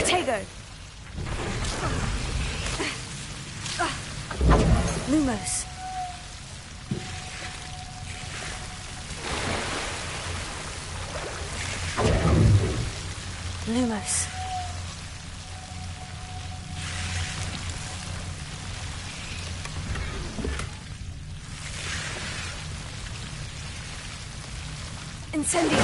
Protego. Lumos. Lumos. Incendio.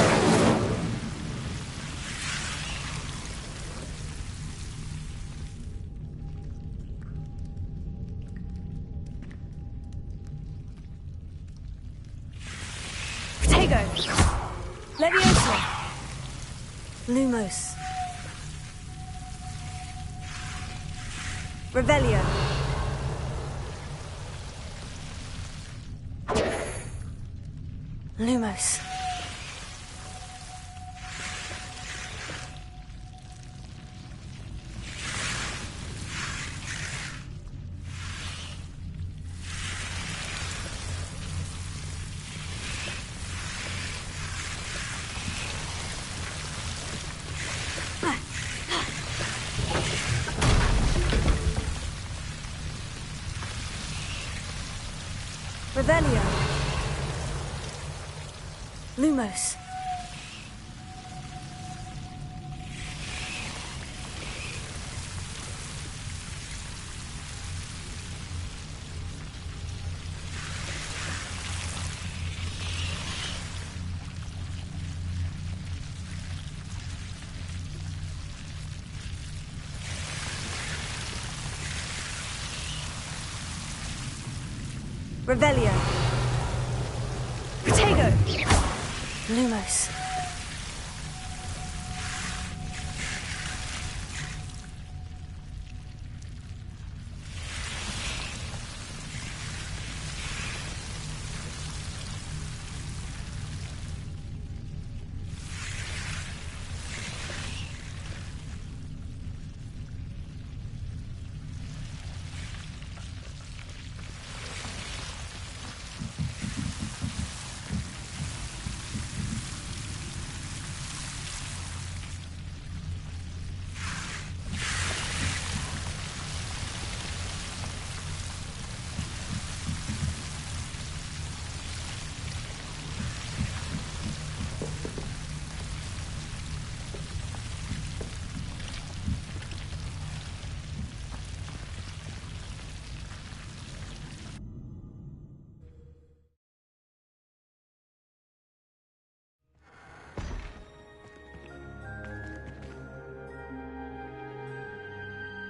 Protego. Levioso. Lumos. Revelio. Lumos. Revelio. Lumos. Revelio. Protego. Lumos.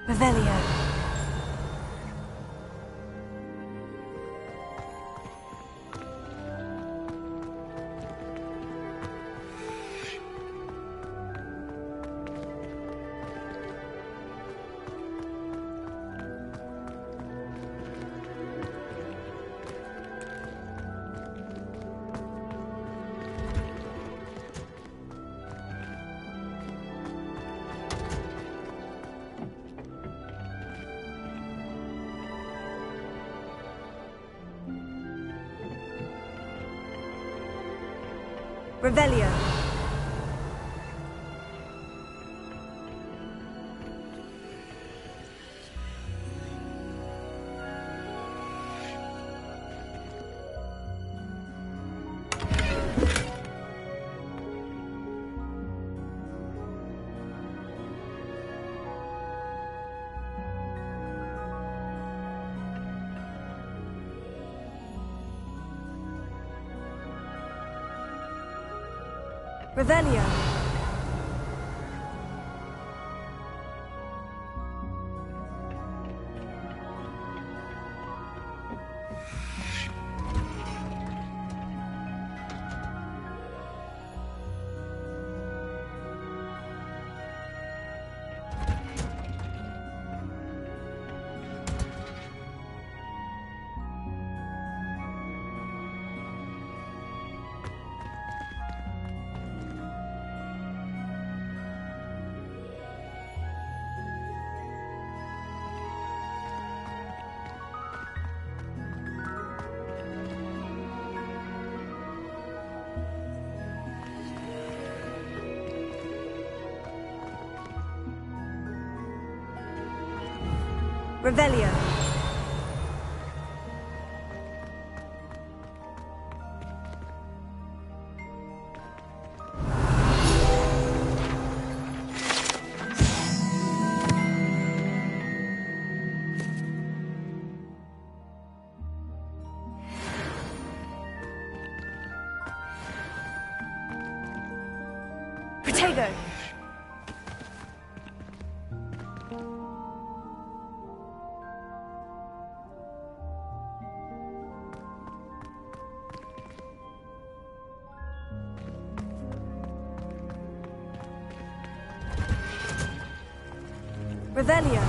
Revelio. Revelio. Revelio. Revelio. Protego. Revelio.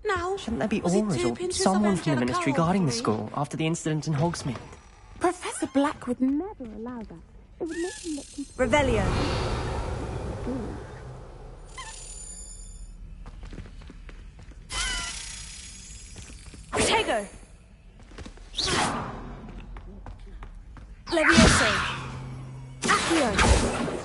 Now, Shouldn't there be was it auras two or pinches someone of from the ministry Angelica guarding the for me? school after the incident in Hogsmeade? Professor Black would never allow that. It would make him look Revelio. Protego. Levioso. Accio.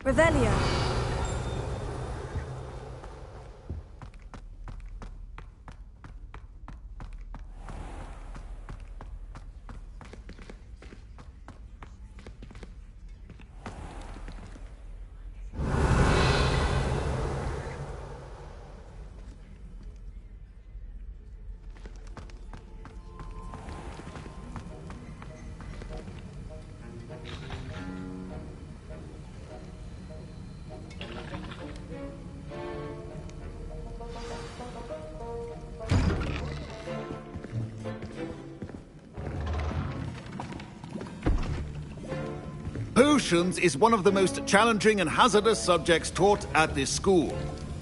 Revelio. Potions is one of the most challenging and hazardous subjects taught at this school.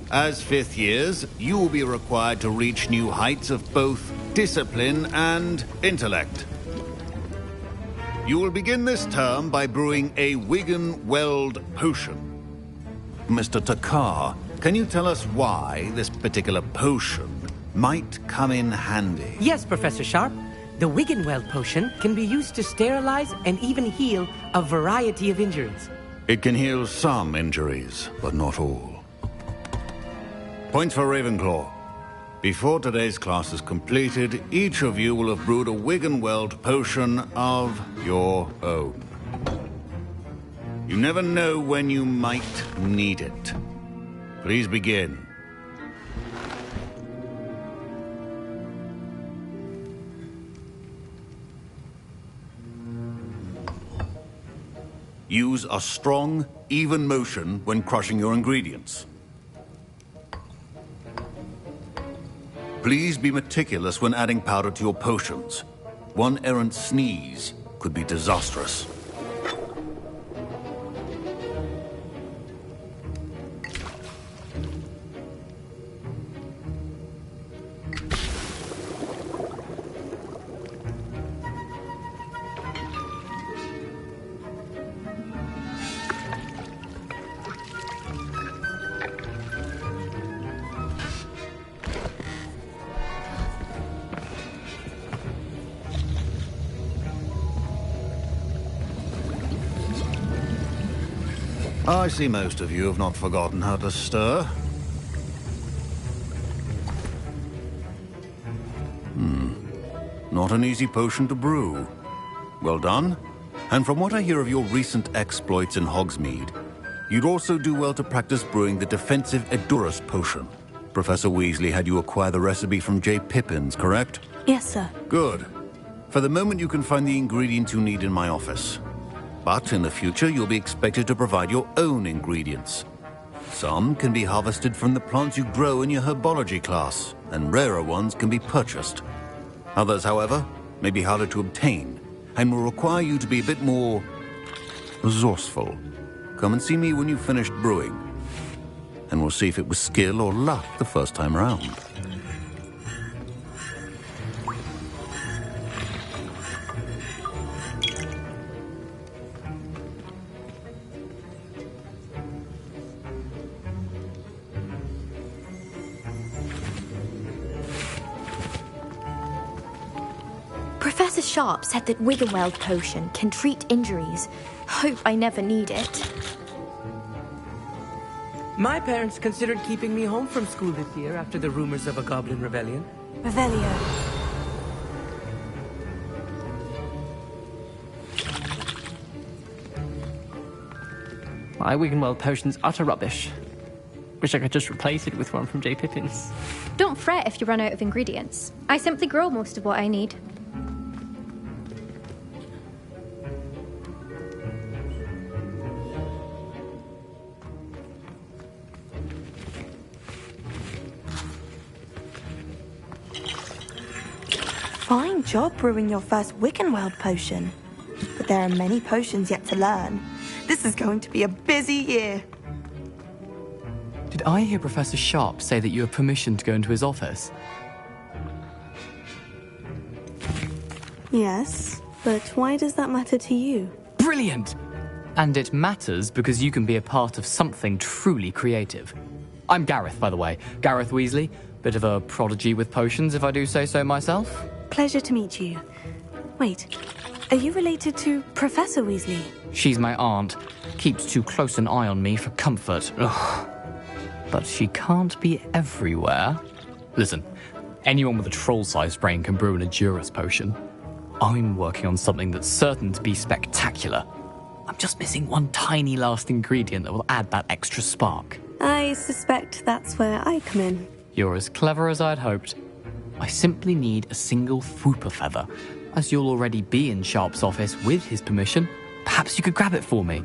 As fifth years, you will be required to reach new heights of both discipline and intellect. You will begin this term by brewing a Wiggenweld potion. Mr. Takar, can you tell us why this particular potion might come in handy? Yes, Professor Sharp. The Wiggenweld potion can be used to sterilize and even heal a variety of injuries. It can heal some injuries, but not all. Points for Ravenclaw. Before today's class is completed, each of you will have brewed a Wiggenweld potion of your own. You never know when you might need it. Please begin. Use a strong, even motion when crushing your ingredients. Please be meticulous when adding powder to your potions. One errant sneeze could be disastrous. I see most of you have not forgotten how to stir. Not an easy potion to brew. Well done. And from what I hear of your recent exploits in Hogsmeade, you'd also do well to practice brewing the defensive Edurus potion. Professor Weasley had you acquire the recipe from J. Pippins, correct? Yes, sir. Good. For the moment, you can find the ingredients you need in my office. But in the future, you'll be expected to provide your own ingredients. Some can be harvested from the plants you grow in your herbology class, and rarer ones can be purchased. Others, however, may be harder to obtain, and will require you to be a bit more resourceful. Come and see me when you've finished brewing, and we'll see if it was skill or luck the first time round. Professor Sharp said that Wiggenweld potion can treat injuries. Hope I never need it. My parents considered keeping me home from school this year after the rumors of a goblin rebellion. Revelio. My Wiggenweld potion's utter rubbish. Wish I could just replace it with one from J. Pippins. Don't fret if you run out of ingredients. I simply grow most of what I need. Fine job brewing your first Wiggenweld potion. But there are many potions yet to learn. This is going to be a busy year. Did I hear Professor Sharp say that you have permission to go into his office? Yes, but why does that matter to you? Brilliant! And it matters because you can be a part of something truly creative. I'm Gareth, by the way. Gareth Weasley. Bit of a prodigy with potions, if I do say so myself. Pleasure to meet you. Wait, are you related to Professor Weasley? She's my aunt. Keeps too close an eye on me for comfort. Ugh. But she can't be everywhere. Listen, anyone with a troll-sized brain can brew an Edurus potion. I'm working on something that's certain to be spectacular. I'm just missing one tiny last ingredient that will add that extra spark. I suspect that's where I come in. You're as clever as I'd hoped. I simply need a single Fwooper feather. As you'll already be in Sharp's office with his permission, perhaps you could grab it for me.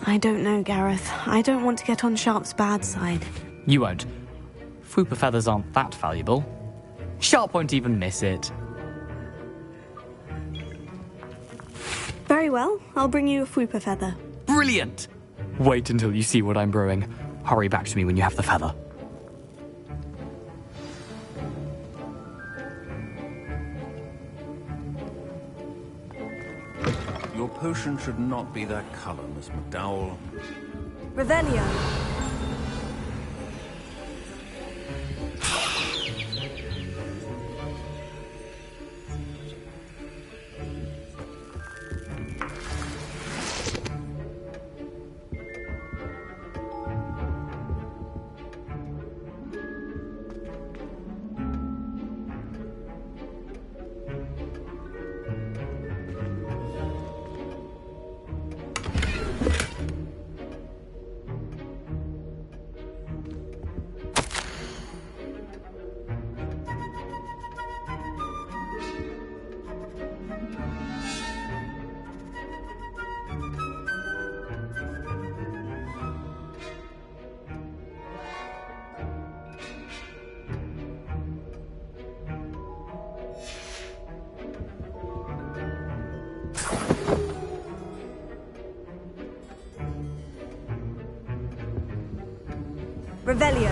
I don't know, Gareth. I don't want to get on Sharp's bad side. You won't. Fwooper feathers aren't that valuable. Sharp won't even miss it. Very well. I'll bring you a Fwooper feather. Brilliant! Wait until you see what I'm brewing. Hurry back to me when you have the feather. Your potion should not be that color, Miss McDowell. Revelio. Revelio.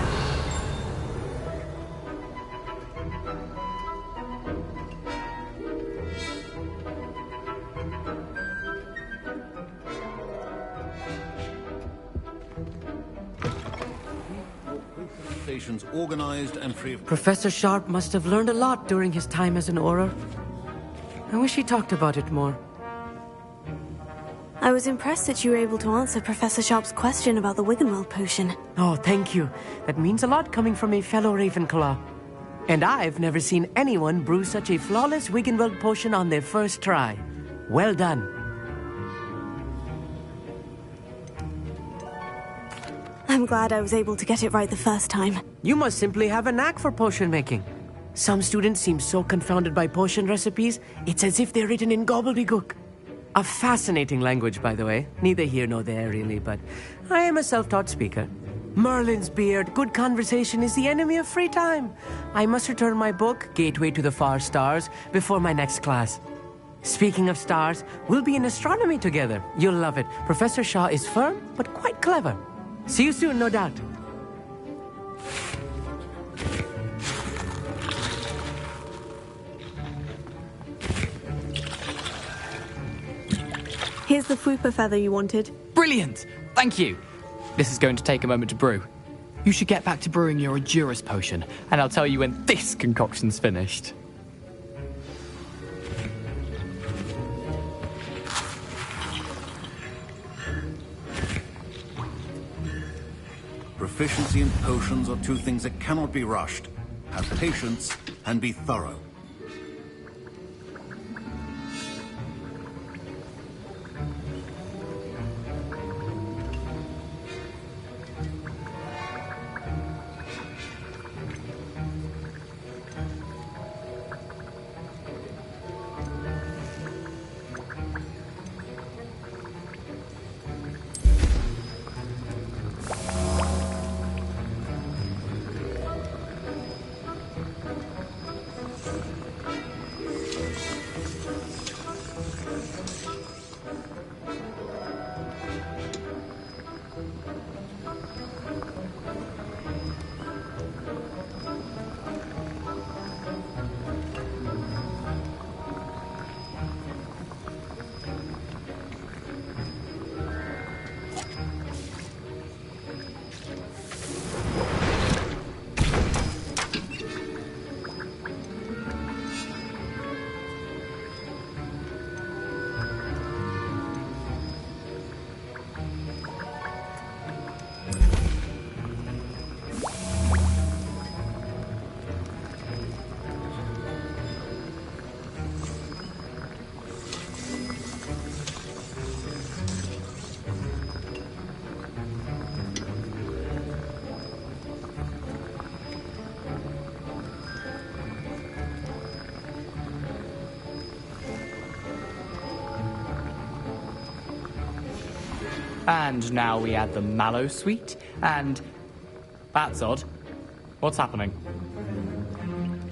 Stations organized and free of... Professor Sharp must have learned a lot during his time as an Auror. I wish he talked about it more. I was impressed that you were able to answer Professor Sharp's question about the Wiggenweld potion. Oh, thank you. That means a lot coming from a fellow Ravenclaw. And I've never seen anyone brew such a flawless Wiggenweld potion on their first try. Well done. I'm glad I was able to get it right the first time. You must simply have a knack for potion making. Some students seem so confounded by potion recipes, it's as if they're written in gobbledygook. A fascinating language, by the way. Neither here nor there, really, but I am a self-taught speaker. Merlin's beard, good conversation is the enemy of free time. I must return my book, Gateway to the Far Stars, before my next class. Speaking of stars, we'll be in astronomy together. You'll love it. Professor Shaw is firm, but quite clever. See you soon, no doubt. Here's the Fwooper feather you wanted. Brilliant! Thank you! This is going to take a moment to brew. You should get back to brewing your Juris potion, and I'll tell you when this concoction's finished. Proficiency in potions are two things that cannot be rushed. Have patience and be thorough. And now we add the mallow sweet, and... That's odd. What's happening?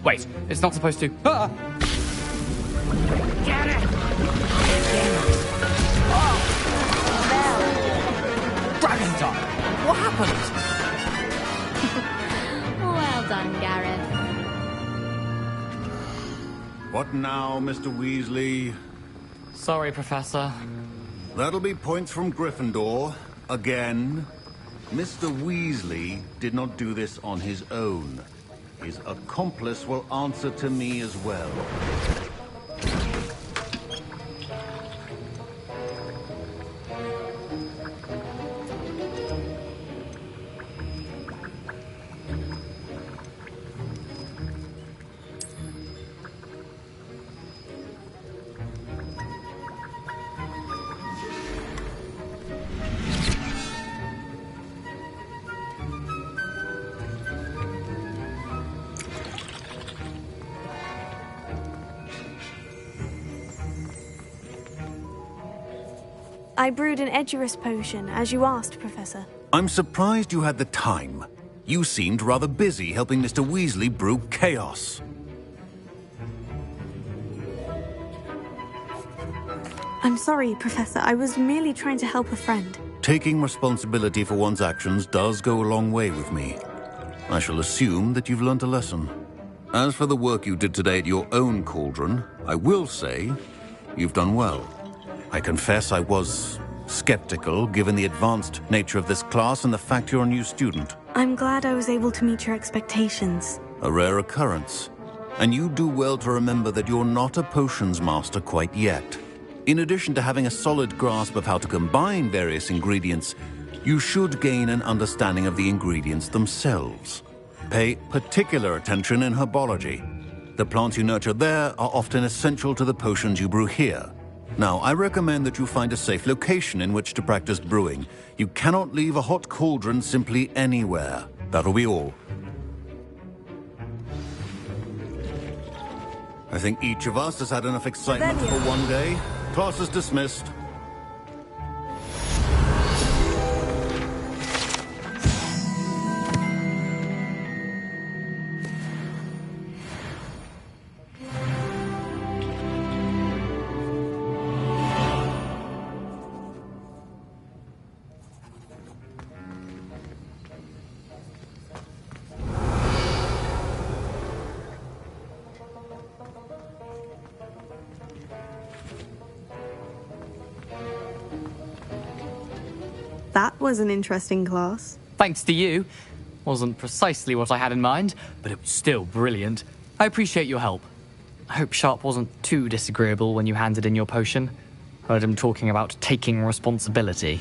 Wait, it's not supposed to... Ah! Get it! What now, Mr. Weasley? Sorry, Professor. That'll be points from Gryffindor. Again. Mr. Weasley did not do this on his own. His accomplice will answer to me as well. I brewed an Edurus potion, as you asked, Professor. I'm surprised you had the time. You seemed rather busy helping Mr. Weasley brew chaos. I'm sorry, Professor. I was merely trying to help a friend. Taking responsibility for one's actions does go a long way with me. I shall assume that you've learnt a lesson. As for the work you did today at your own cauldron, I will say you've done well. I confess I was skeptical, given the advanced nature of this class and the fact you're a new student. I'm glad I was able to meet your expectations. A rare occurrence. And you do well to remember that you're not a potions master quite yet. In addition to having a solid grasp of how to combine various ingredients, you should gain an understanding of the ingredients themselves. Pay particular attention in herbology. The plants you nurture there are often essential to the potions you brew here. Now, I recommend that you find a safe location in which to practice brewing. You cannot leave a hot cauldron simply anywhere. That'll be all. I think each of us has had enough excitement for one day. Class is dismissed. That was an interesting class. Thanks to you. Wasn't precisely what I had in mind, but it was still brilliant. I appreciate your help. I hope Sharp wasn't too disagreeable when you handed in your potion. Heard him talking about taking responsibility.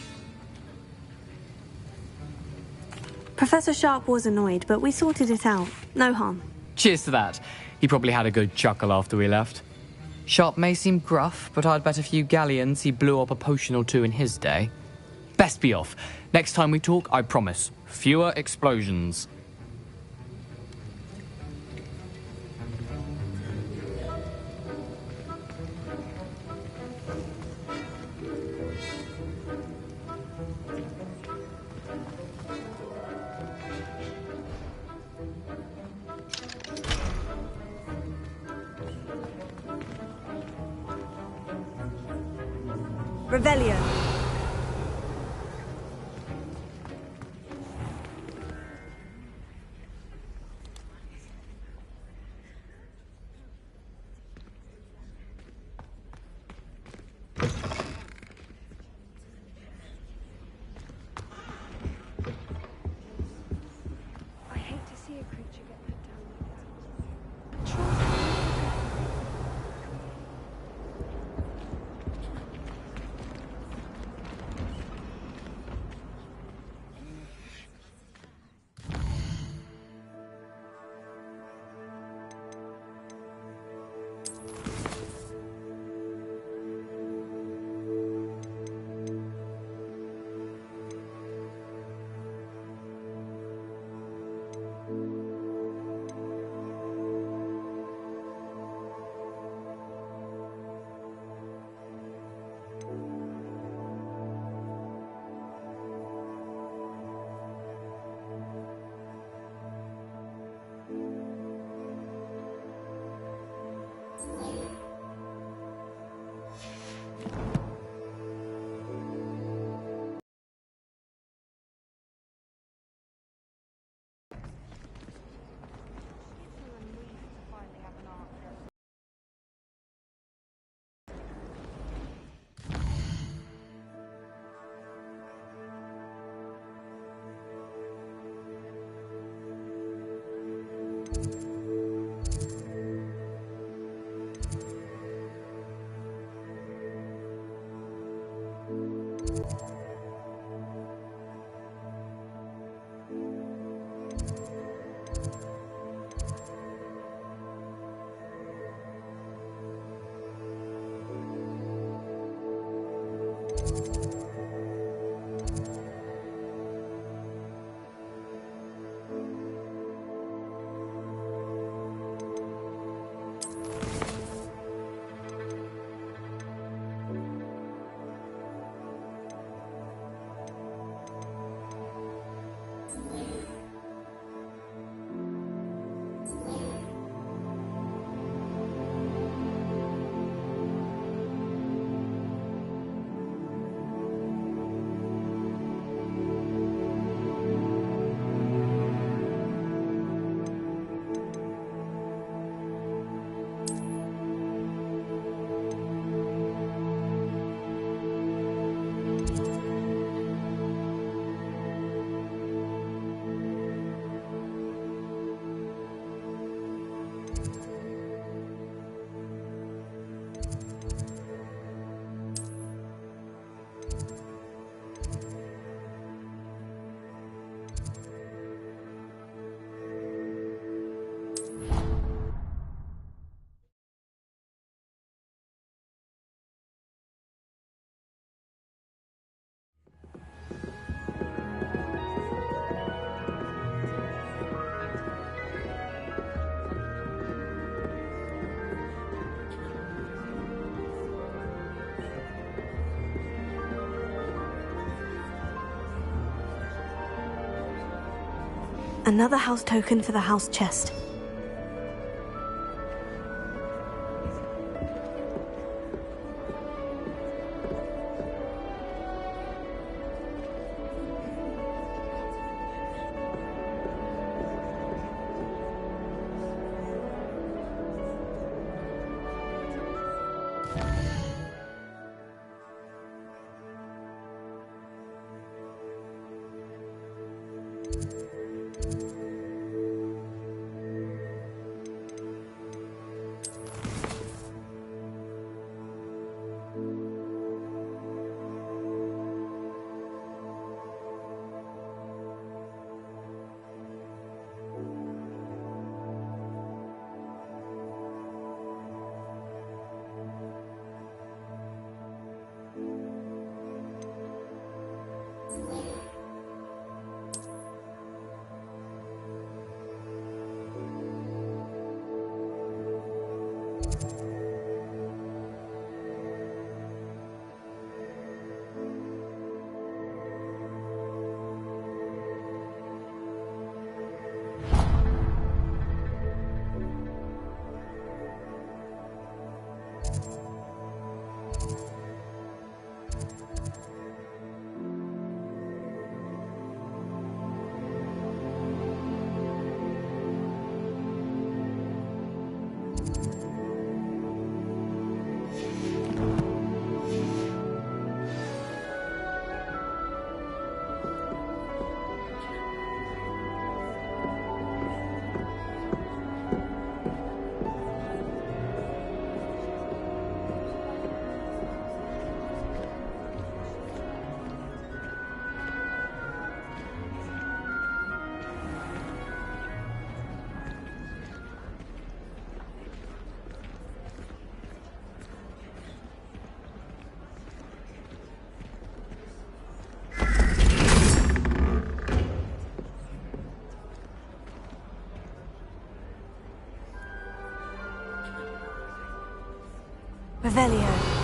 Professor Sharp was annoyed, but we sorted it out. No harm. Cheers to that. He probably had a good chuckle after we left. Sharp may seem gruff, but I'd bet a few galleons he blew up a potion or two in his day. Best be off. Next time we talk, I promise, fewer explosions. Revelio. I hate to see a creature get put down like that. Another house token for the house chest. Revelio.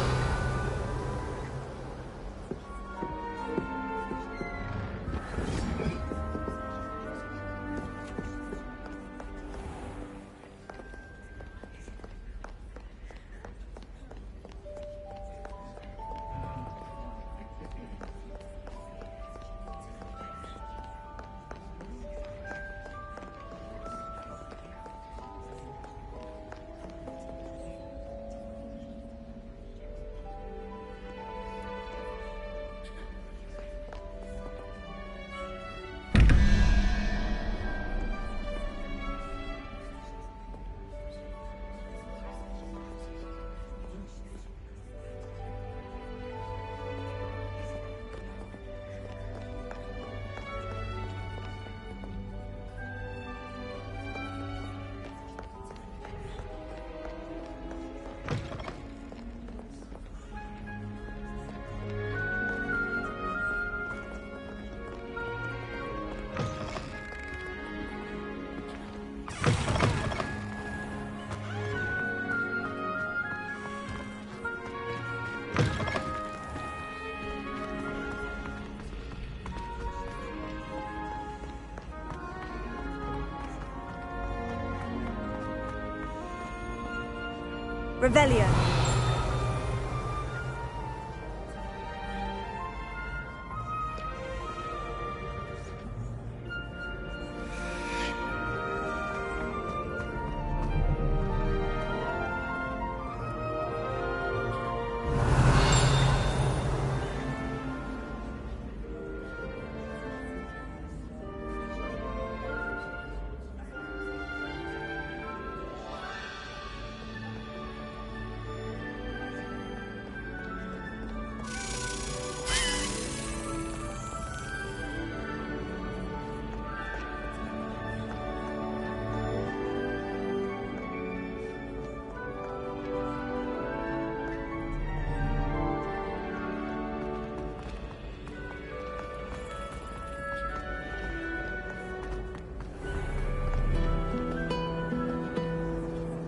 Revelio.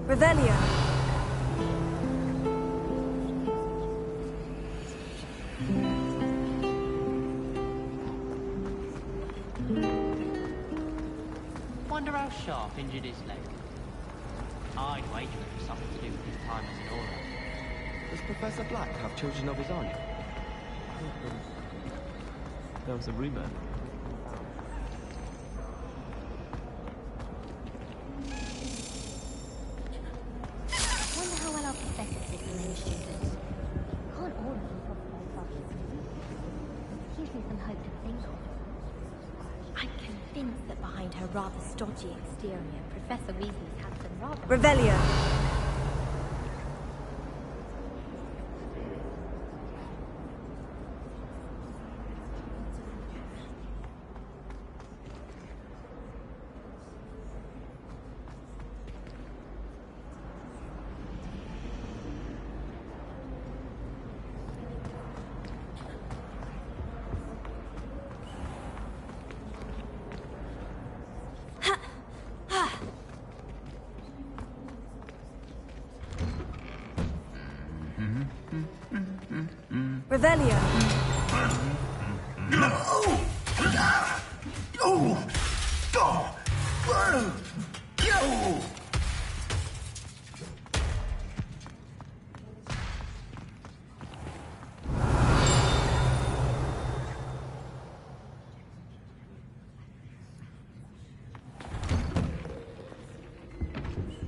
Revelio. Wonder how Sharp injured his leg. I'd wager it was something to do with his time as an aura. Does Professor Black have children of his own? There was a rumour. Wonder how well our professors did with those students. Can't all of them probably fucking. Gives me some hope to think of. I'm convinced that behind her rather stodgy exterior, Professor Weasley's had some rather... Revelio. Revelio.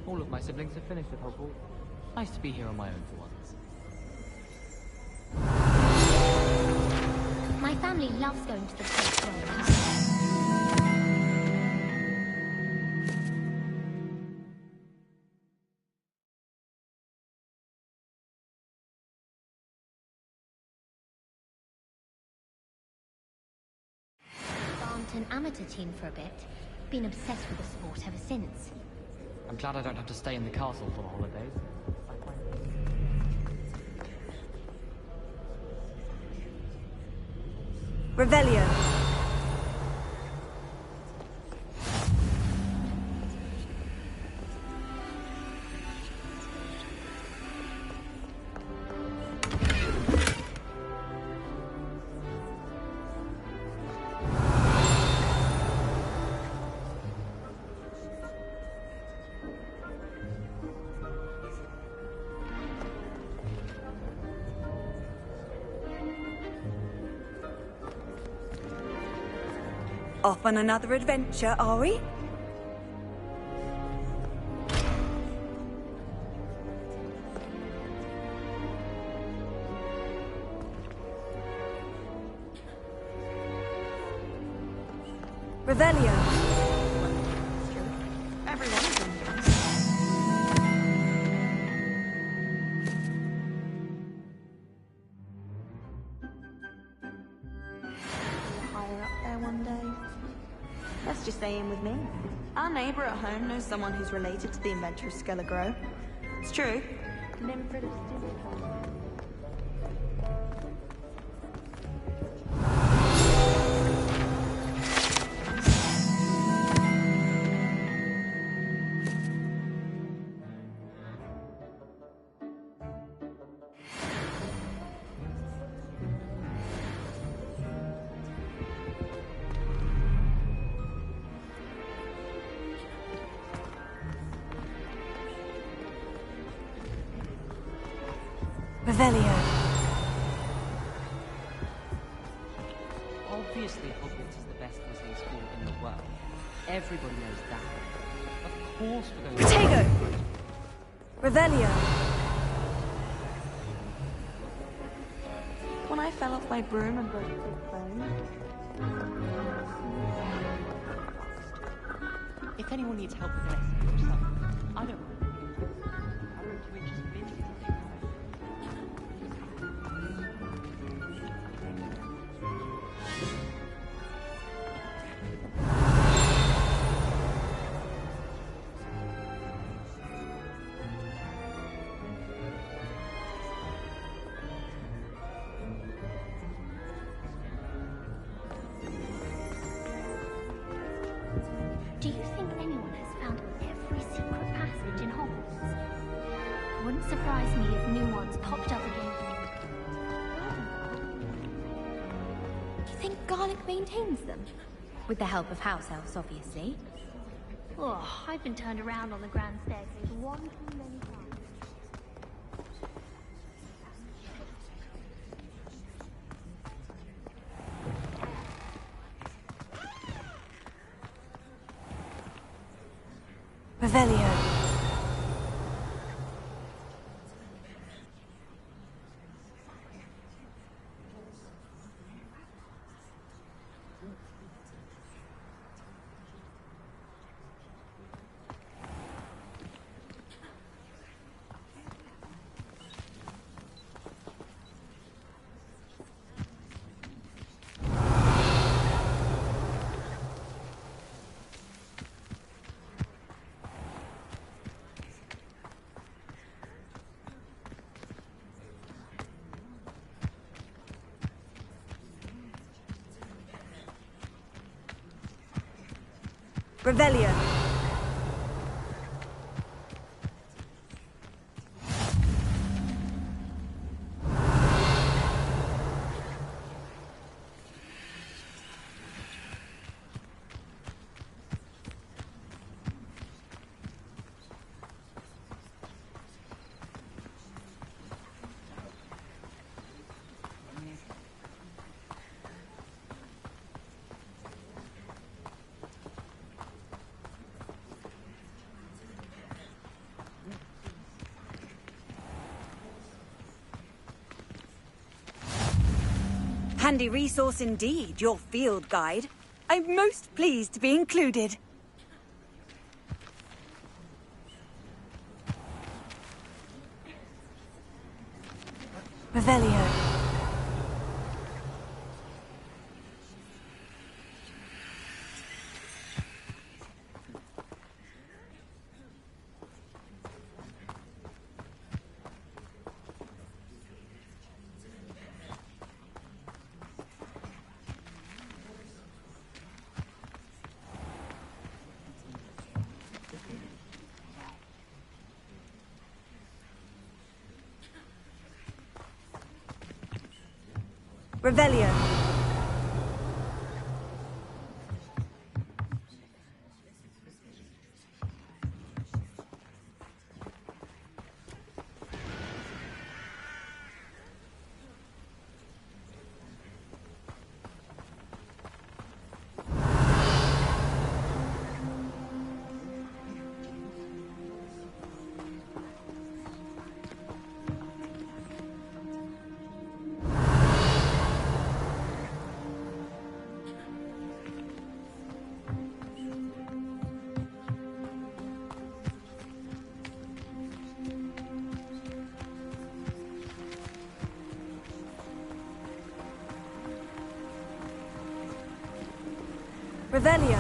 All of my siblings have finished with Hogwarts. Nice to be here on my own for once. My family loves going to the place where an amateur team for a bit. Been obsessed with the sport ever since. I'm glad I don't have to stay in the castle for the holidays. Revelio. Off on another adventure, are we? Revelio. Everyone's in here. Higher up there one day. Let's just stay in with me. Our neighbour at home knows someone who's related to the inventor of Skelligro. It's true. Revelio. Obviously, Hogwarts is the best wizarding school in the world. Everybody knows that. Of course we're going Protego! Revelio. When I fell off my broom and broke his bone. If anyone needs help with their essay or something, I don't mind. I wrote 2 inches of bin today. Do you think anyone has found every secret passage in Hogwarts? Wouldn't surprise me if new ones popped up again. Do you think Garlic maintains them? With the help of house elves, obviously. Oh, I've been turned around on the grand staircase one too many times. Revelio. Revelio. Handy resource indeed, your field guide. I'm most pleased to be included. Revelio. Revelio. Revelio.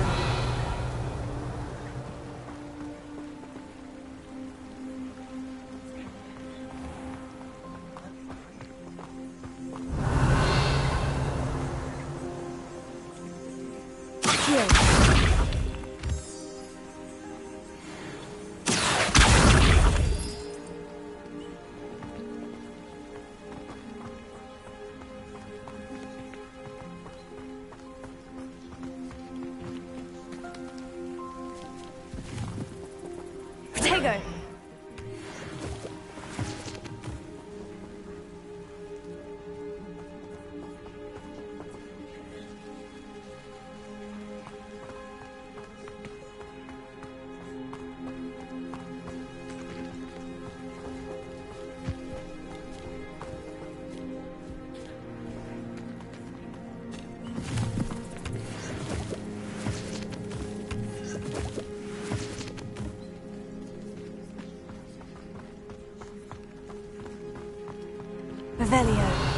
Revelio.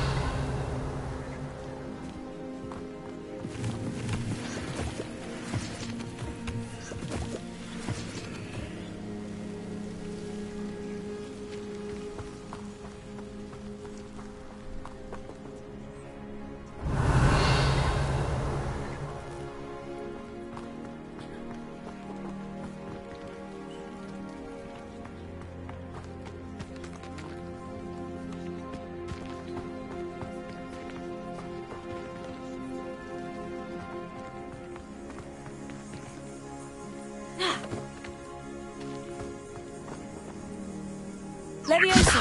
Levioso.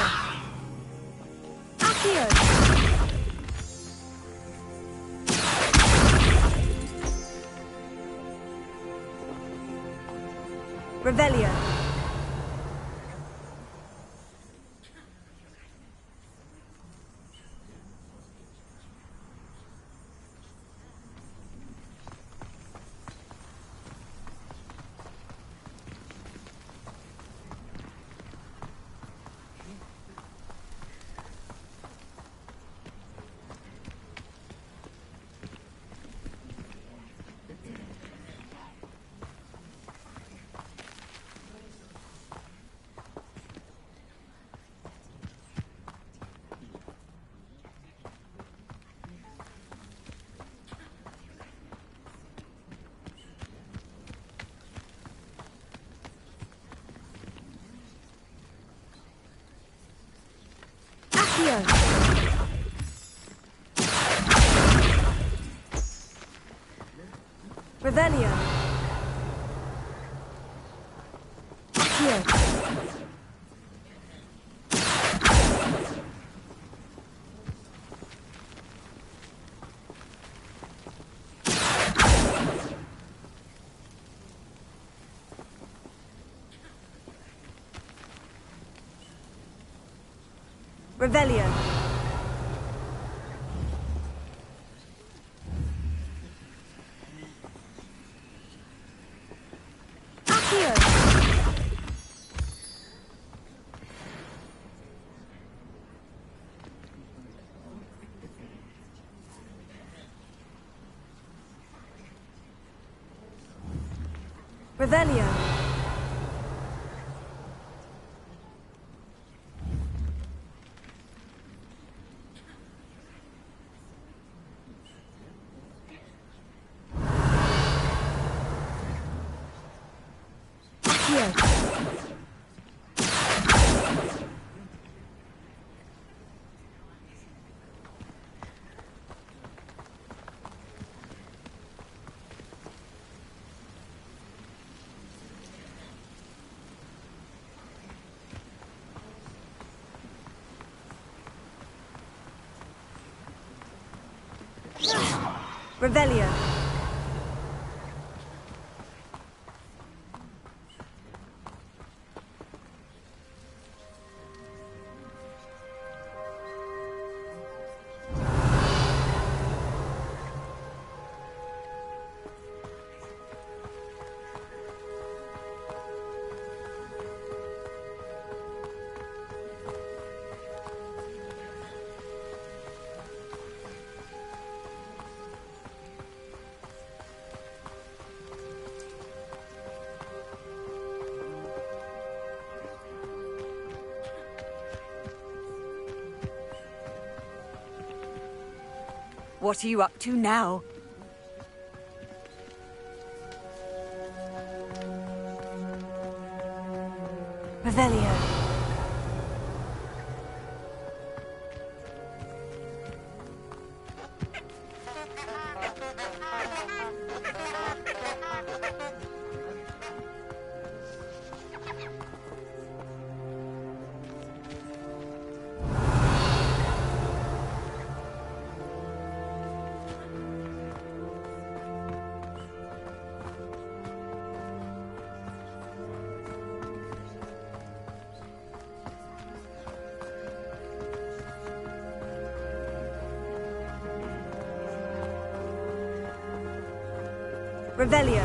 Accio. Revelio. Accio. Revelio. Accio. Revelio. Accio. Revelio. Revelio. What are you up to now? Revelio. Revelio.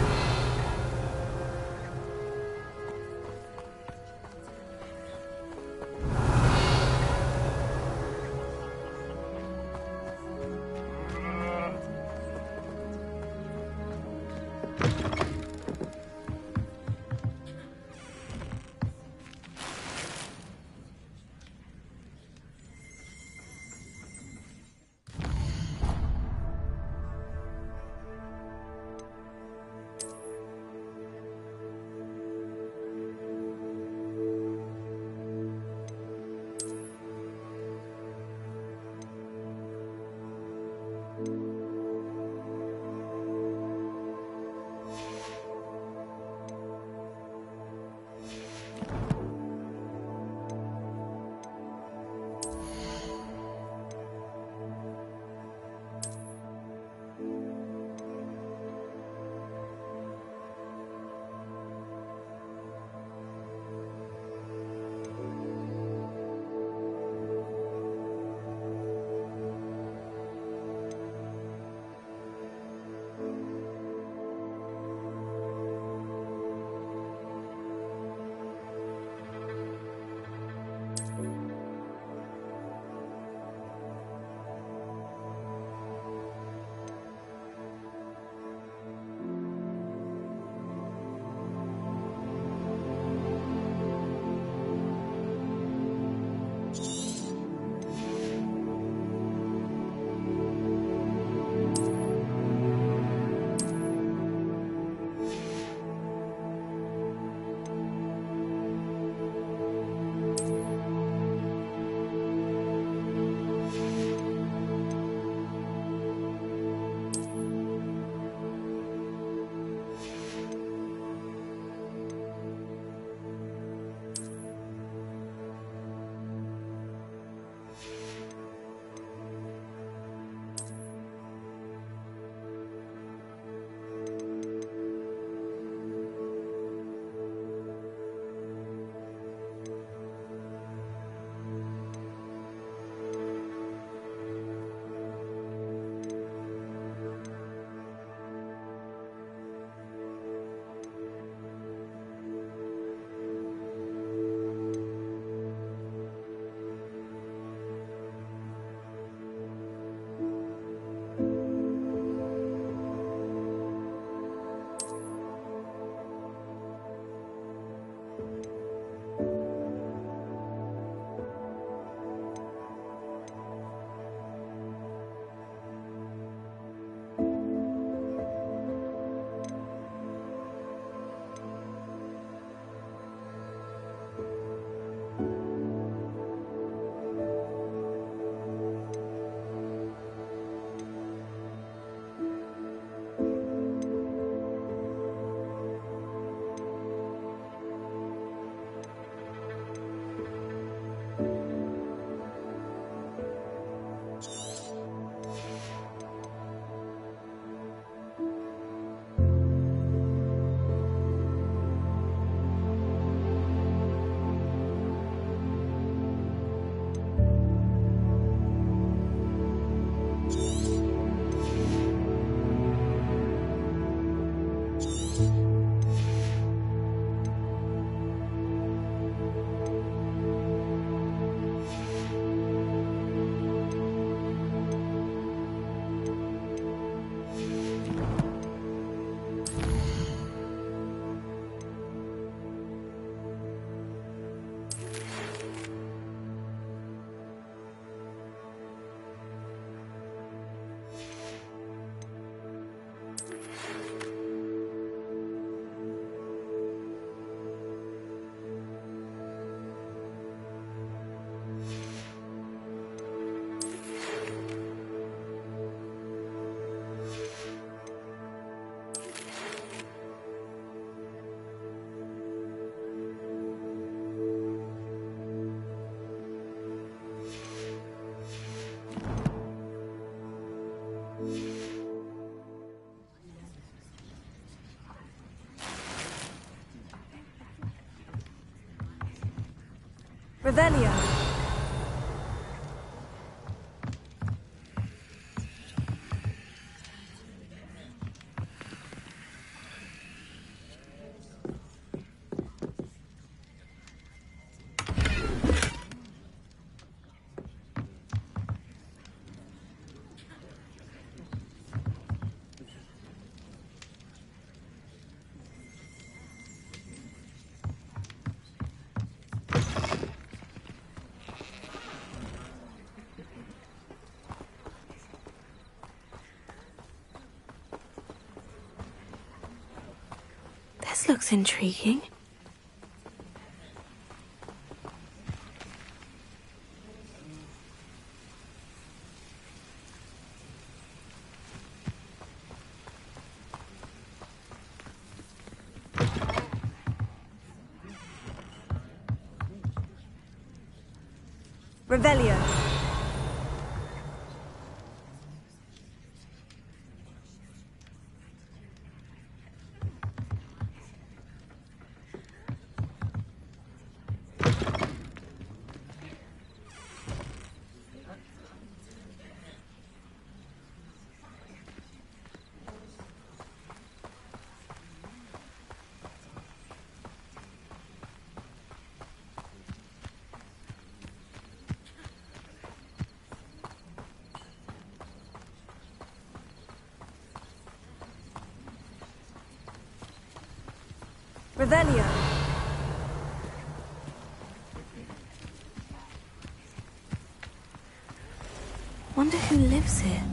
Revelio. This looks intriguing. Revelio. Revelio. Wonder who lives here.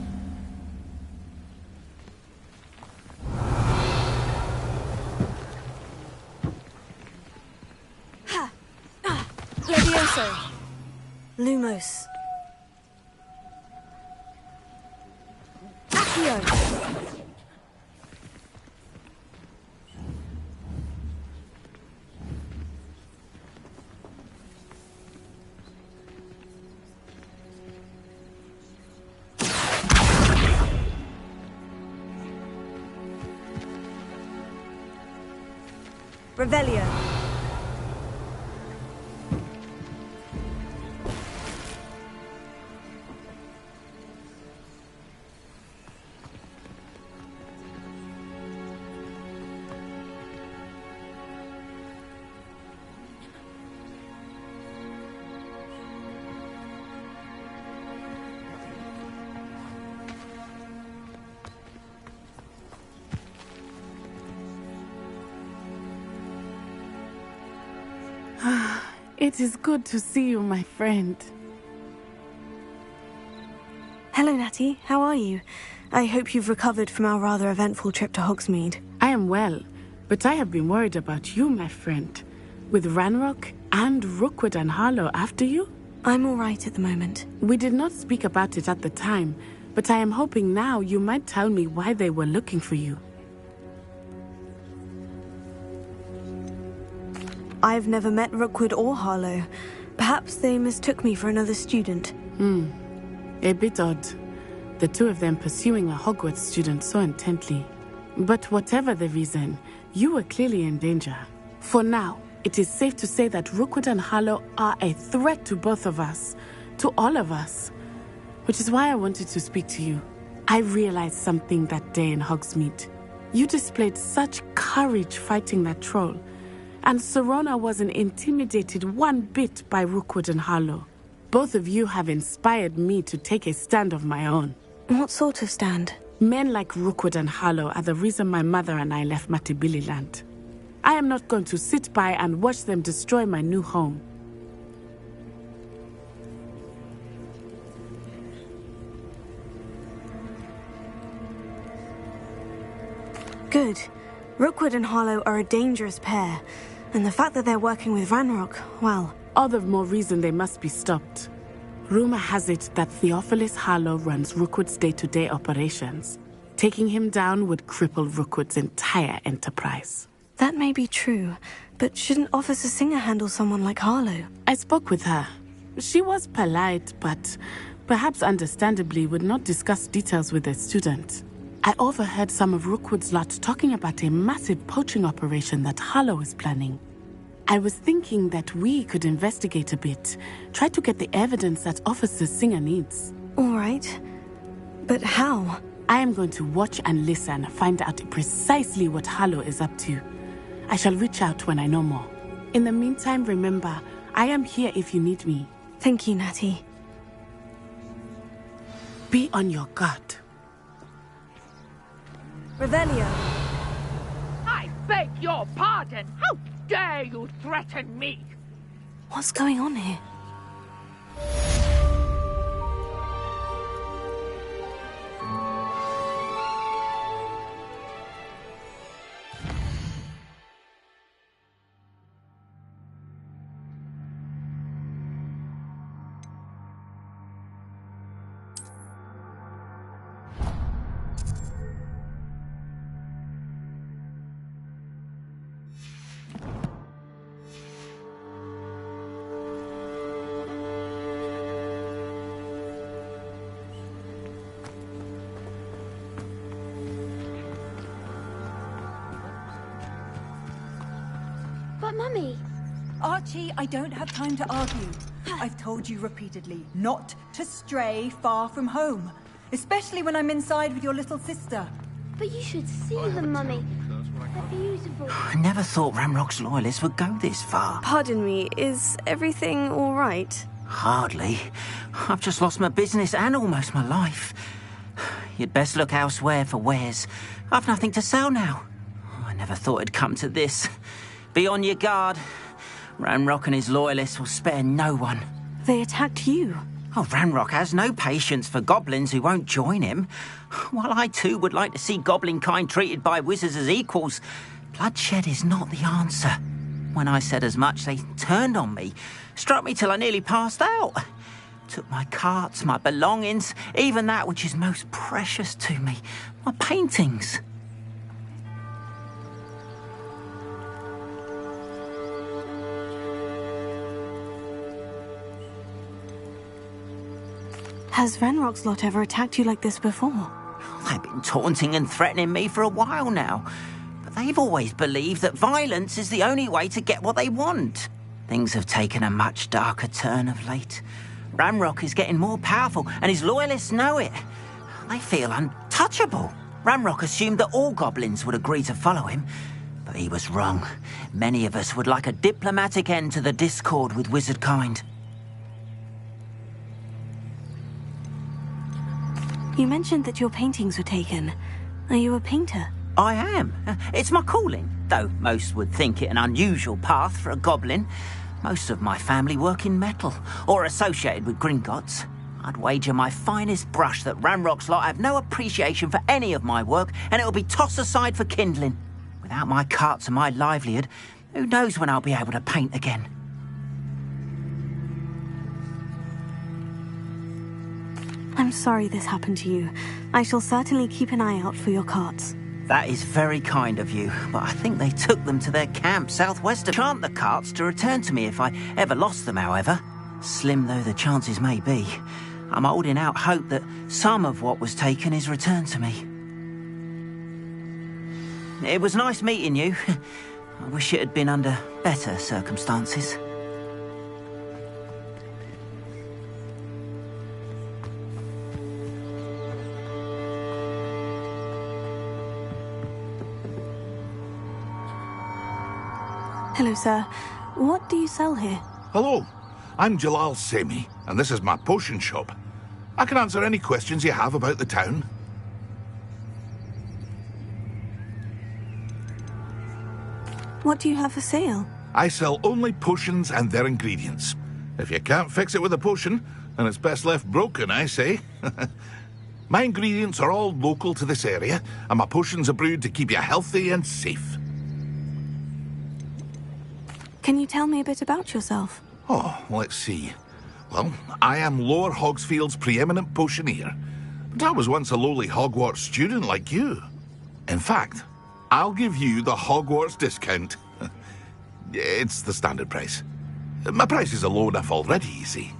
Levioso. Lumos. Accio. Revelio. It is good to see you, my friend. Hello, Natty. How are you? I hope you've recovered from our rather eventful trip to Hogsmeade. I am well, but I have been worried about you, my friend. With Ranrock and Rookwood and Harlow after you? I'm all right at the moment. We did not speak about it at the time, but I am hoping now you might tell me why they were looking for you. I've never met Rookwood or Harlow. Perhaps they mistook me for another student. A bit odd. The two of them pursuing a Hogwarts student so intently. But whatever the reason, you were clearly in danger. For now, it is safe to say that Rookwood and Harlow are a threat to both of us. To all of us. Which is why I wanted to speak to you. I realized something that day in Hogsmeade. You displayed such courage fighting that troll. And Serona wasn't intimidated one bit by Rookwood and Harlow. Both of you have inspired me to take a stand of my own. What sort of stand? Men like Rookwood and Harlow are the reason my mother and I left Matibili land. I am not going to sit by and watch them destroy my new home. Good. Rookwood and Harlow are a dangerous pair. And the fact that they're working with Ranrock, well... All the more reason they must be stopped. Rumor has it that Theophilus Harlow runs Rookwood's day-to-day operations. Taking him down would cripple Rookwood's entire enterprise. That may be true, but shouldn't Officer Singer handle someone like Harlow? I spoke with her. She was polite, but perhaps understandably would not discuss details with a student. I overheard some of Rookwood's lot talking about a massive poaching operation that Harlow is planning. I was thinking that we could investigate a bit. Try to get the evidence that Officer Singer needs. All right. But how? I am going to watch and listen, find out precisely what Harlow is up to. I shall reach out when I know more. In the meantime, remember, I am here if you need me. Thank you, Natty. Be on your guard. Revelio. I beg your pardon. How dare you threaten me? What's going on here? But Mummy... Archie, I don't have time to argue. I've told you repeatedly not to stray far from home. Especially when I'm inside with your little sister. But you should see them, Mummy. They're beautiful. I never thought Ramrock's loyalists would go this far. Pardon me, is everything all right? Hardly. I've just lost my business and almost my life. You'd best look elsewhere for wares. I've nothing to sell now. I never thought it'd come to this. Be on your guard. Ranrock and his loyalists will spare no one. They attacked you. Oh, Ranrock has no patience for goblins who won't join him. While I too would like to see goblin kind treated by wizards as equals, bloodshed is not the answer. When I said as much, they turned on me, struck me till I nearly passed out. Took my carts, my belongings, even that which is most precious to me, my paintings. Has Ranrock's lot ever attacked you like this before? They've been taunting and threatening me for a while now. But they've always believed that violence is the only way to get what they want. Things have taken a much darker turn of late. Ranrock is getting more powerful, and his loyalists know it. They feel untouchable. Ranrock assumed that all goblins would agree to follow him, but he was wrong. Many of us would like a diplomatic end to the discord with wizard kind. You mentioned that your paintings were taken. Are you a painter? I am. It's my calling, though most would think it an unusual path for a goblin. Most of my family work in metal, or associated with Gringotts. I'd wager my finest brush that Ranrock's lot have no appreciation for any of my work, and it'll be tossed aside for kindling. Without my carts and my livelihood, who knows when I'll be able to paint again? I'm sorry this happened to you. I shall certainly keep an eye out for your carts. That is very kind of you, but I think they took them to their camp southwest of. Chant the carts to return to me if I ever lost them, however. Slim though the chances may be, I'm holding out hope that some of what was taken is returned to me. It was nice meeting you. I wish it had been under better circumstances. Hello, sir. What do you sell here? Hello, I'm Jalal Semi, and this is my potion shop. I can answer any questions you have about the town. What do you have for sale? I sell only potions and their ingredients. If you can't fix it with a potion, then it's best left broken, I say. My ingredients are all local to this area, and my potions are brewed to keep you healthy and safe. Can you tell me a bit about yourself? Oh, let's see. Well, I am Lower Hogsfield's preeminent potioneer. But I was once a lowly Hogwarts student like you. In fact, I'll give you the Hogwarts discount. It's the standard price. My prices are low enough already, you see.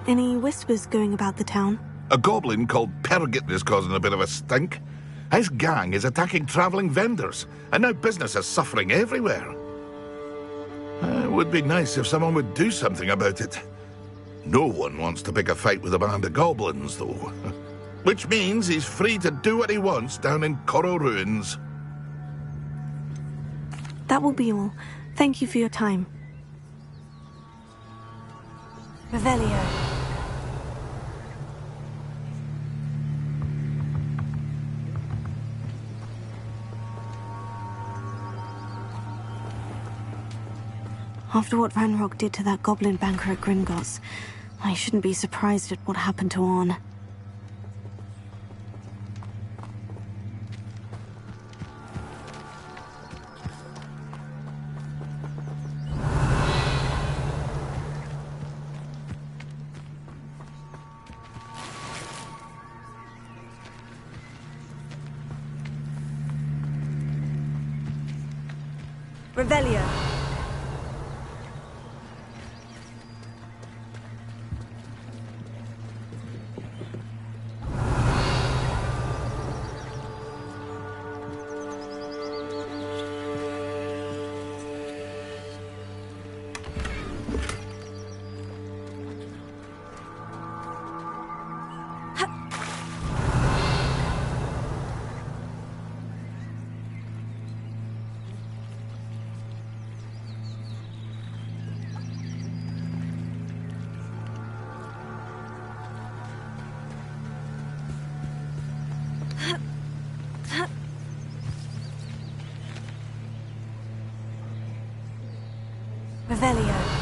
Any whispers going about the town? A goblin called Pergit is causing a bit of a stink. His gang is attacking travelling vendors, and now business is suffering everywhere. It would be nice if someone would do something about it. No one wants to pick a fight with a band of goblins, though. Which means he's free to do what he wants down in Coral Ruins. That will be all. Thank you for your time. Revelio. After what Ranrock did to that goblin banker at Gringotts, I shouldn't be surprised at what happened to Orn. Revelio. Revelio.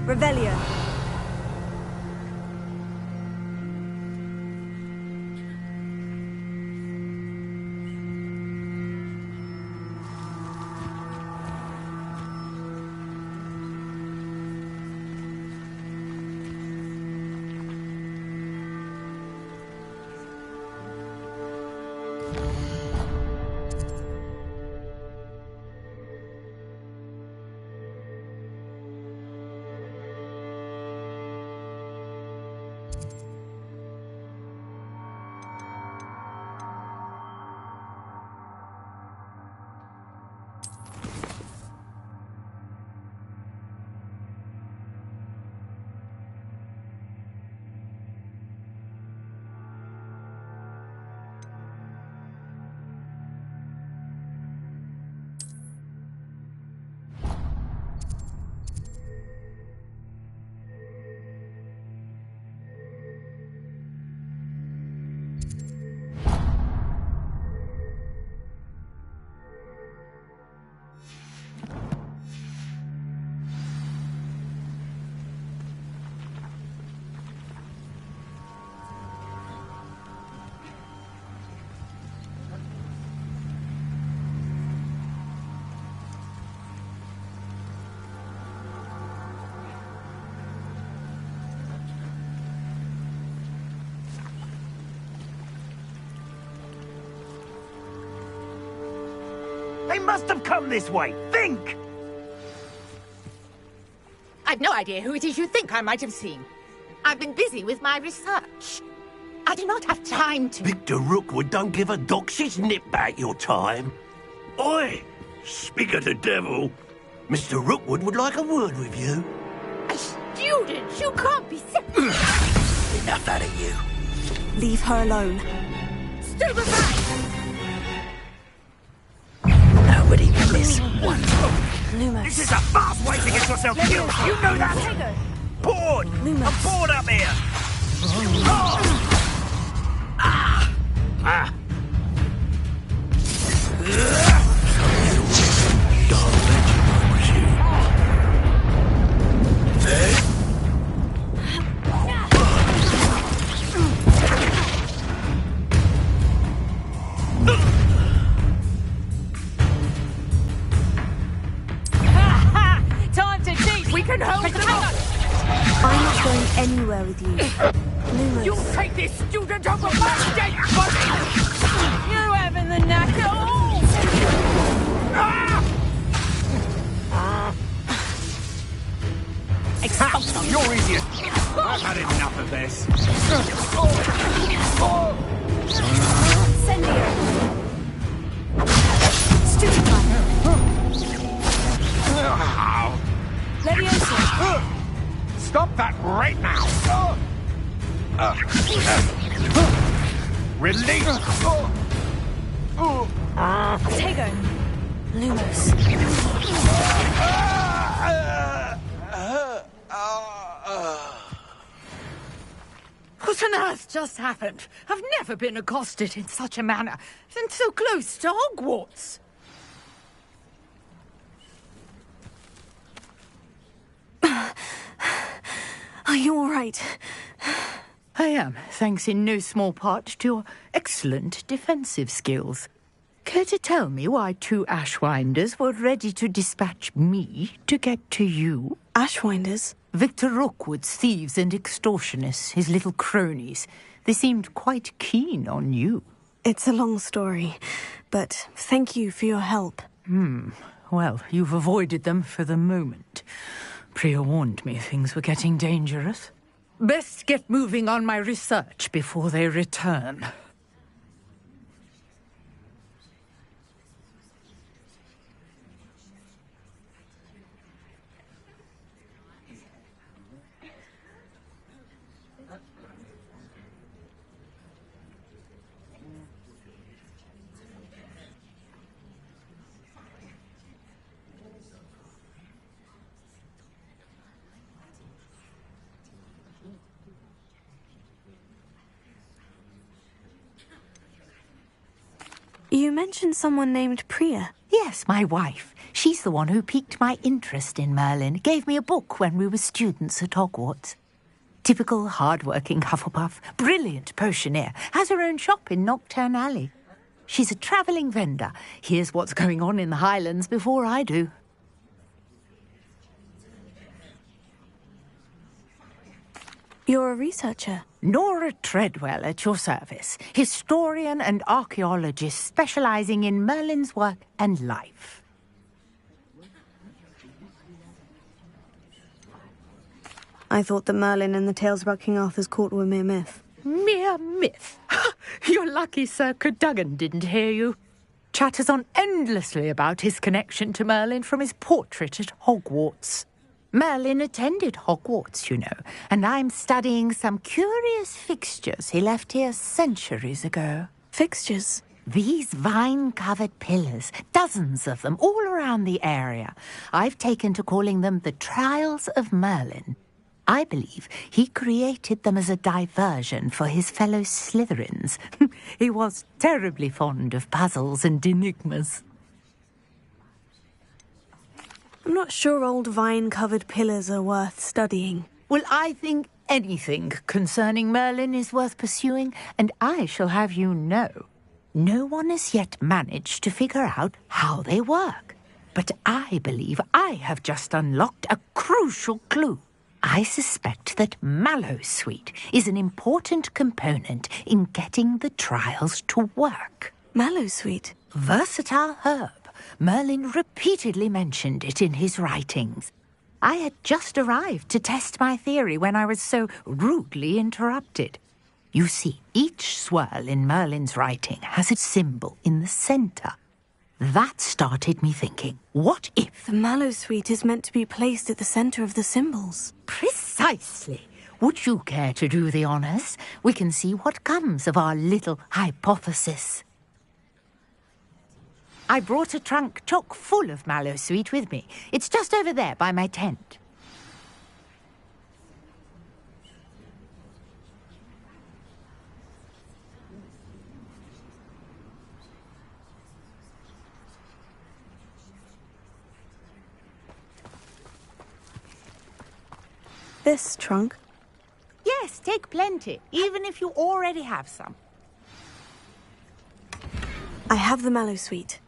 Revelio. They must have come this way. Think! I've no idea who it is you think I might have seen. I've been busy with my research. I do not have time to... Victor Rookwood don't give a doxy's nip back your time. Oi! Speak of the devil. Mr. Rookwood would like a word with you. A student? You can't be... Enough out of you. Leave her alone. Stupefy! Nobody can miss one. Lumos. This is a fast way to get yourself killed. You know that? Bored! I'm bored up here! Oh. there with you. Lumos. You'll take this student over my dead body! You having the knack at all? Expulsion! You're idiot! I've had enough of this. Send here. Student time. Leviosa. Stop that right now! Release! Tego. Lumos. What on earth just happened? I've never been accosted in such a manner, and so close to Hogwarts. Are you all right? I am, thanks in no small part to your excellent defensive skills. Care to tell me why 2 Ashwinders were ready to dispatch me to get to you? Ashwinders? Victor Rookwood's thieves and extortionists, his little cronies. They seemed quite keen on you. It's a long story, but thank you for your help. Well, you've avoided them for the moment. Priya warned me things were getting dangerous. Best get moving on my research before they return. You mentioned someone named Priya. Yes, my wife. She's the one who piqued my interest in Merlin. Gave me a book when we were students at Hogwarts. Typical hard-working Hufflepuff. Brilliant potioneer. Has her own shop in Nocturne Alley. She's a travelling vendor. Hears what's going on in the Highlands before I do. You're a researcher. Nora Treadwell at your service. Historian and archaeologist specialising in Merlin's work and life. I thought that Merlin and the tales about King Arthur's court were mere myth. Mere myth? You're lucky Sir Cadogan didn't hear you. Chatters on endlessly about his connection to Merlin from his portrait at Hogwarts. Merlin attended Hogwarts, you know, and I'm studying some curious fixtures he left here centuries ago. Fixtures? These vine-covered pillars, dozens of them, all around the area. I've taken to calling them the Trials of Merlin. I believe he created them as a diversion for his fellow Slytherins. He was terribly fond of puzzles and enigmas. I'm not sure old vine-covered pillars are worth studying. Well, I think anything concerning Merlin is worth pursuing, and I shall have you know, no one has yet managed to figure out how they work. But I believe I have just unlocked a crucial clue. I suspect that Mallowsweet is an important component in getting the trials to work. Mallowsweet? Versatile herb. Merlin repeatedly mentioned it in his writings. I had just arrived to test my theory when I was so rudely interrupted. You see, each swirl in Merlin's writing has a symbol in the centre. That started me thinking, what if... The Mallowsweet is meant to be placed at the centre of the symbols. Precisely. Would you care to do the honours? We can see what comes of our little hypothesis. I brought a trunk chock full of Mallowsweet with me. It's just over there by my tent. This trunk? Yes, take plenty, even if you already have some. I have the Mallowsweet.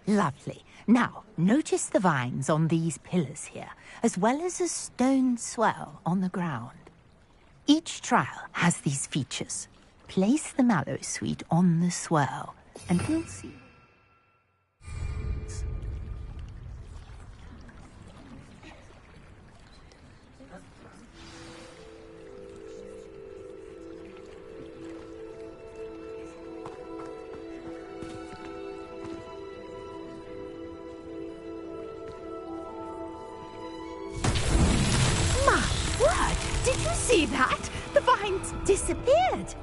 Lovely. Now, notice the vines on these pillars here, as well as a stone swell on the ground. Each trial has these features. Place the mallow sweet on the swirl, and we'll see. Did you see that? The vines disappeared.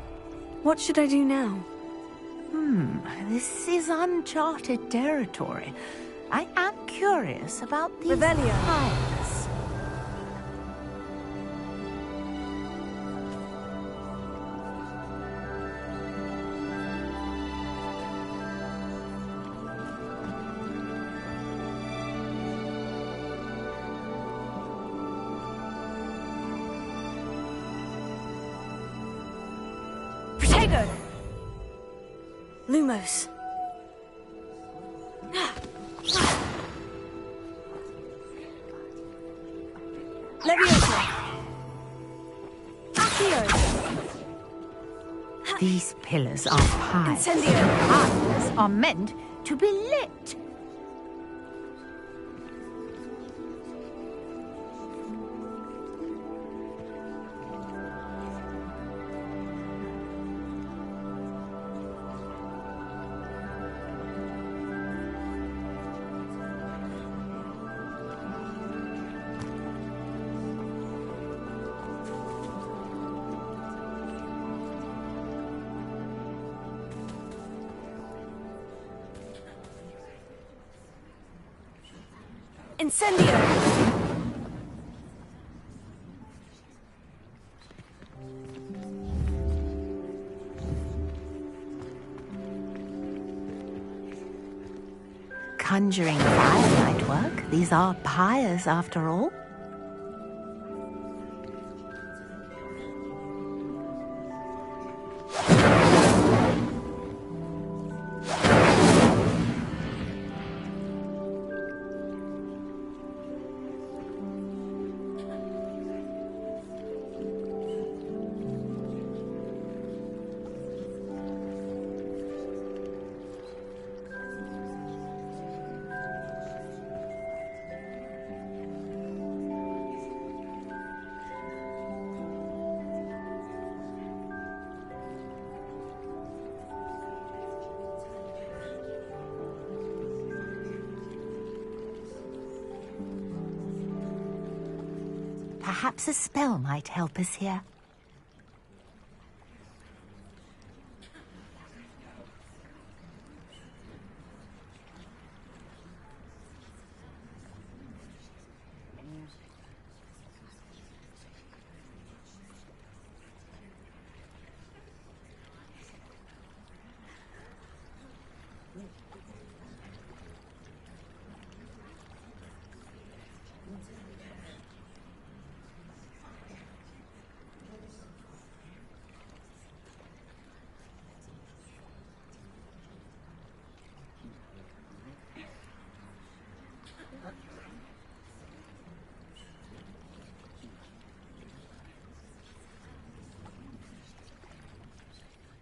What should I do now? This is uncharted territory. I am curious about these Revelio. pyres. Protego! Lumos. Leviosa. Accio. These pillars are pyres. Incendio. Pyres are meant to be lit. Incendio. Conjuring fire might work. These are pyres, after all. Perhaps a spell might help us here.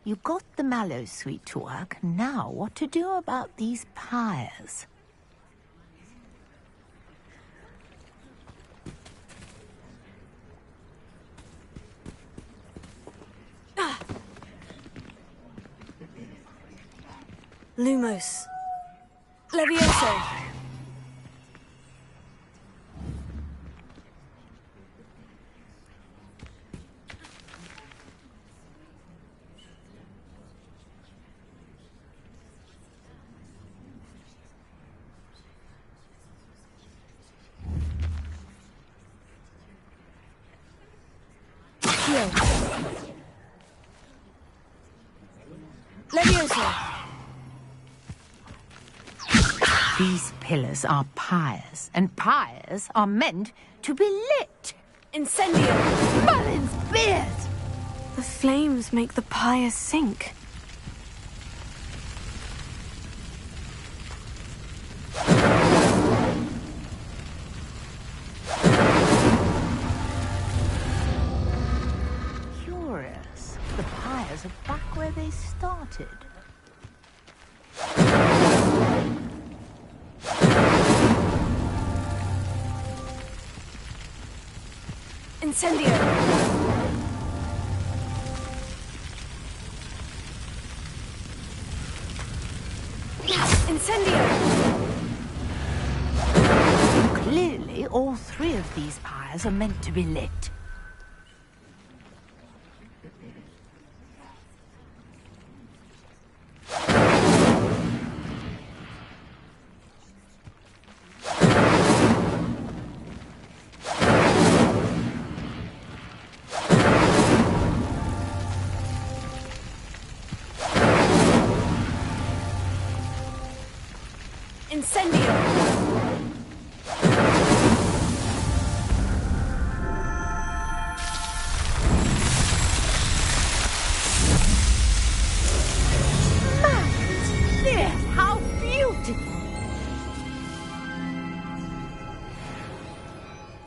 You got the mallow sweet to work. Now, what to do about these pyres? Lumos. Levioso. Levioso. These pillars are pyres, and pyres are meant to be lit. Incendio. Merlin's beard! The flames make the pyres sink. Incendio! Incendio! Clearly, all three of these pyres are meant to be lit.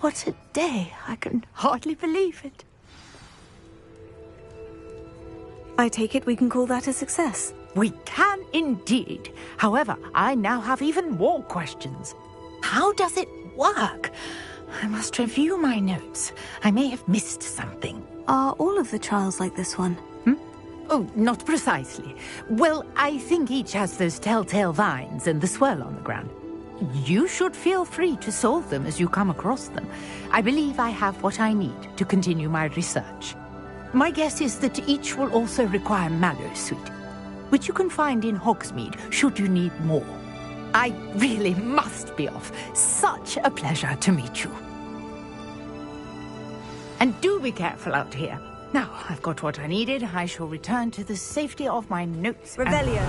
What a day. I can hardly believe it. I take it we can call that a success. We can indeed. However, I now have even more questions. How does it work? I must review my notes. I may have missed something. Are all of the trials like this one? Oh, not precisely. Well, I think each has those telltale vines and the swirl on the ground. You should feel free to solve them as you come across them. I believe I have what I need to continue my research. My guess is that each will also require mallow sweet, which you can find in Hogsmeade should you need more. I really must be off. Such a pleasure to meet you. And do be careful out here. Now, I've got what I needed. I shall return to the safety of my notes. Revelio.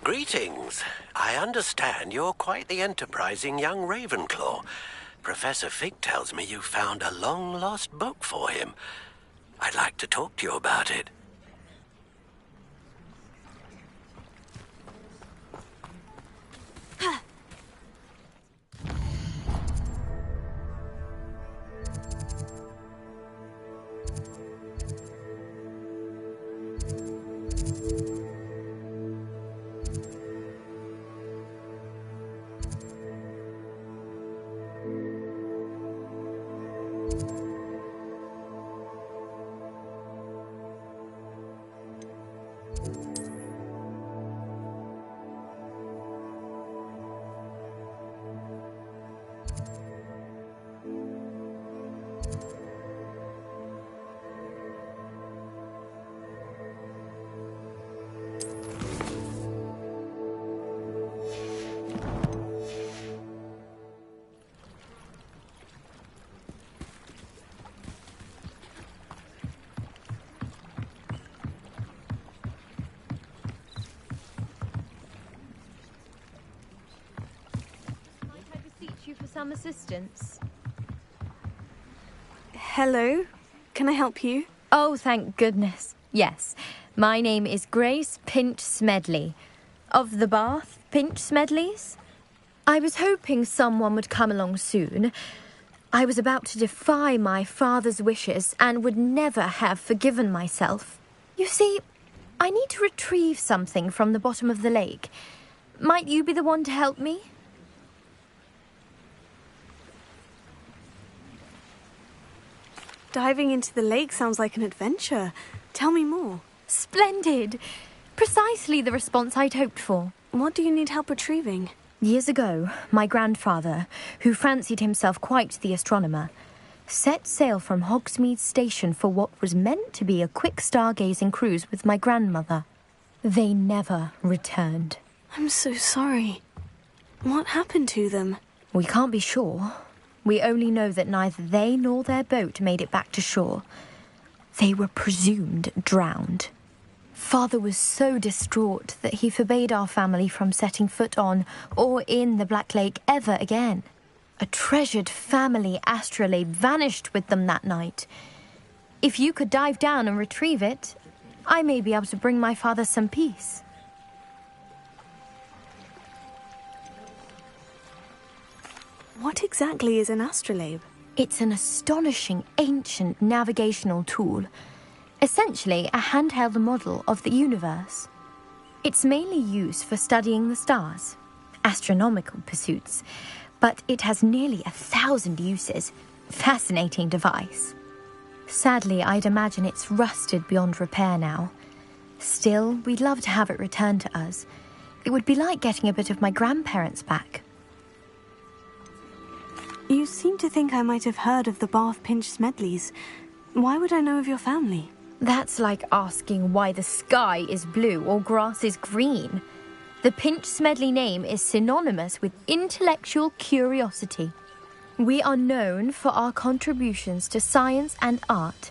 Greetings. I understand you're quite the enterprising young Ravenclaw. Professor Fig tells me you found a long-lost book for him. I'd like to talk to you about it. You for some assistance? Hello, can I help you? Oh, thank goodness. Yes, my name is Grace Pinch Smedley, of the Bath Pinch Smedleys. I was hoping someone would come along soon. I was about to defy my father's wishes and would never have forgiven myself. You see, I need to retrieve something from the bottom of the lake. Might you be the one to help me? Diving into the lake sounds like an adventure. Tell me more. Splendid! Precisely the response I'd hoped for. What do you need help retrieving? Years ago, my grandfather, who fancied himself quite the astronomer, set sail from Hogsmeade Station for what was meant to be a quick stargazing cruise with my grandmother. They never returned. I'm so sorry. What happened to them? We can't be sure. We only know that neither they nor their boat made it back to shore. They were presumed drowned. Father was so distraught that he forbade our family from setting foot on or in the Black Lake ever again. A treasured family astrolabe vanished with them that night. If you could dive down and retrieve it, I may be able to bring my father some peace. What exactly is an astrolabe? It's an astonishing ancient navigational tool. Essentially, a handheld model of the universe. It's mainly used for studying the stars, astronomical pursuits, but it has nearly 1,000 uses. Fascinating device. Sadly, I'd imagine it's rusted beyond repair now. Still, we'd love to have it returned to us. It would be like getting a bit of my grandparents back. You seem to think I might have heard of the Bath Pinch Smedleys. Why would I know of your family? That's like asking why the sky is blue or grass is green. The Pinch Smedley name is synonymous with intellectual curiosity. We are known for our contributions to science and art.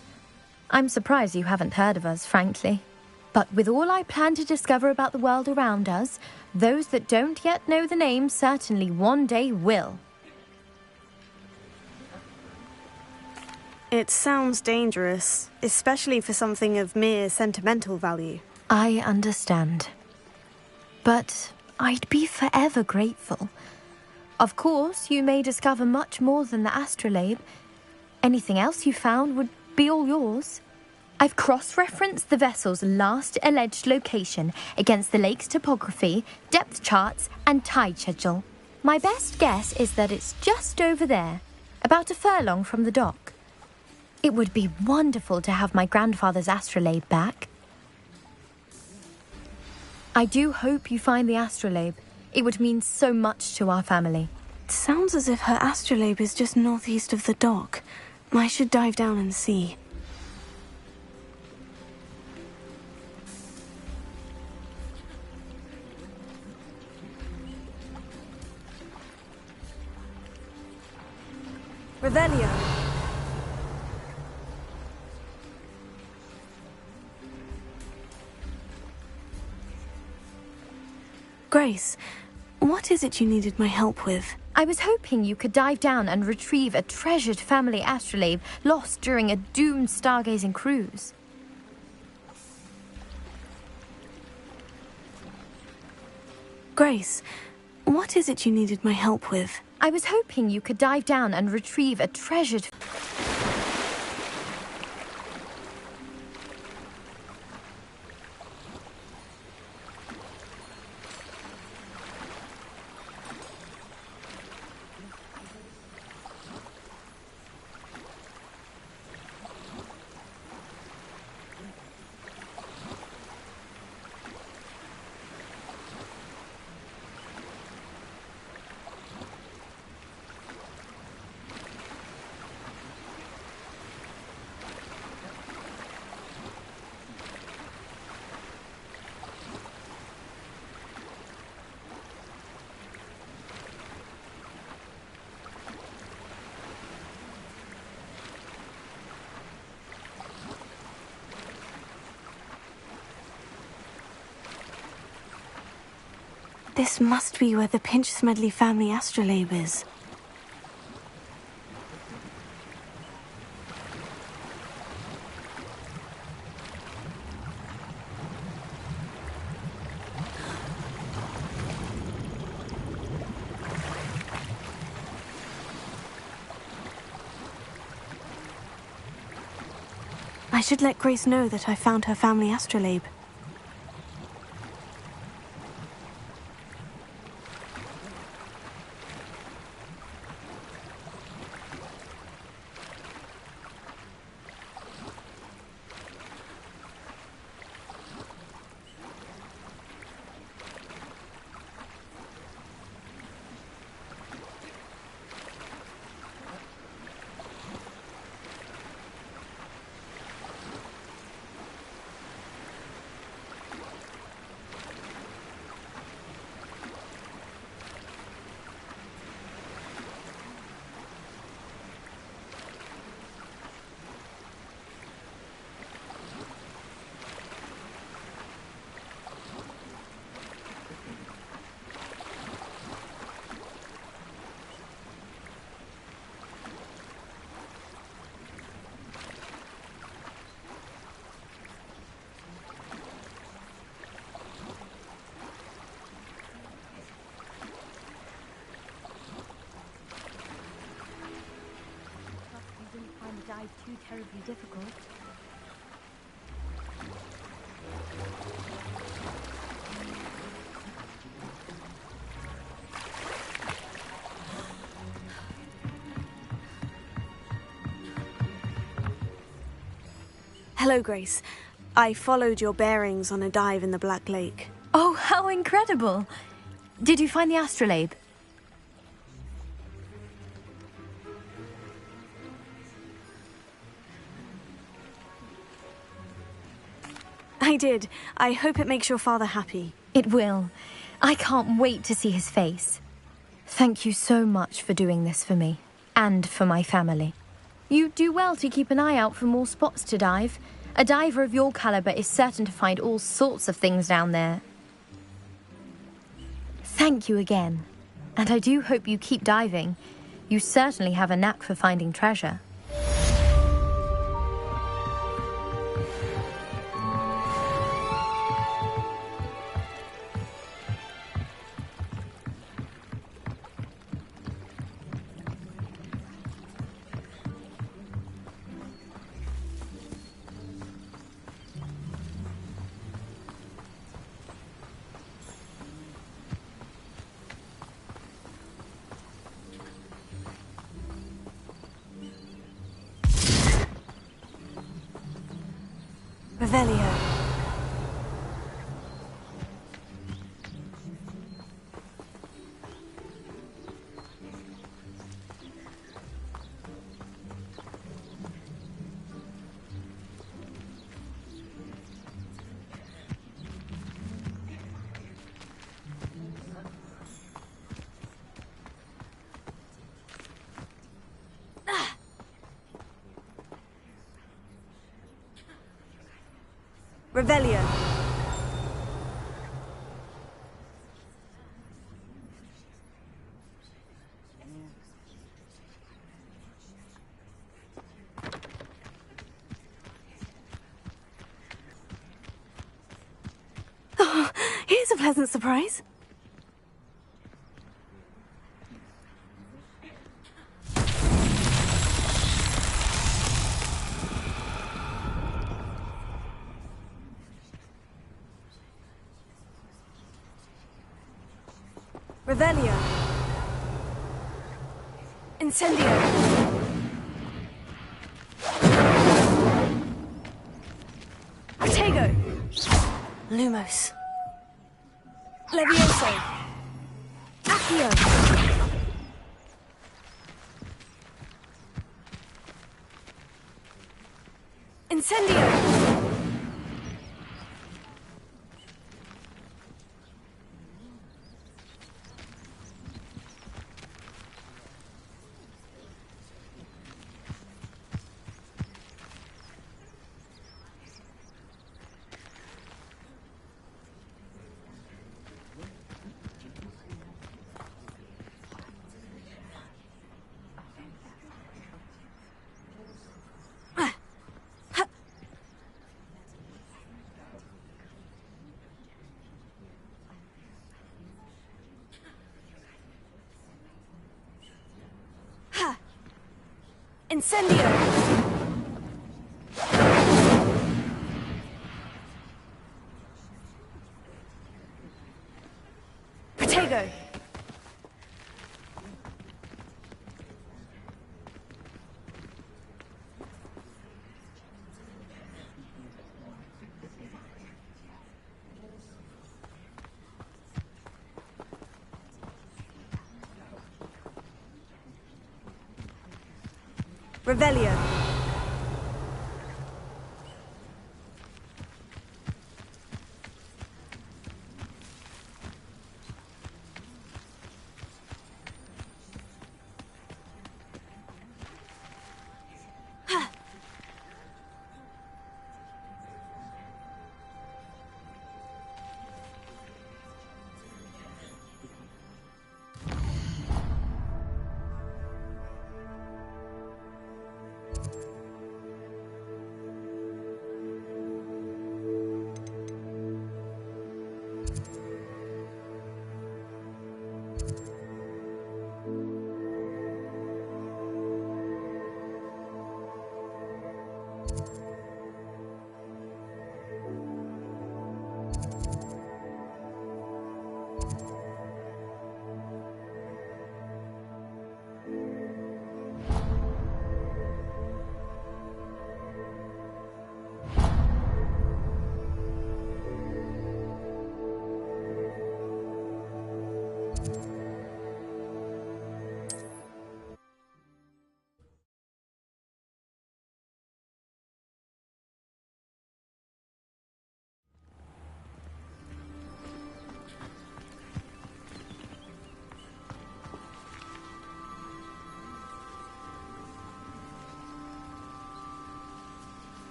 I'm surprised you haven't heard of us, frankly. But with all I plan to discover about the world around us, those that don't yet know the name certainly one day will. It sounds dangerous, especially for something of mere sentimental value. I understand. But I'd be forever grateful. Of course, you may discover much more than the astrolabe. Anything else you found would be all yours. I've cross-referenced the vessel's last alleged location against the lake's topography, depth charts, and tide schedule. My best guess is that it's just over there, about a furlong from the dock. It would be wonderful to have my grandfather's astrolabe back. I do hope you find the astrolabe. It would mean so much to our family. It sounds as if her astrolabe is just northeast of the dock. I should dive down and see. Revelio. Grace, what is it you needed my help with? I was hoping you could dive down and retrieve a treasured family astrolabe lost during a doomed stargazing cruise. Grace, what is it you needed my help with? I was hoping you could dive down and retrieve a treasured... This must be where the Pinch Smedley family astrolabe is. I should let Grace know that I found her family astrolabe. dive too terribly difficult. Hello, Grace. I followed your bearings on a dive in the Black Lake. Oh, how incredible! Did you find the astrolabe? I did. I hope it makes your father happy. It will. I can't wait to see his face. Thank you so much for doing this for me, and for my family. You do well to keep an eye out for more spots to dive. A diver of your caliber is certain to find all sorts of things down there. Thank you again. And I do hope you keep diving. You certainly have a knack for finding treasure. Revelio. Revelio. Oh, here's a pleasant surprise. Revelio. Incendio. Protego. Lumos. Levioso. Accio. Incendio. Incendio! Protego! Revelio.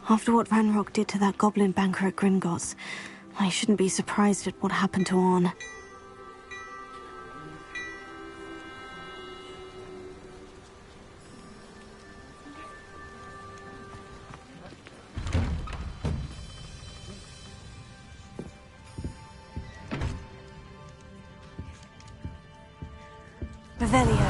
After what Ranrock did to that goblin banker at Gringotts, I shouldn't be surprised at what happened to Orn. Revelio.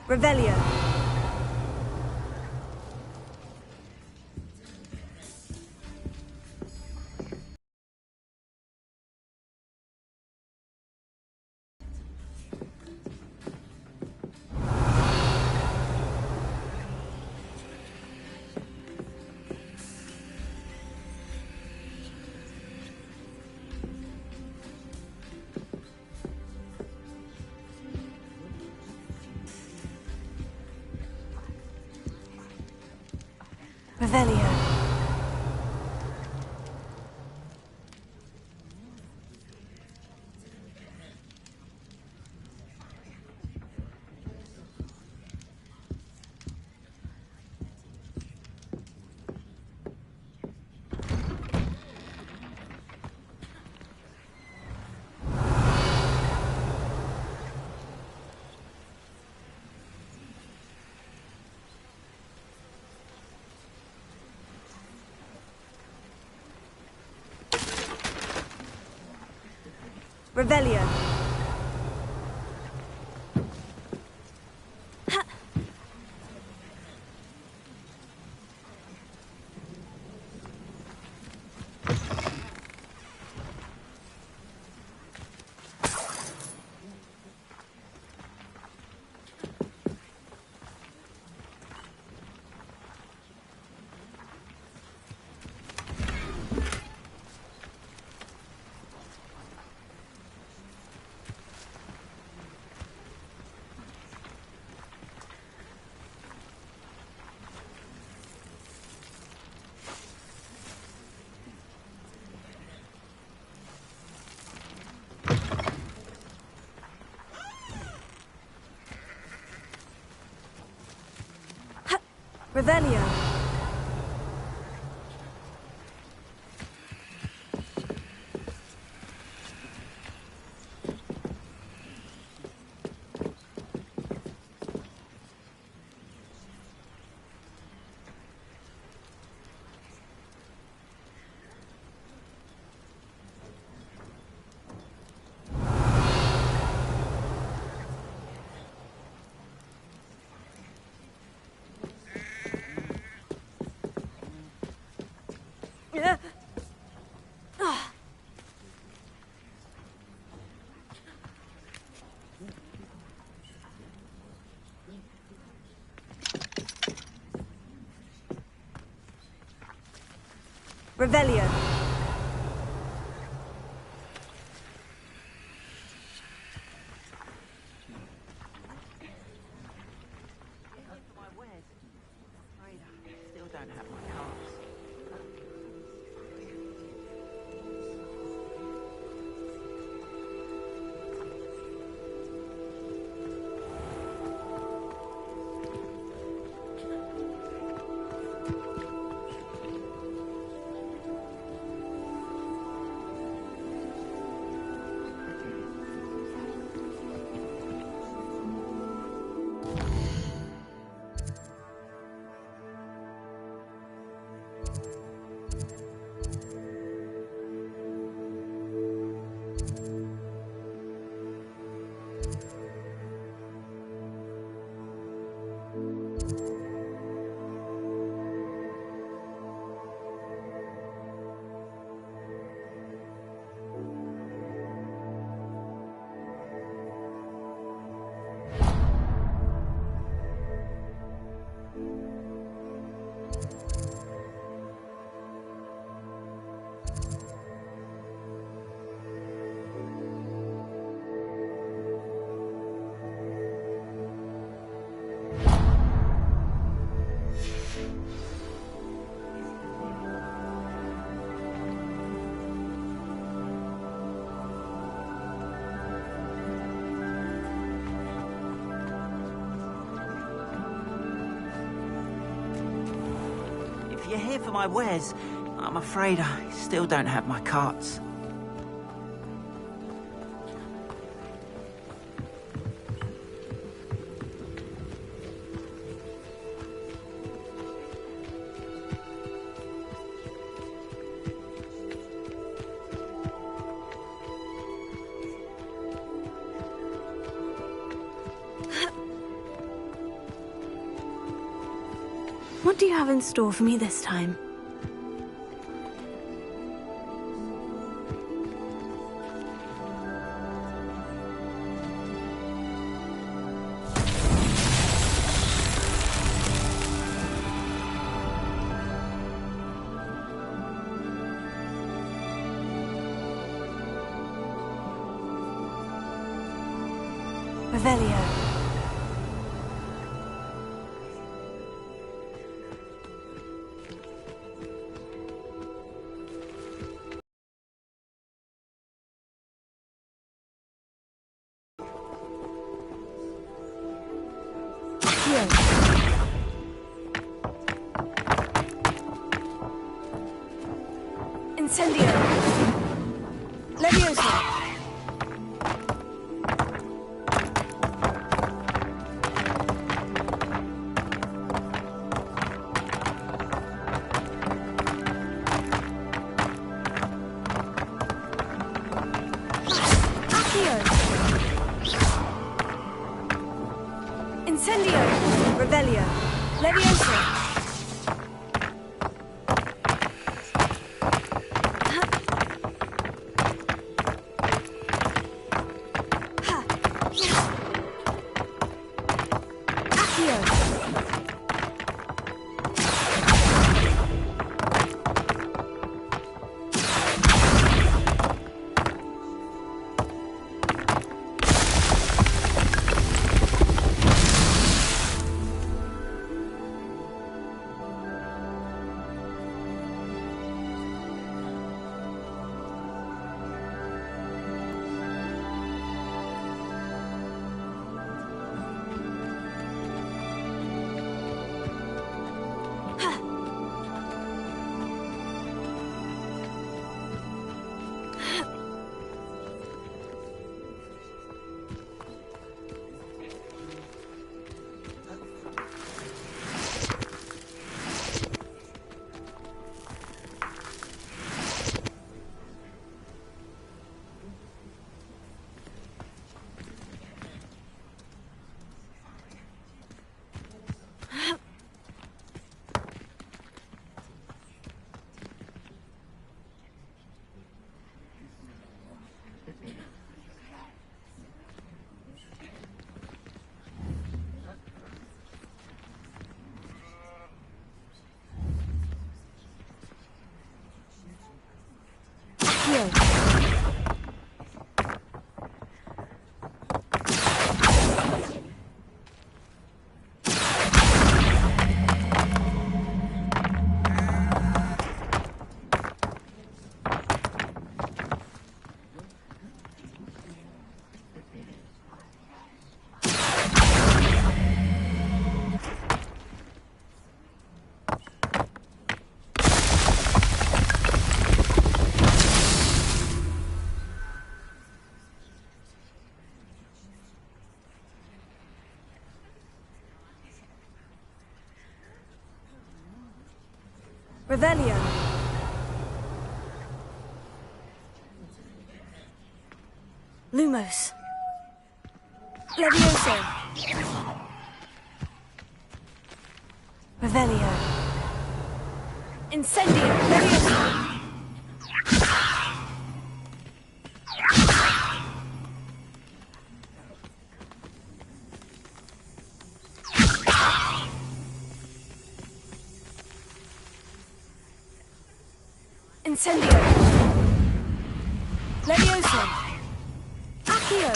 Revelio. Revelio. Revelio. Revelio. Revelio. Still don't have my cards. you're here for my wares, I'm afraid I still don't have my carts. What do you have in store for me this time? Revelio. Incendio. Leviosa. Incendio. Revelio. Leviosa. Revelio. Lumos. Levioso. Revelio. Incendio. Levioso. Incendio. Levioso. Accio.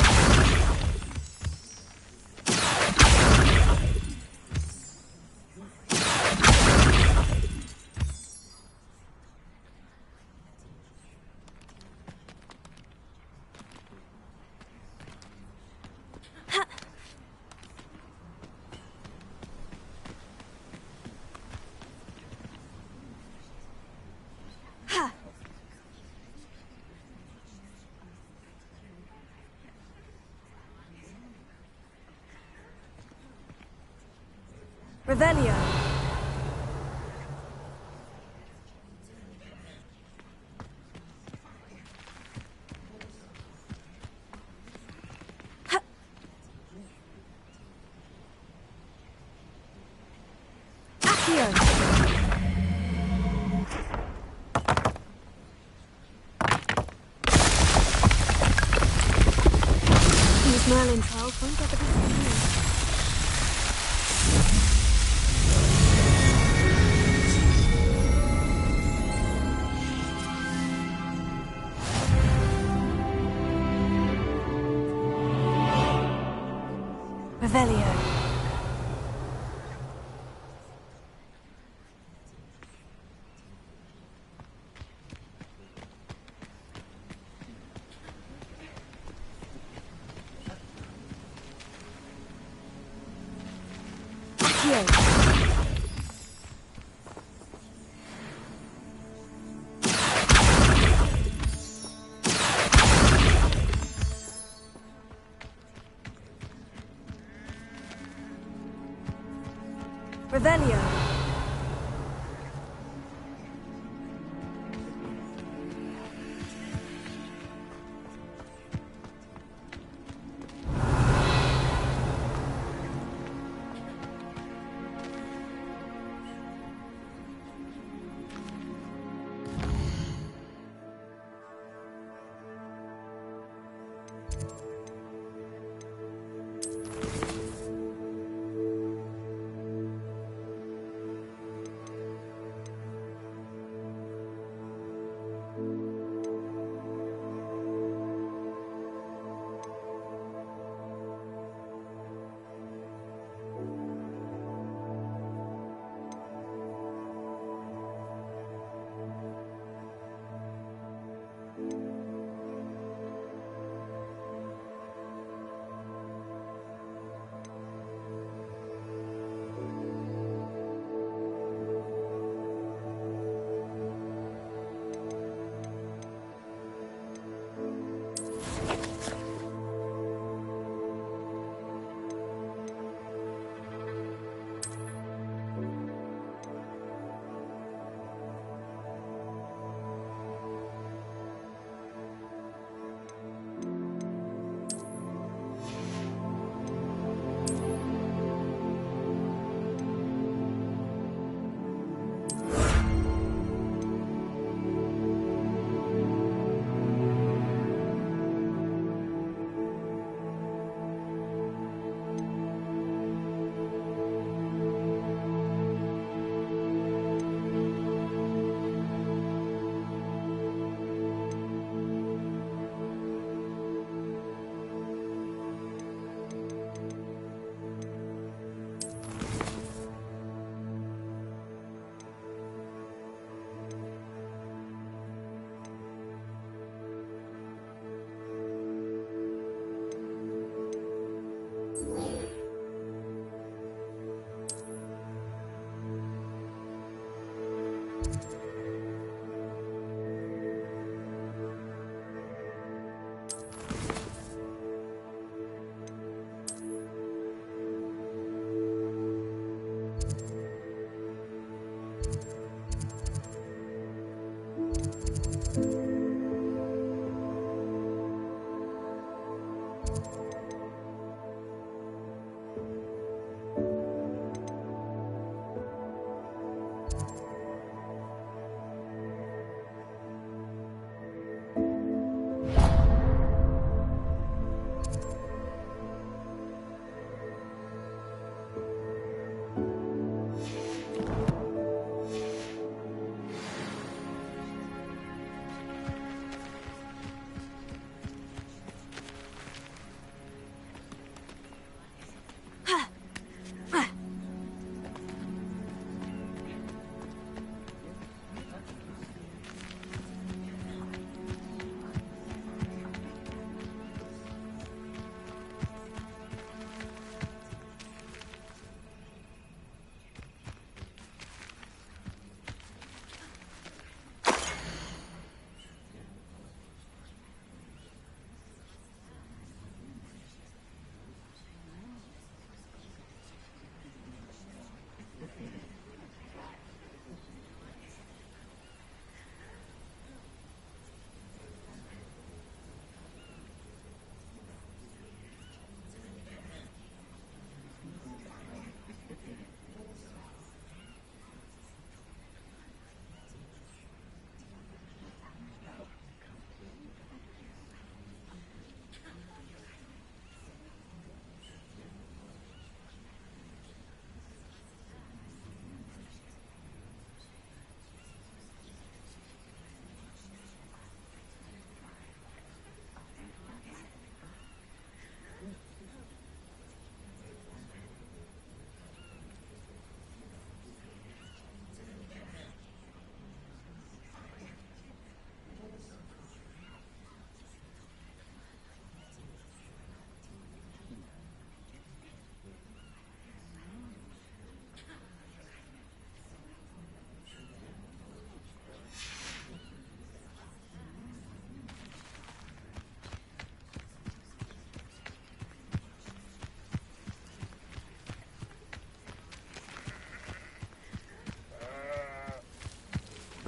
Revelio. These Merlin trials won't get the best of me. Revelio. Revelio.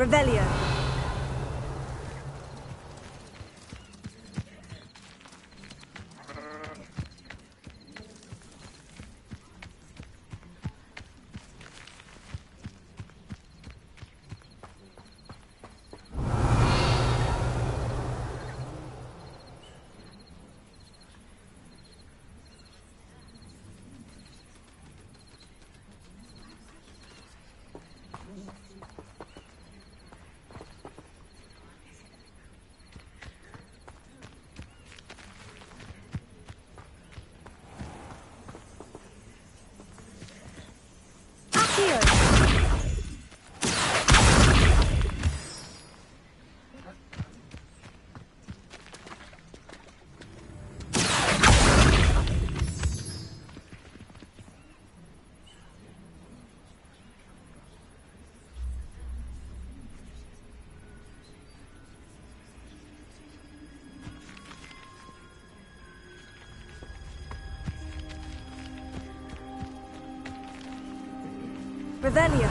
Revelio. Revelio.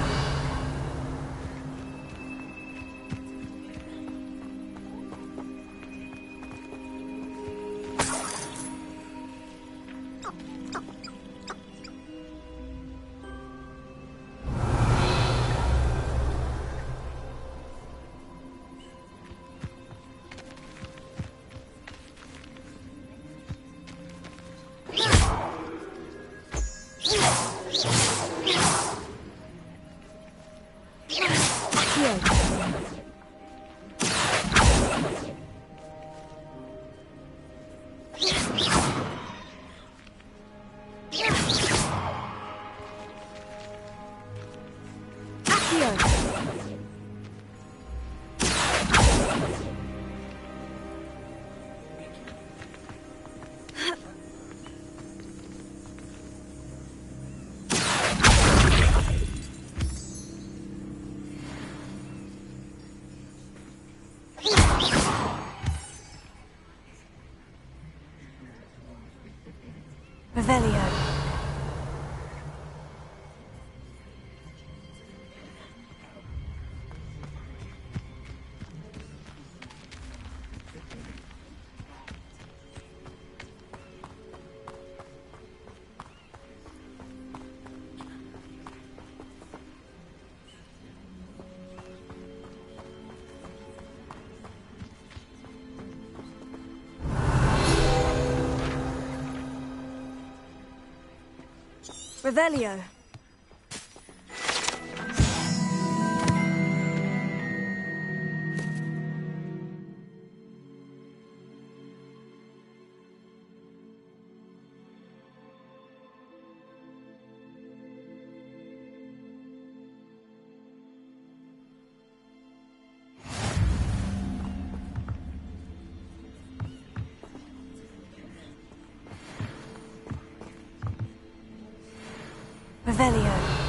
Revelio. Revelio. Revelio.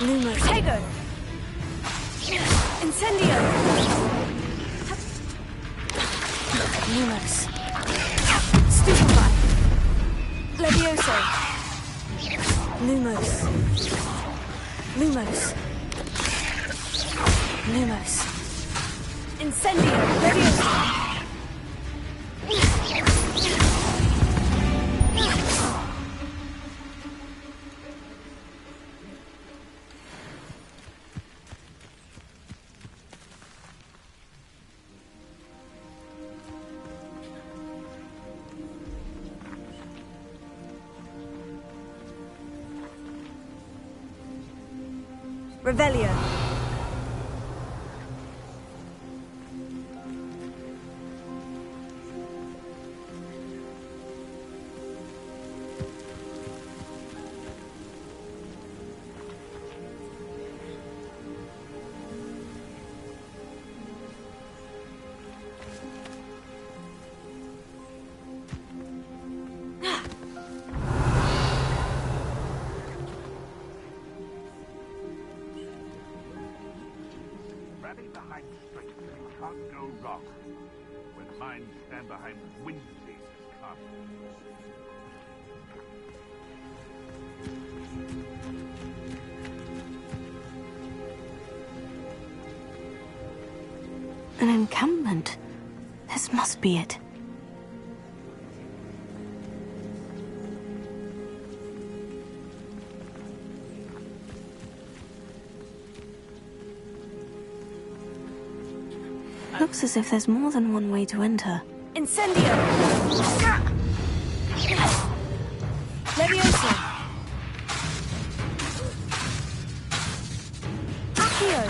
Lumos. Tego! Incendio! Lumos. Stupefy! Levioso! Lumos. Lumos. Lumos. Incendio! Levioso! Revelio. Standing behind strength can't go wrong. When minds stand behind Wednesday's castle. An encampment. This must be it. Looks as if there's more than one way to enter. Incendio! Leviosa! Accio!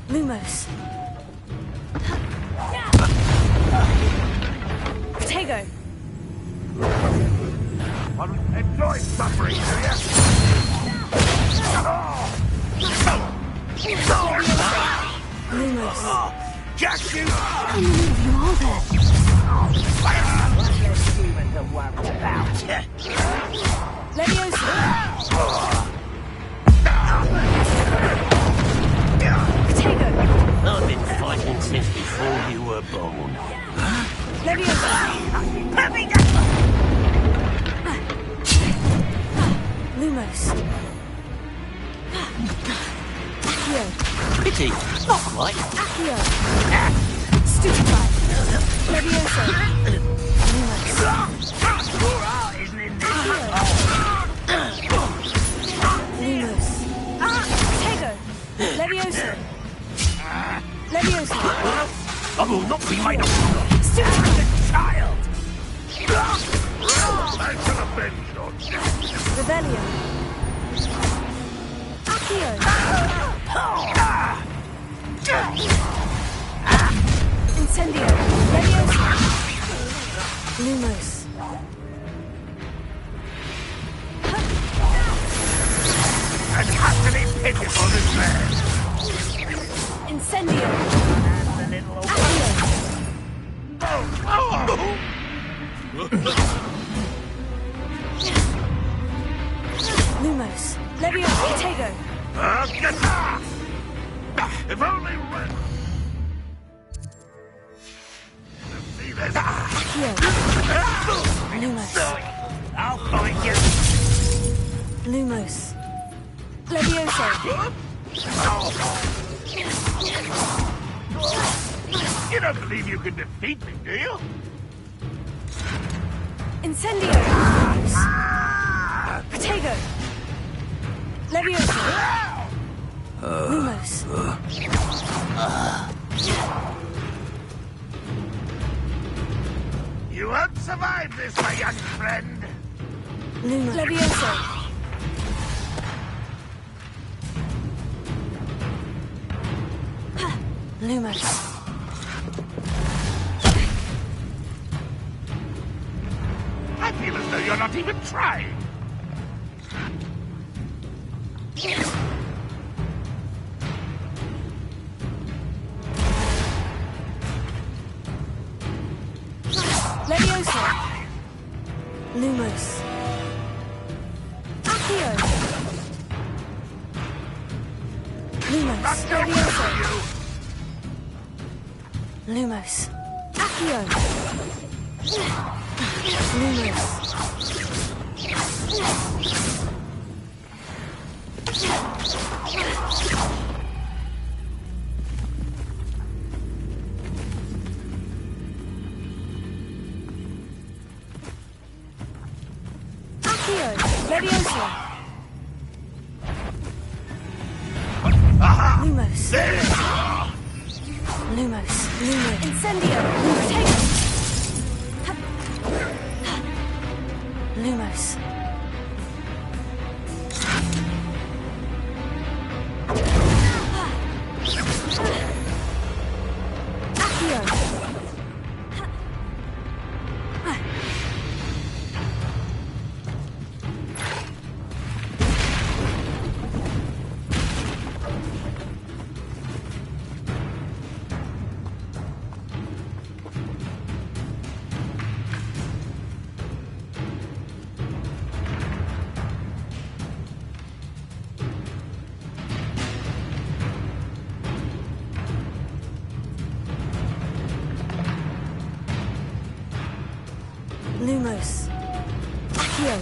Lumos. Protego! Enjoy suffering, do you? Lumos. Just you! How many of you are there? Leviosa! Protego! I've been fighting since before you were born. Lumos. Accio. Pity, not quite. Accio! Stupefy! Leviosa! Your art isn't in this. Lumos. Protego! Leviosa! Leviosa! I will not be made a Stupefy! child! Thanks for the bench, Lord. Rebellion! Accio! Incendio! Leviosa! Lumos. And utterly pitiful as man. Incendio! Lumos. Leviosa! Protego! If only see this. Lumos. I'll find you. Lumos. Leviosa! You don't believe you can defeat me, do you? Incendio! Protego! Leviosa! Lumos. You won't survive this, my young friend. Lumos. Leviosa! Lumos. I feel as though you're not even trying. Leviosa! Lumos. Accio! Lumos. Leviosa! Lumos. Accio! Lumos. Accio! Leviosa! Lumos. Lumos. Lumos. Incendio! Protego! Lumos. Accio! Lumos. Accio.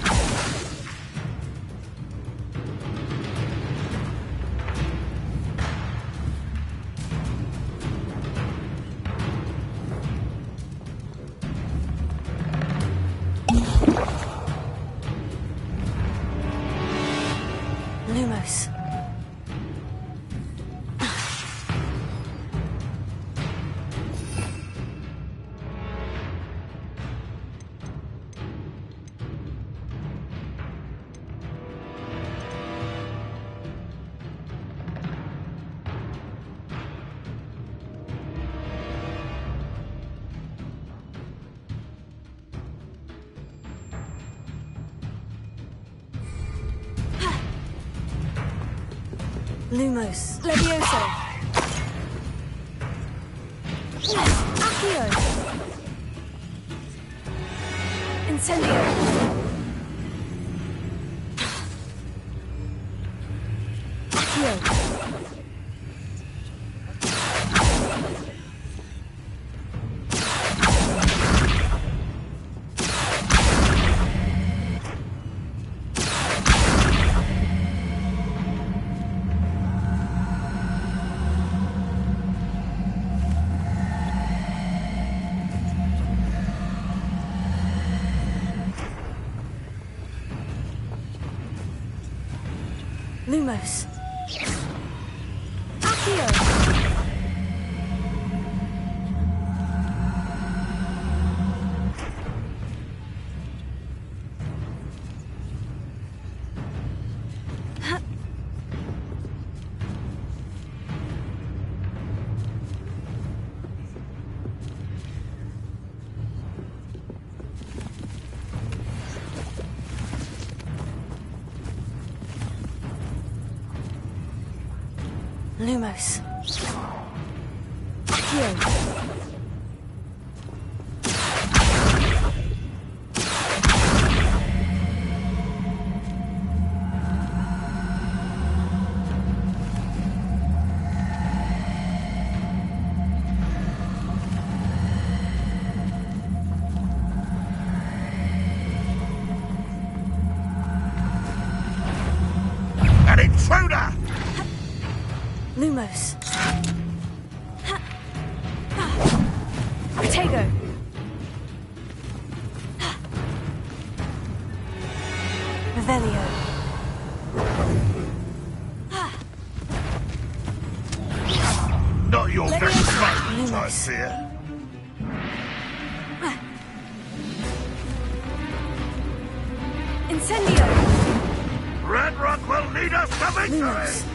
Lumos. Lumos. Levioso. Accio. Incendio. Accio. Lumos. Accio. Lumos. Accio. An intruder! Lumos. Protego. Revelio. Not your Let me best try. moment, I fear. Incendio. Red Rock will lead us to victory! Lumos.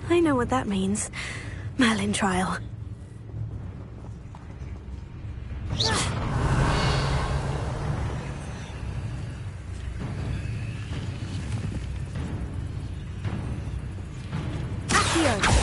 I know what that means. Merlin trial. Accio.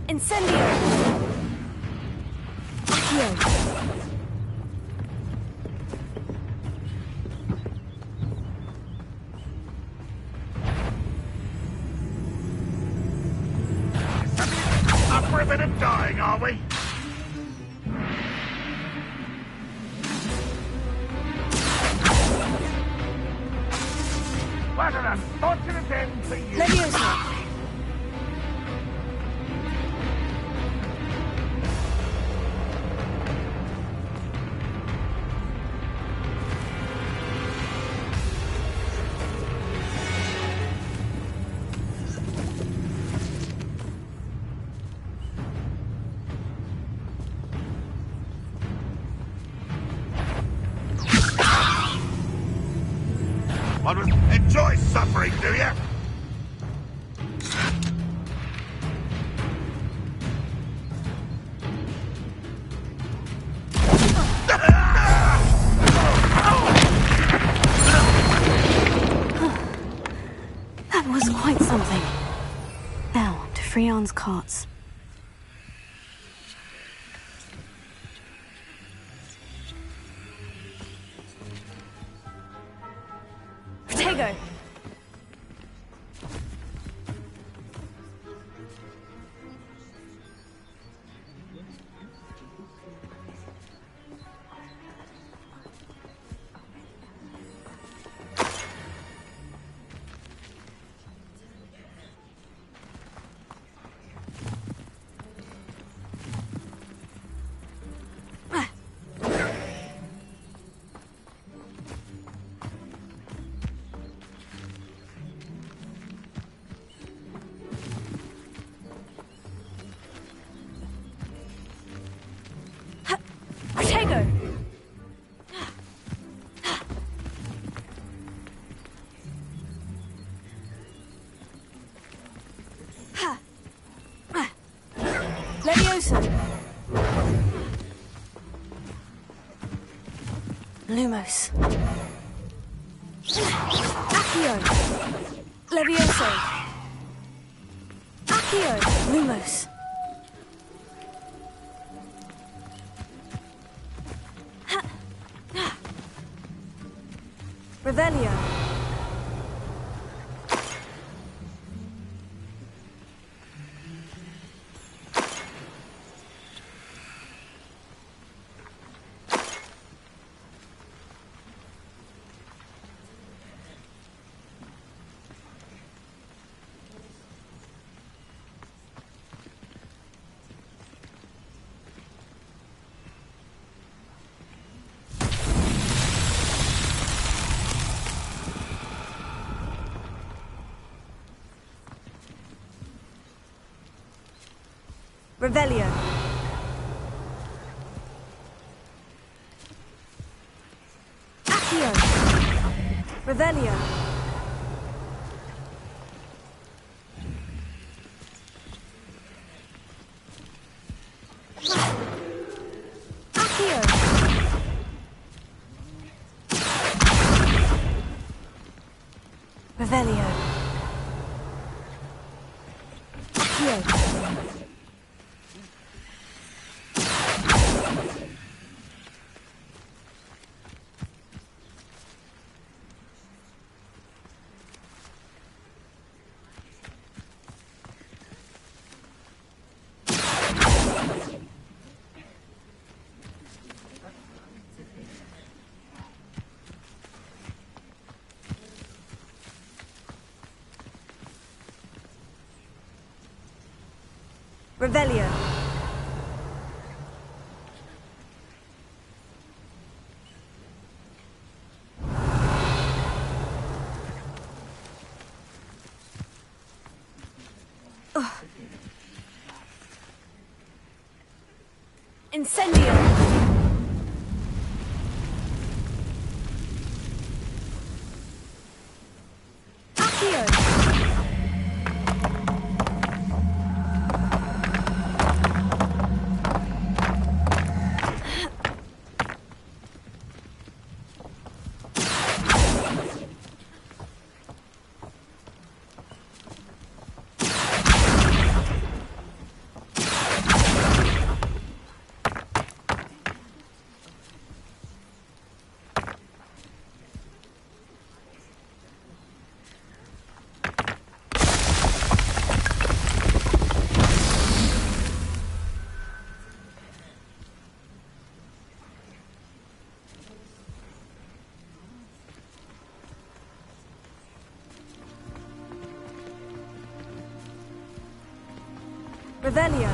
Incendio. Accio. Up for a bit of dying, are we? What an unfortunate end for you! Levioso. Enjoy suffering, do you? Freon's carts. Protego! Protego! Levioso! Lumos. Accio! Levioso! Accio! Lumos. Revelio. Revelio. Accio. Revelio. Accio. Revelio. Accio. Revelio. Incendio. Accio. Revelio.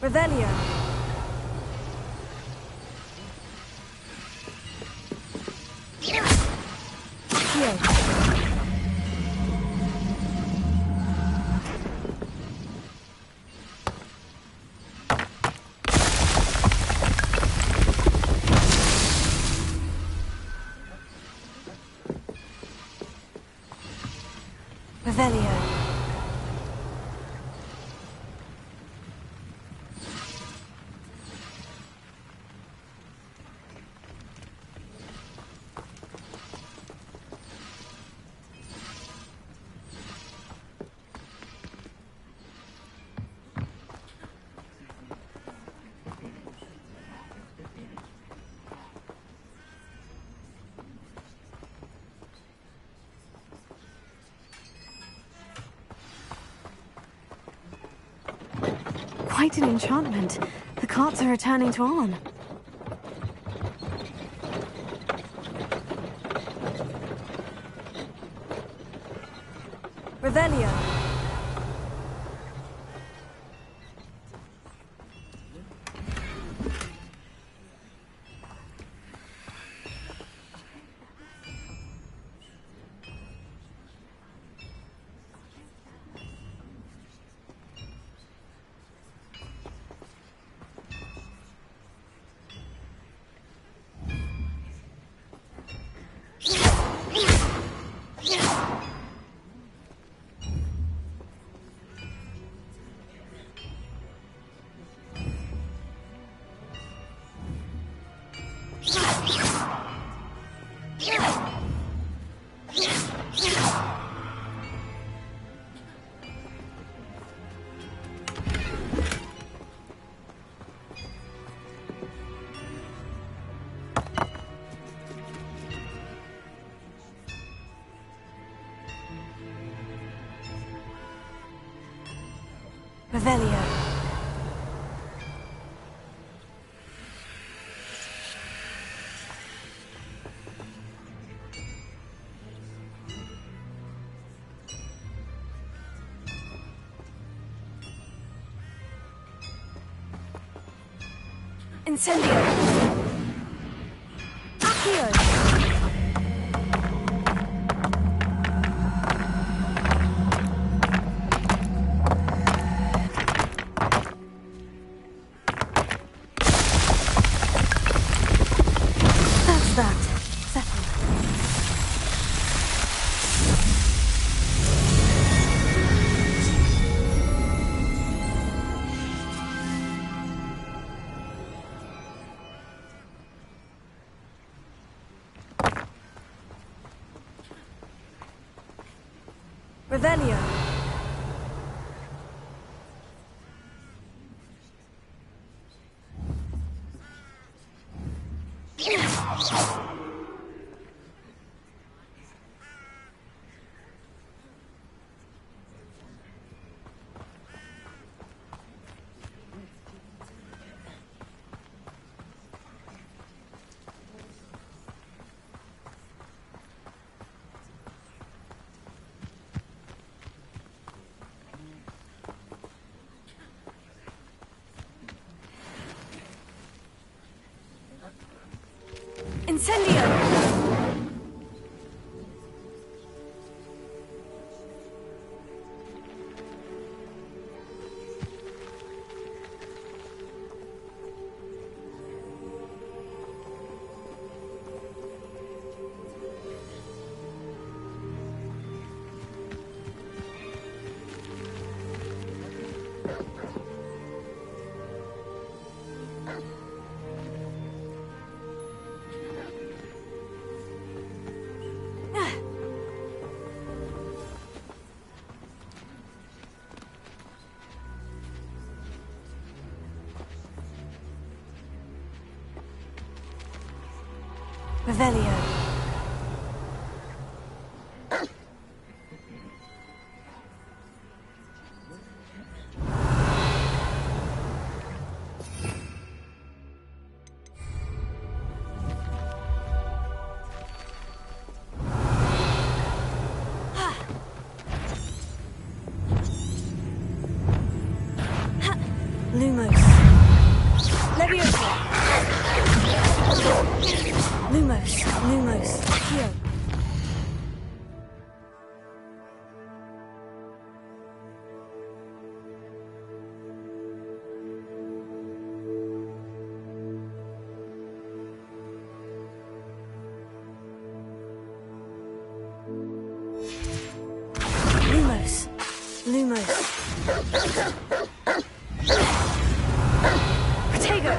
Revelio. Accio. Revelio. Quite an enchantment. The carts are returning to Arn. Revelio. Revelio. Incendio. Accio. Revelio. Incendio! Revelio. Lumos. Lumos. Lumos. Protego!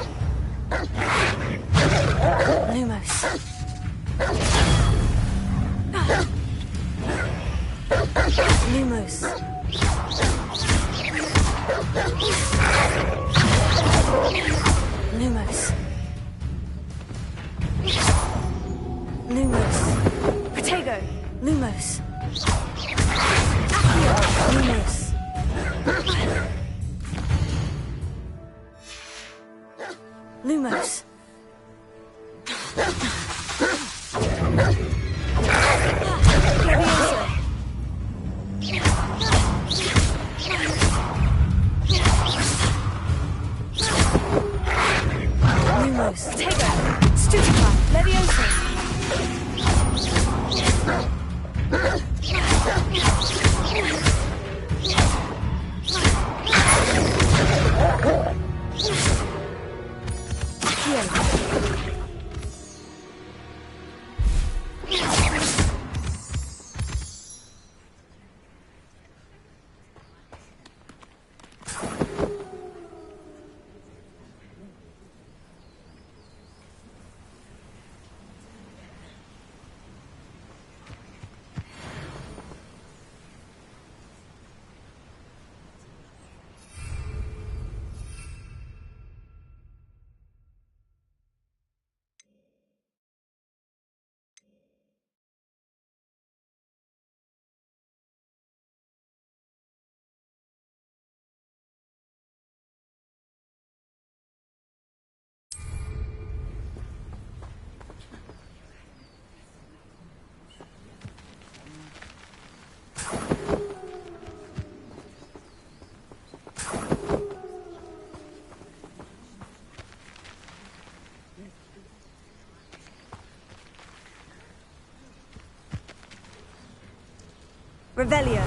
Lumos. Lumos. Lumos. Lumos. Protego! Lumos. Accio! Lumos. Lumos. Levioso. Lumos. Protego! Stupefy! Levioso. Revelio.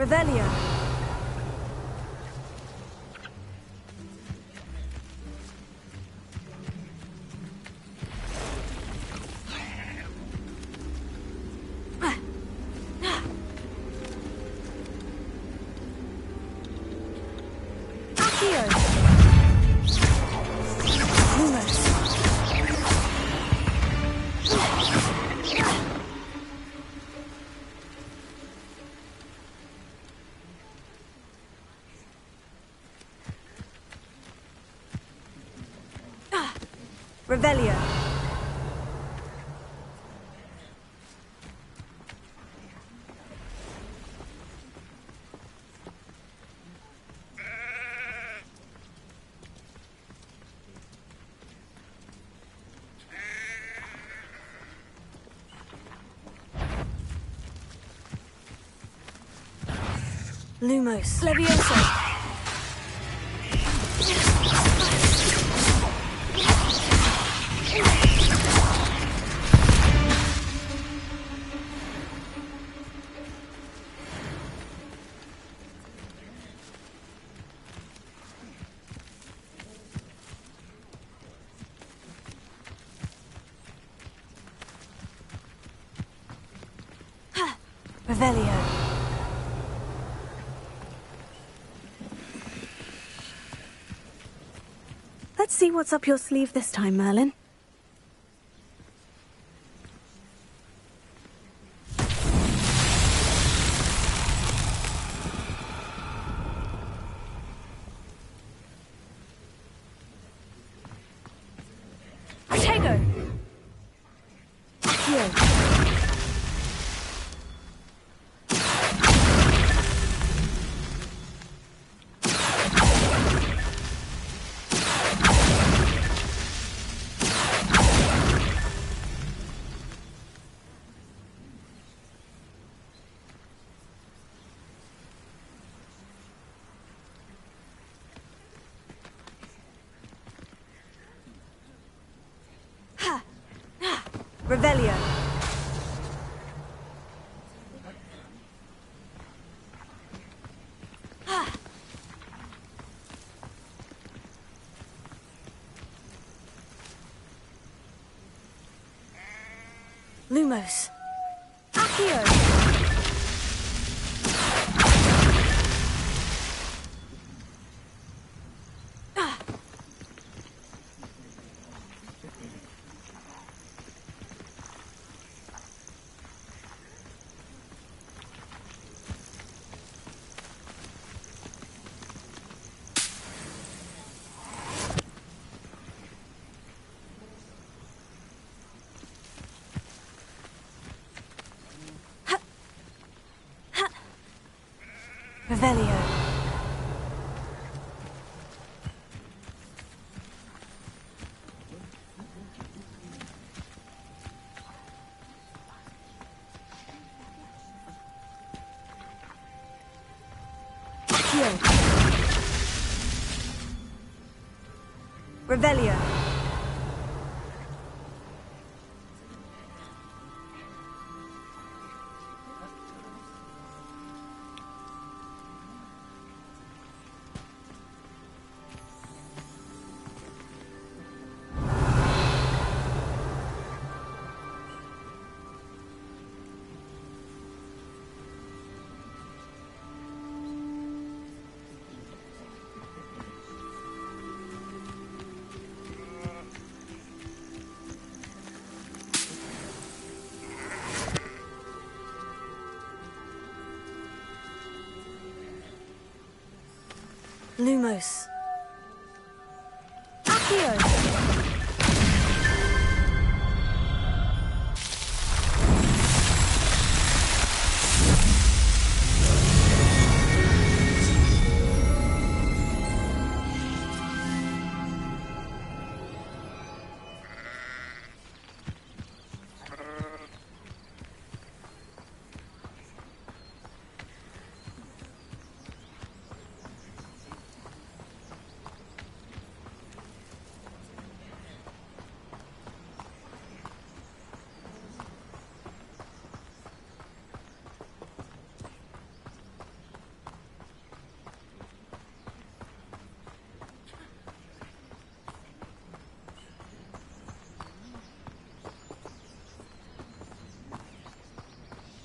Revelio. Accio. Lumos. Revelio. Lumos. Levioso. Revelio. Let's see what's up your sleeve this time, Merlin. Protego! Here. Revelio. Lumos. Accio. Revelio. Accio. Revelio. Lumos. Accio.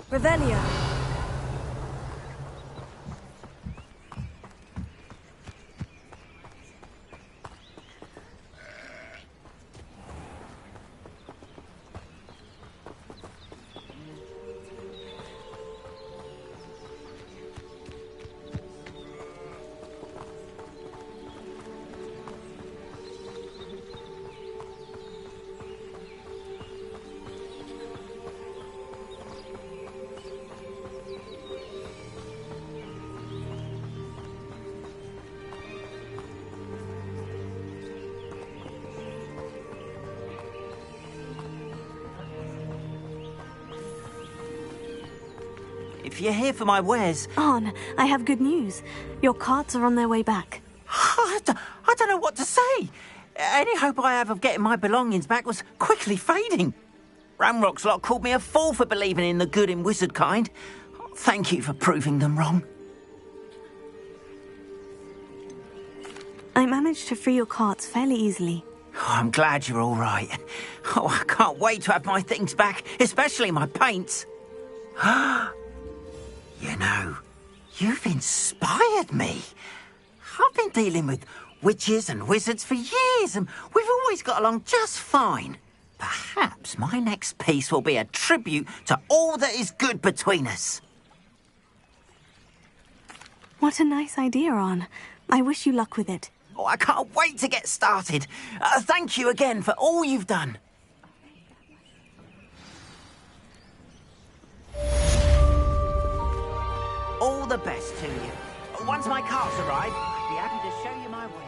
Revelio. If you're here for my wares... Arn, I have good news. Your carts are on their way back. I don't know what to say. Any hope I have of getting my belongings back was quickly fading. Ramrock's lot called me a fool for believing in the good in wizard kind. Thank you for proving them wrong. I managed to free your carts fairly easily. Oh, I'm glad you're all right. Oh, I can't wait to have my things back, especially my paints. You know, you've inspired me. I've been dealing with witches and wizards for years, and we've always got along just fine. Perhaps my next piece will be a tribute to all that is good between us. What a nice idea, Arn. I wish you luck with it. Oh, I can't wait to get started. Thank you again for all you've done. All the best to you. Once my carts arrive, I'll be happy to show you my wares.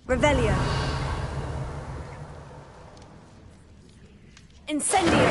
Revelio. Incendio.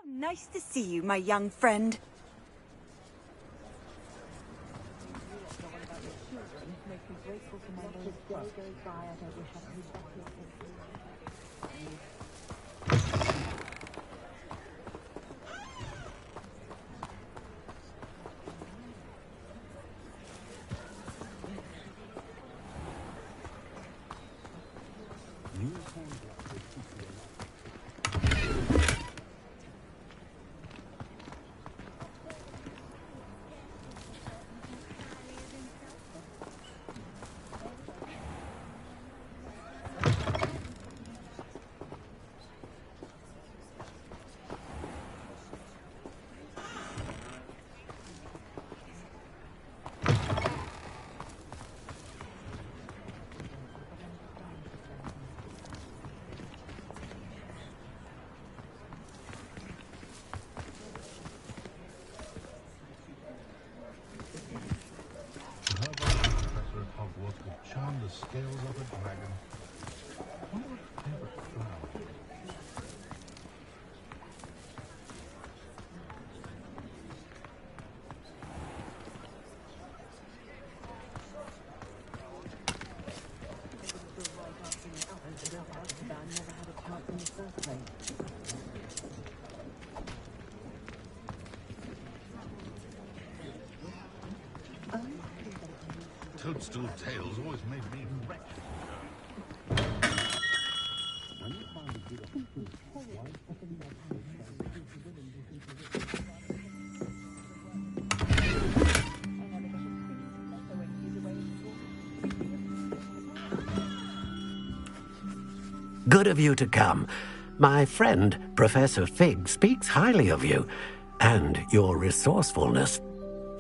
Nice to see you, my young friend. Charm the scales of a dragon. What would favorite flower? Toadstool tails always made me wretched. Good of you to come. My friend, Professor Fig, speaks highly of you, and your resourcefulness.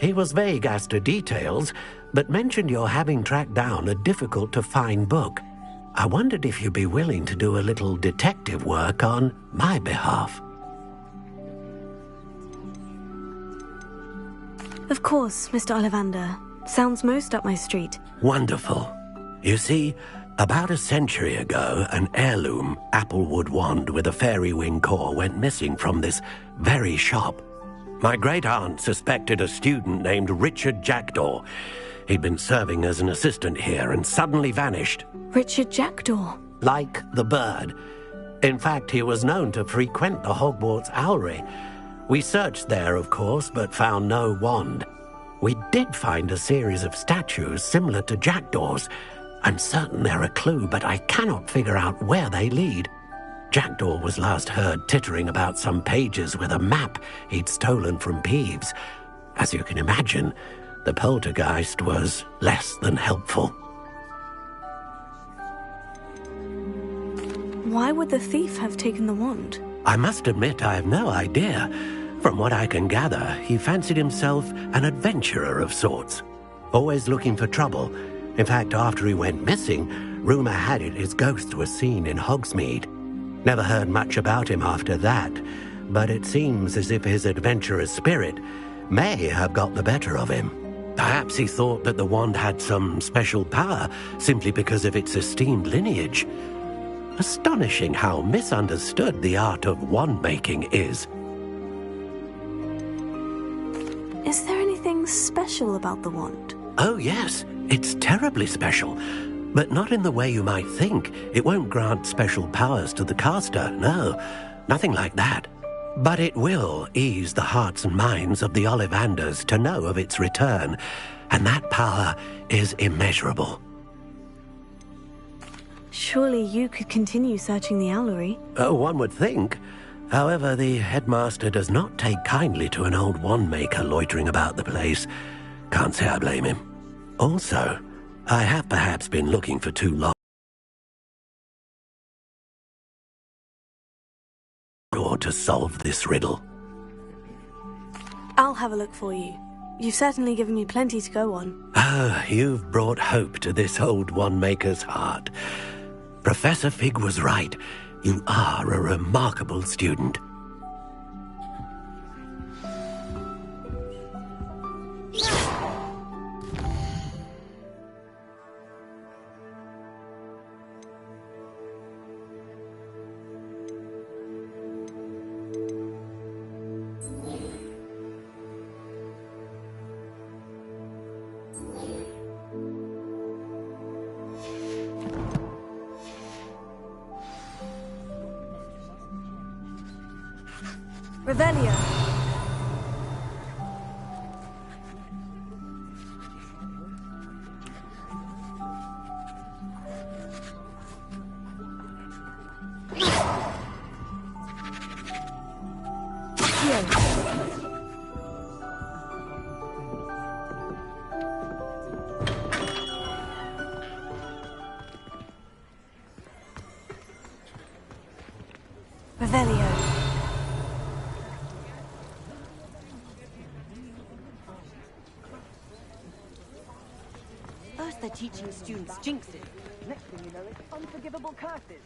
He was vague as to details, but mentioned your having tracked down a difficult-to-find book. I wondered if you'd be willing to do a little detective work on my behalf. Of course, Mr. Ollivander. Sounds most up my street. Wonderful. You see, about a century ago, an heirloom applewood wand with a fairy wing core went missing from this very shop. My great-aunt suspected a student named Richard Jackdaw. He'd been serving as an assistant here and suddenly vanished. Richard Jackdaw. Like the bird. In fact, he was known to frequent the Hogwarts Owlery. We searched there, of course, but found no wand. We did find a series of statues similar to Jackdaw's. I'm certain they're a clue, but I cannot figure out where they lead. Jackdaw was last heard tittering about some pages with a map he'd stolen from Peeves. As you can imagine, the poltergeist was less than helpful. Why would the thief have taken the wand? I must admit I have no idea. From what I can gather, he fancied himself an adventurer of sorts. Always looking for trouble. In fact, after he went missing, rumour had it his ghost was seen in Hogsmeade. Never heard much about him after that, but it seems as if his adventurous spirit may have got the better of him. Perhaps he thought that the wand had some special power simply because of its esteemed lineage. Astonishing how misunderstood the art of wand-making is. Is there anything special about the wand? Oh yes, it's terribly special. But not in the way you might think. It won't grant special powers to the caster, no. Nothing like that. But it will ease the hearts and minds of the Ollivanders to know of its return. And that power is immeasurable. Surely you could continue searching the Owlery. Oh, one would think. However, the headmaster does not take kindly to an old wand-maker loitering about the place. Can't say I blame him. Also, I have perhaps been looking for too long to solve this riddle. I'll have a look for you. You've certainly given me plenty to go on. Ah, you've brought hope to this old wand-maker's heart. Professor Fig was right. You are a remarkable student. Revelio. Revelio. First they're teaching students jinxes. Next thing you know, it's unforgivable curses.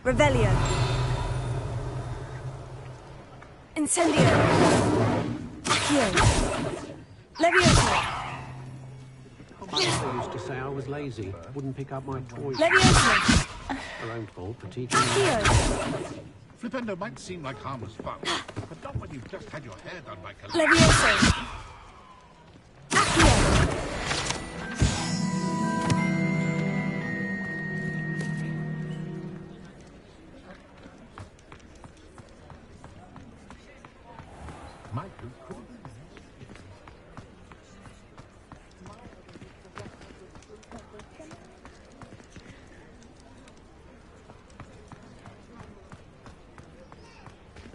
Revelio. Incendio. Accio. Levioso. I used to say I was lazy. Wouldn't pick up my toys. Levioso. Her own fault for teaching Accio. Flipendo might seem like harmless fun, but not when you've just had your hair done by Calais. Levioso. Accio.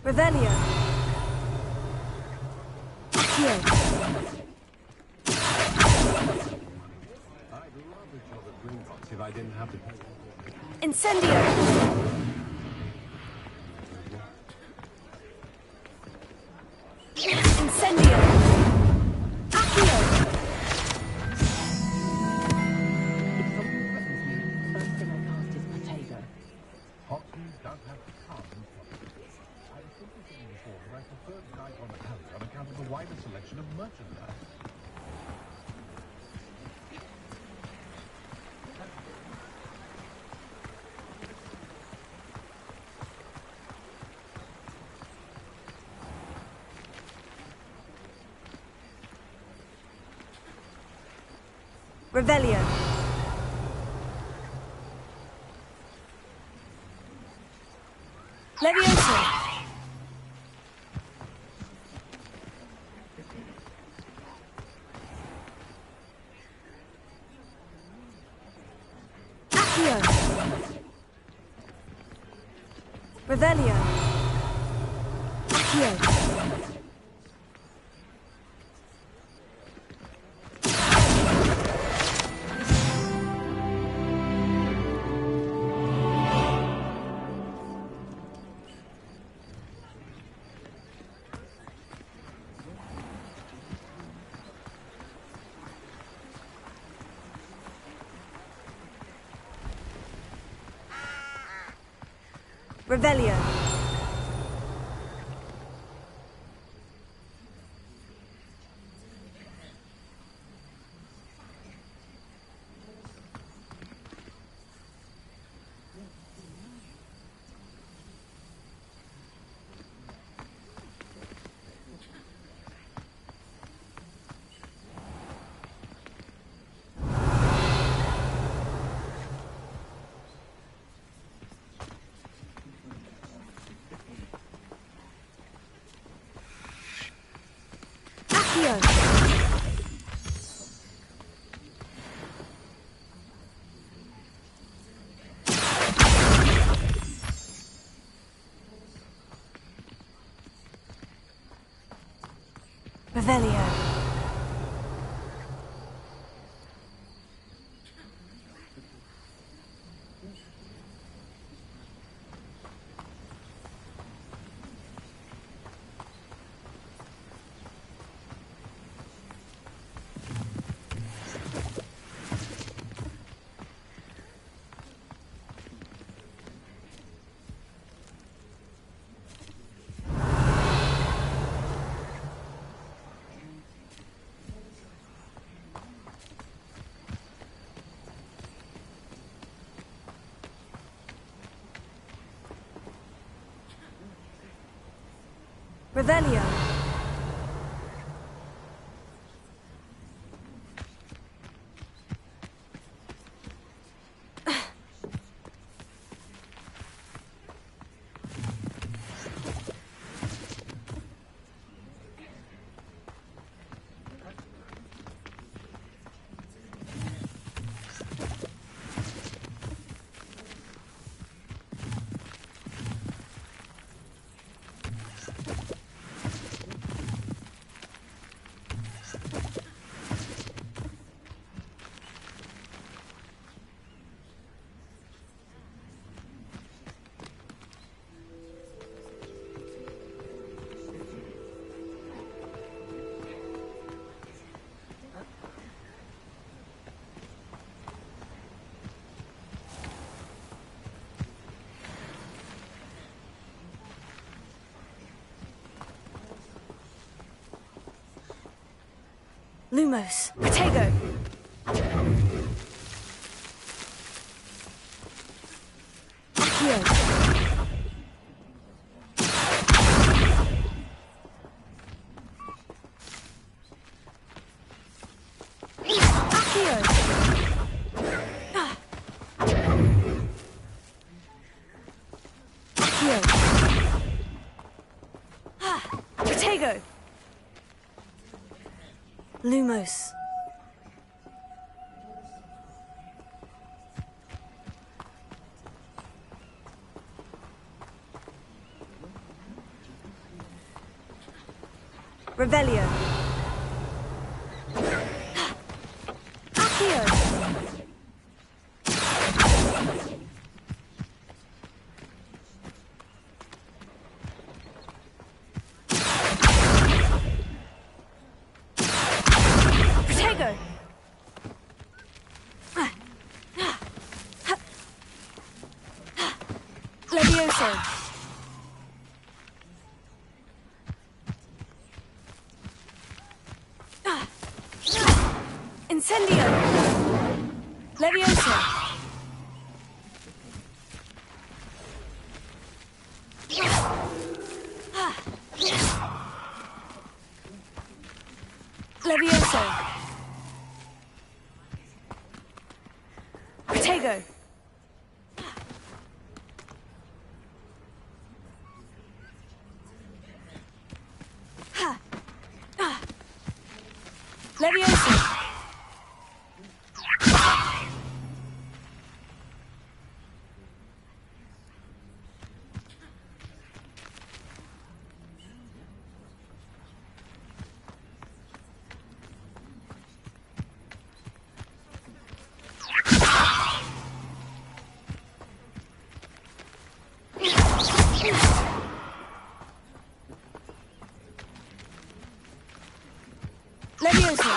Revelio. Accio. I'd love a job at Gringotts if I didn't have to pay. Incendio. Incendio. Accio. Revelio. Levioso. Accio. Revelio. Accio. Revelio. Accio. Revelio. Revelio. Lumos. Protego. Accio. Accio. Accio. Protego. Lumos. Revelio. Accio. Protego. Levioso. Incendio. Levioso. Levioso. Protego. Leviosa. Leviosa.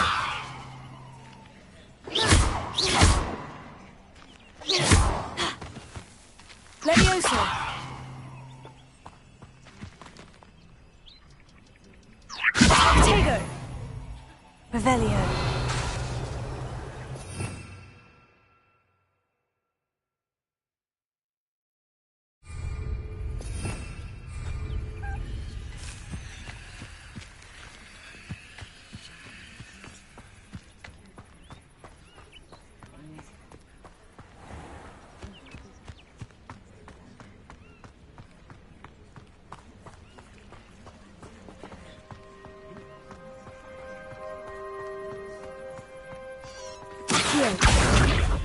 Leviosa. Protego. Revelio.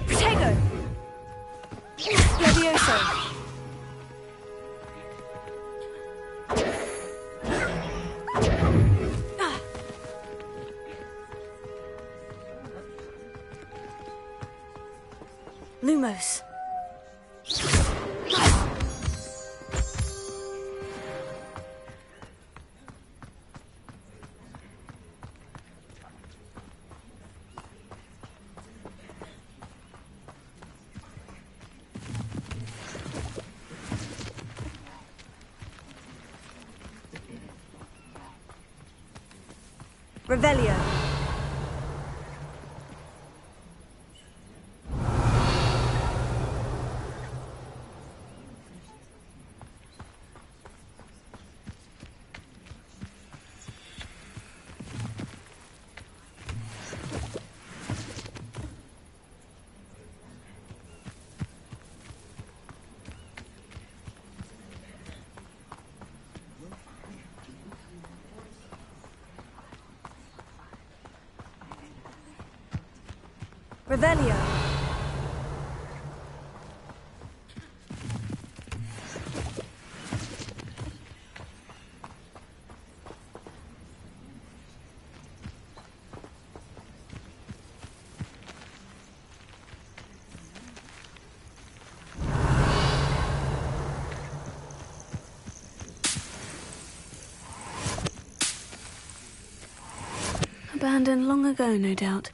Protego. Levioso. Lumos. Revelio. Revelio. Abandoned long ago, no doubt.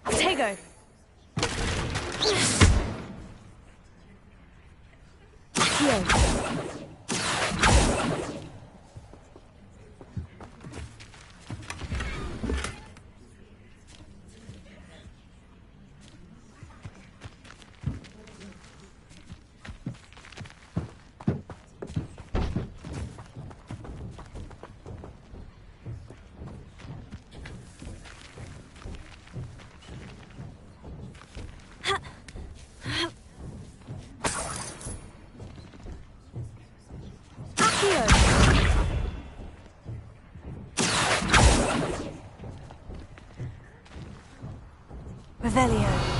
Protego. Revelio.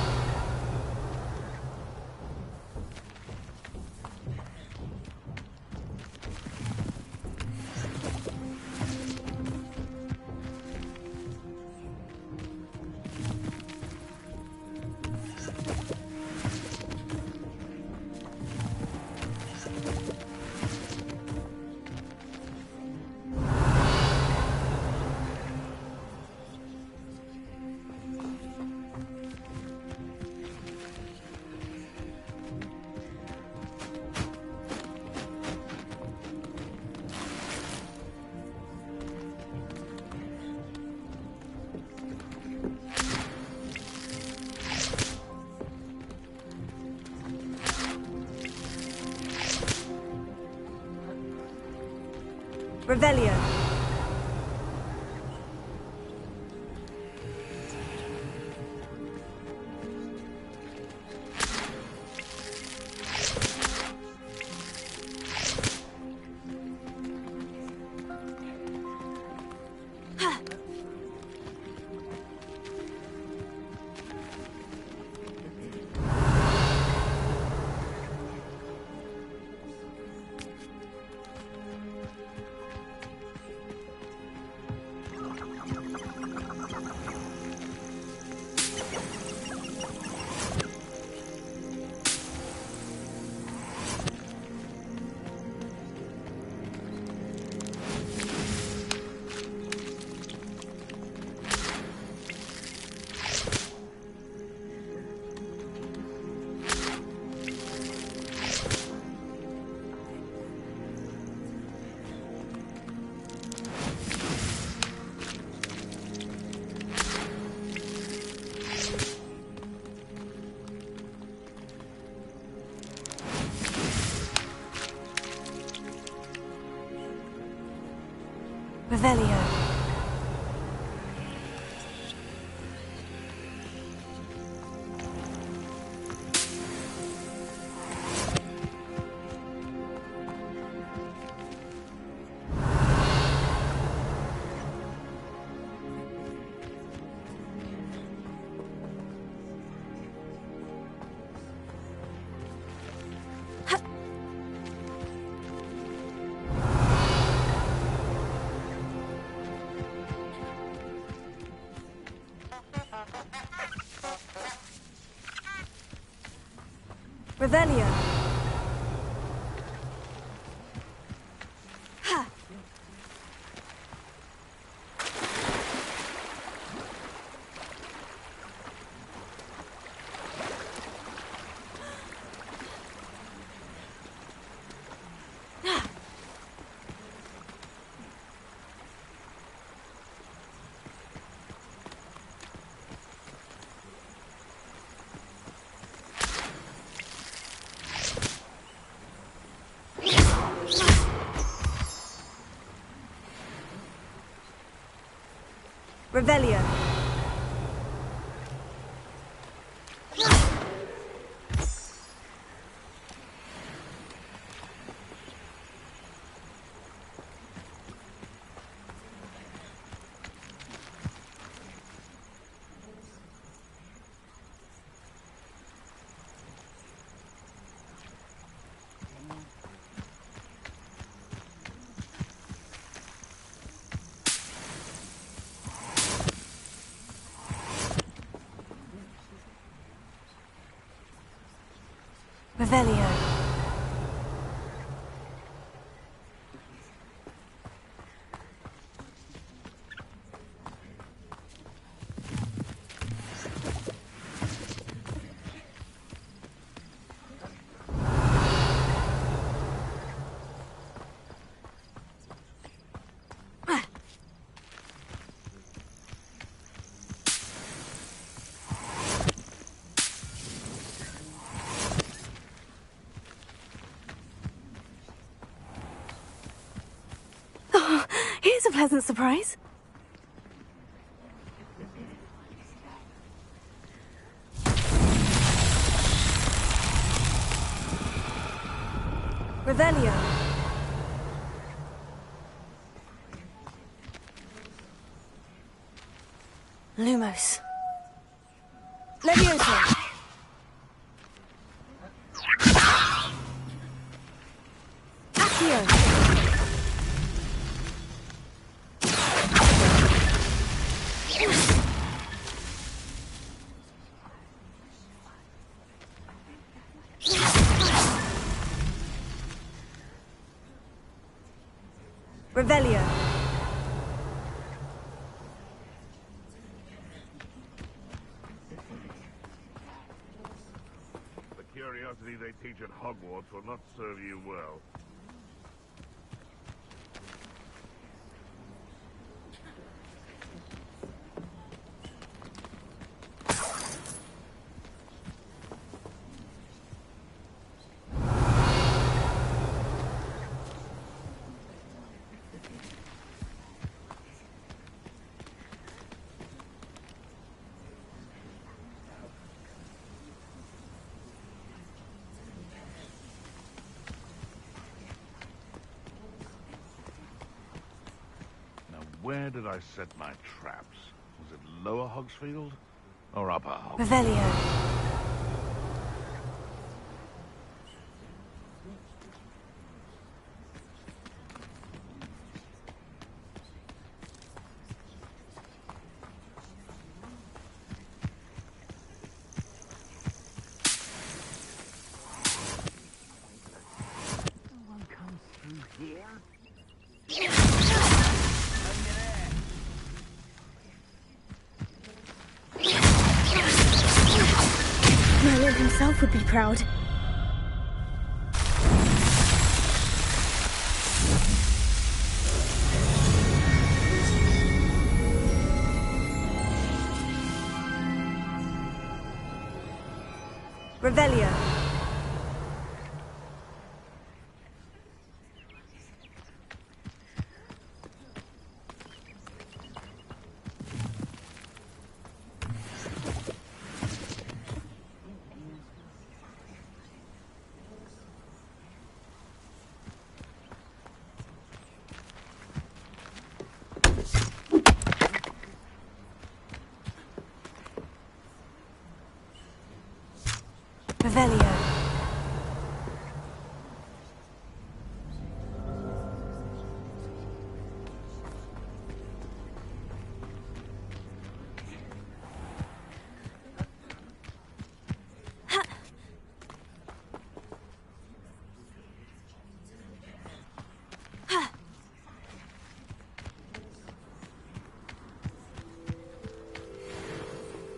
Revelio. Revelio. Revelio. Ha! Revelio. Revelio. Here's a pleasant surprise. Revelio. Lumos. Leviosa. Accio. Revelio. The curiosity they teach at Hogwarts will not serve you well. Where did I set my traps? Was it Lower Hogsfield or Upper Hogsfield? Revelio. Merlin himself would be proud. Revelio. Revelio.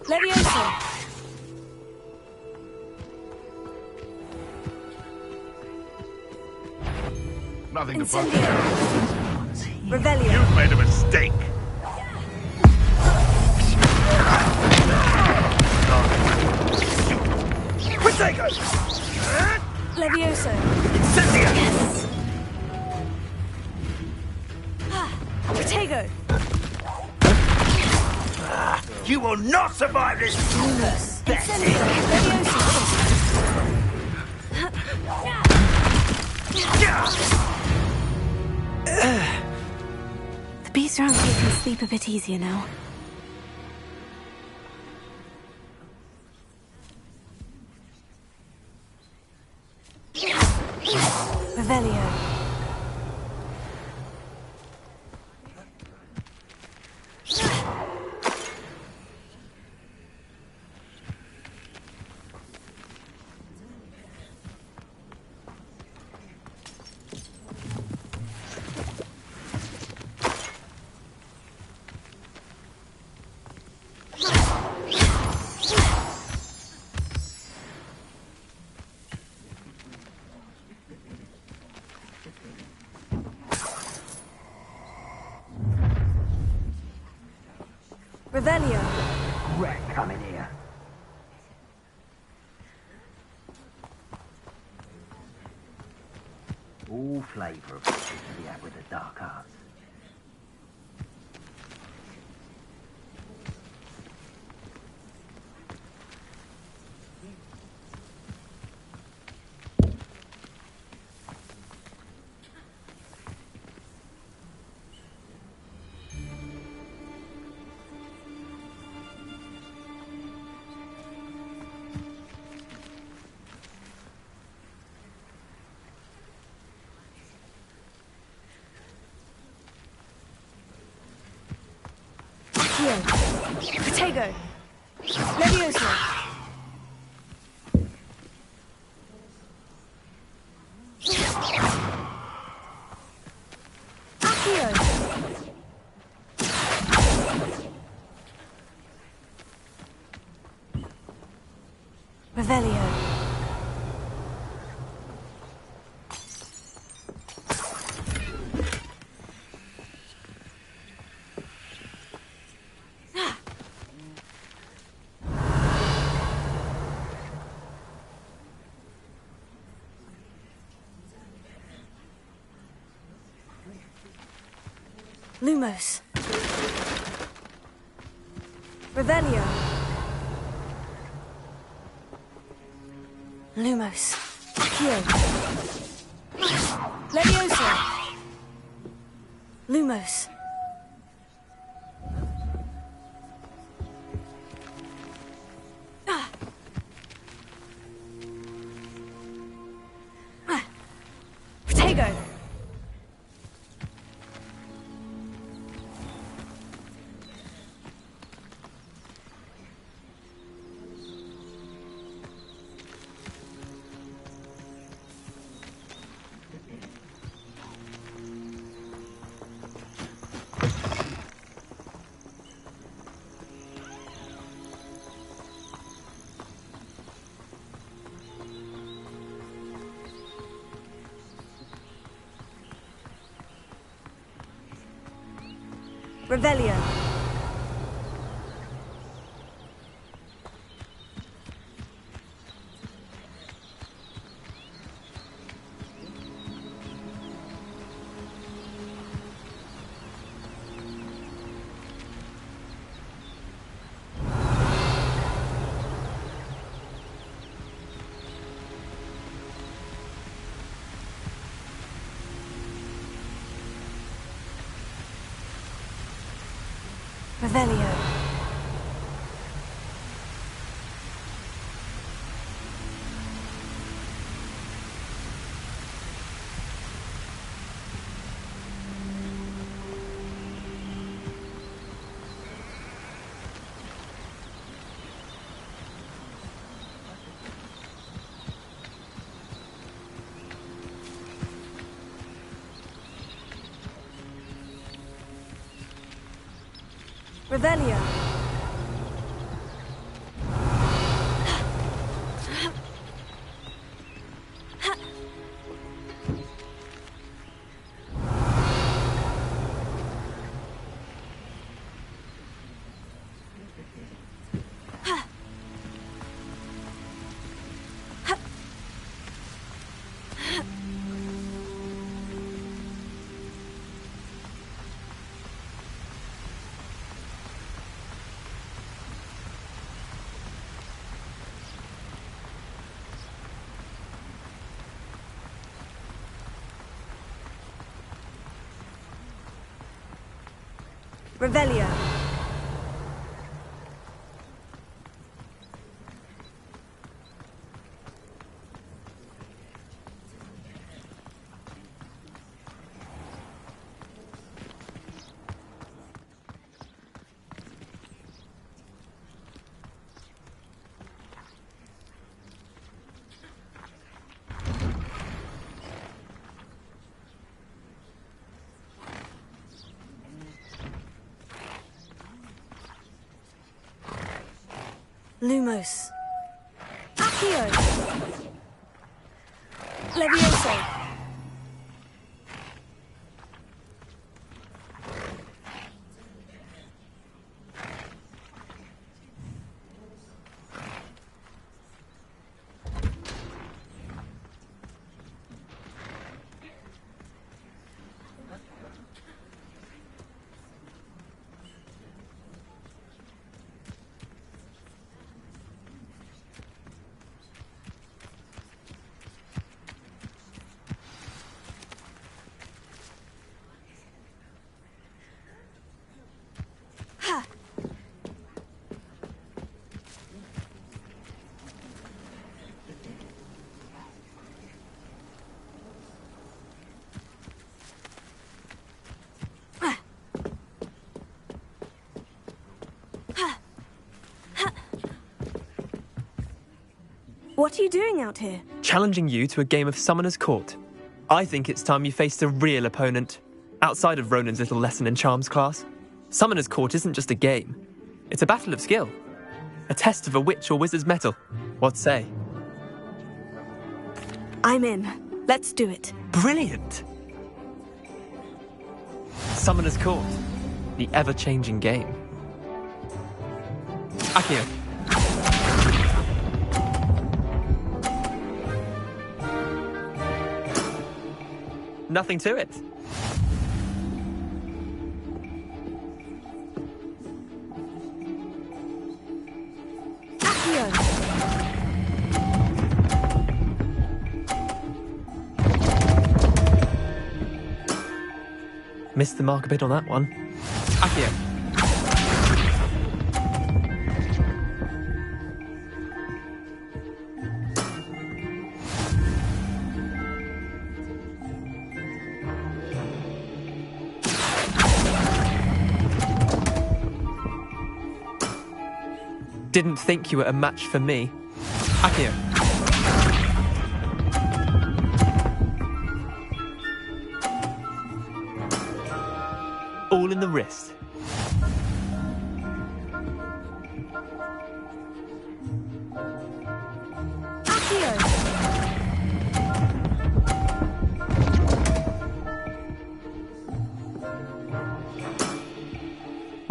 Leviosa. Nothing to fuck. Revelio. You've made a mistake. Protego! Leviosa. Incendio! Yes. Protego. You will not survive this! Incendio. Leviosa. The beast around here can sleep a bit easier now. Revelio. Revelio. Rat coming here. All flavour of fish to be had with the dark arts. Protego. Leviosa. Accio. Revelio. Lumos. Revelio. Lumos. Accio. Leviosa. Lumos. Revelio. Revelio. Revelio. Revelio. Lumos. Accio. Levioso. What are you doing out here? Challenging you to a game of Summoner's Court. I think it's time you faced a real opponent, outside of Ronan's little lesson in charms class. Summoner's Court isn't just a game. It's a battle of skill. A test of a witch or wizard's mettle. What say? I'm in. Let's do it. Brilliant! Summoner's Court. The ever-changing game. Accio. Nothing to it. Accio. Missed the mark a bit on that one. Accio. Didn't think you were a match for me. Accio. All in the wrist.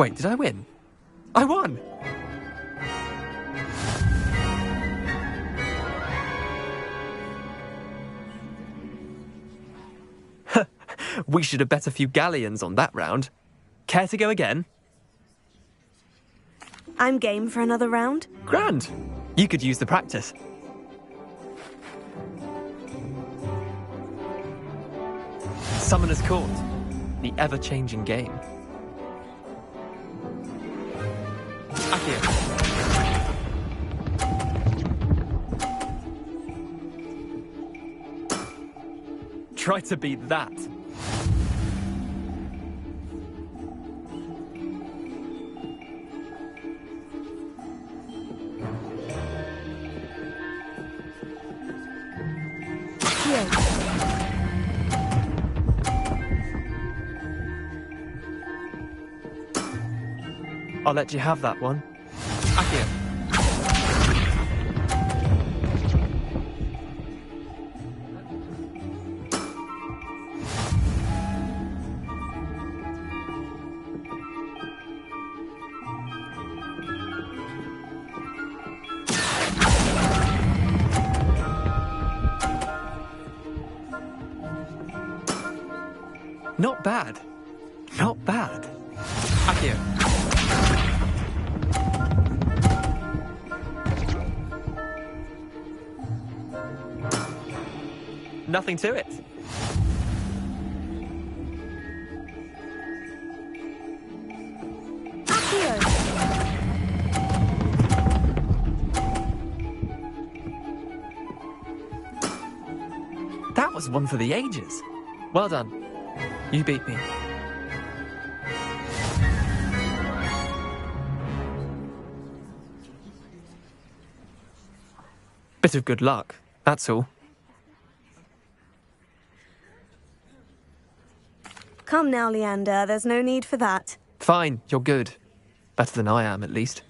Wait, did I win? I won! We should have bet a few galleons on that round. Care to go again? I'm game for another round. Grand! You could use the practice. Summoner's Court. The ever-changing game. Accio. Try to beat that. I'll let you have that one. Accio. Not bad. Not bad. Accio. Nothing to it. That was one for the ages. Well done. You beat me. Bit of good luck, that's all. Come now, Leander, there's no need for that. Fine, you're good. Better than I am, at least.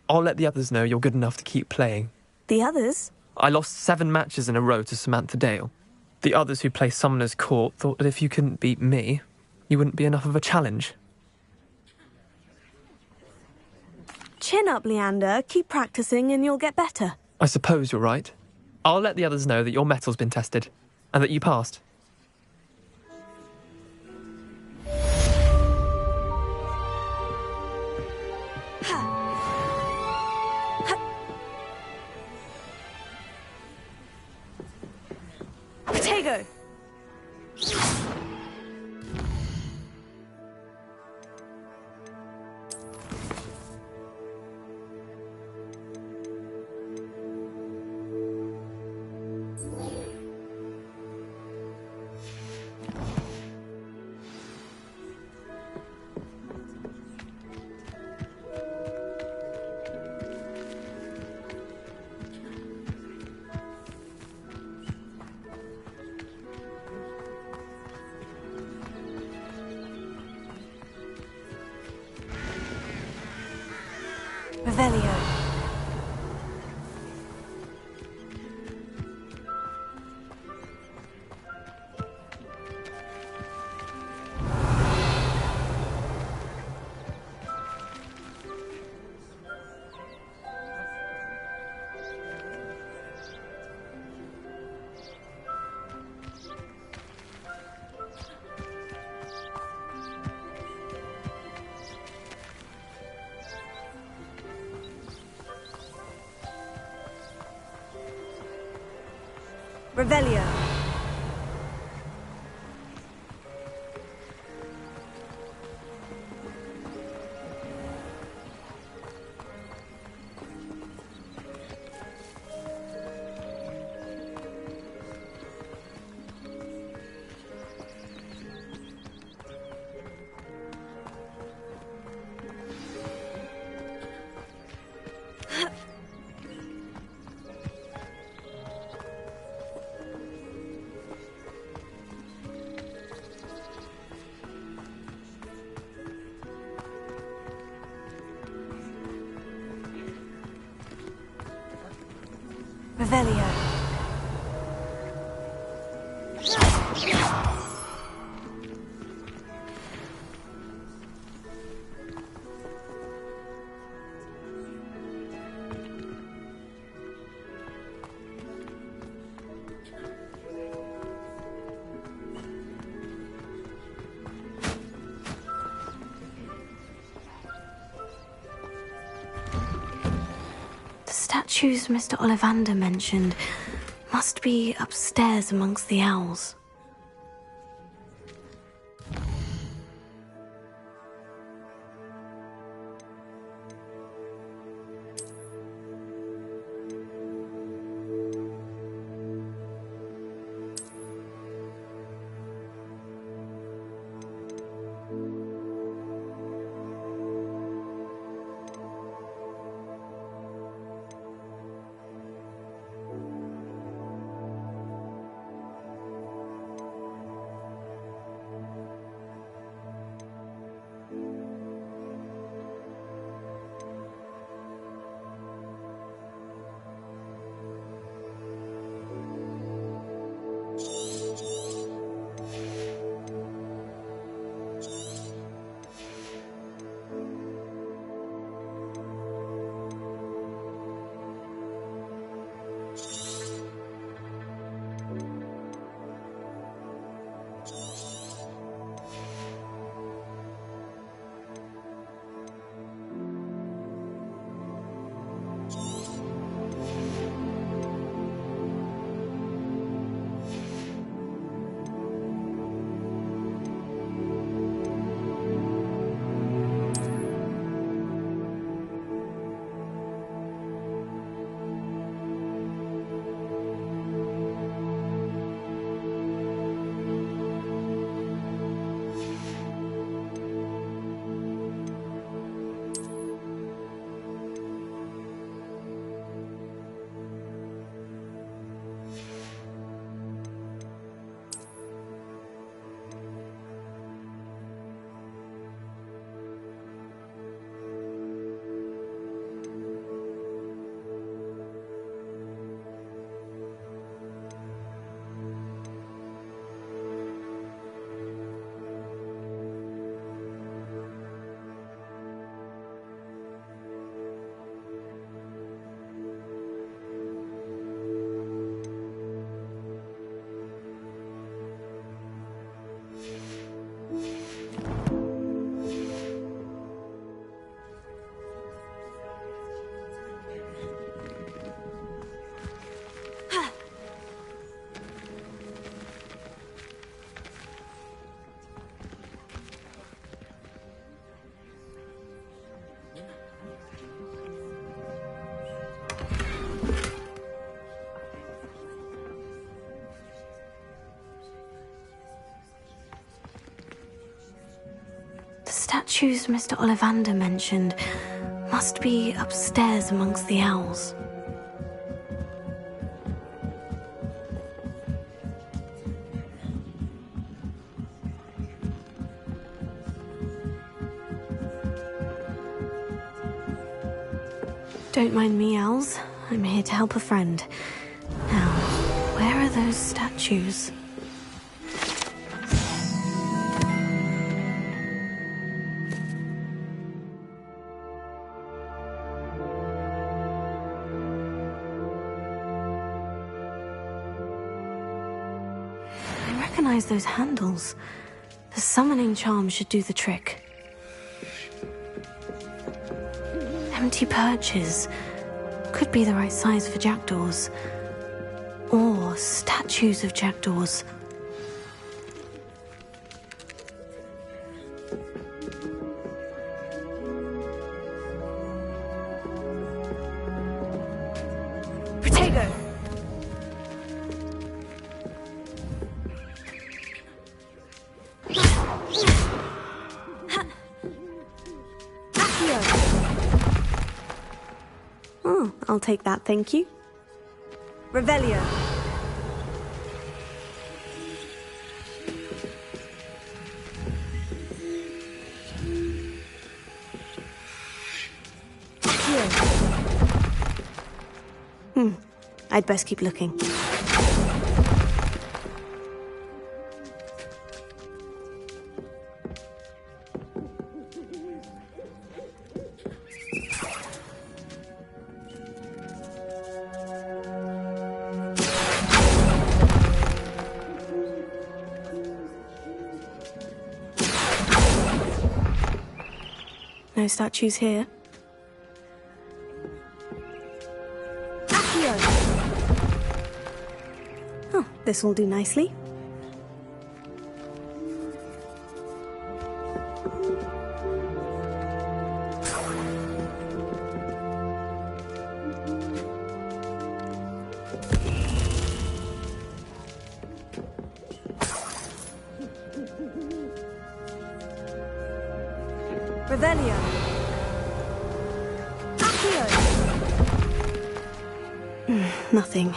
I'll let the others know you're good enough to keep playing. The others? I lost 7 matches in a row to Samantha Dale. The others who play Summoner's Court thought that if you couldn't beat me, you wouldn't be enough of a challenge. Chin up, Leander. Keep practicing and you'll get better. I suppose you're right. I'll let the others know that your metal's been tested, and that you passed. Potato! Revelio. Revelio. Revelio. statues Mr. Ollivander mentioned must be upstairs amongst the owls. The statues Mr. Ollivander mentioned must be upstairs amongst the owls. Don't mind me, owls. I'm here to help a friend. Now, where are those statues? I recognize those handles. The summoning charm should do the trick. Empty perches. Could be the right size for jackdaws. Or statues of jackdaws. Protego! Oh, I'll take that, thank you. Revelio. I'd best keep looking. No statues here. This will do nicely. Revelio. Nothing.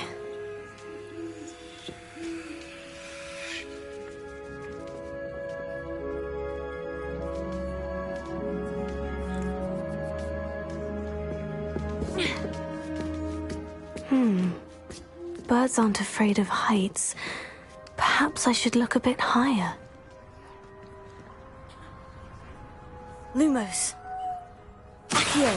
Birds aren't afraid of heights. Perhaps I should look a bit higher. Lumos. Accio.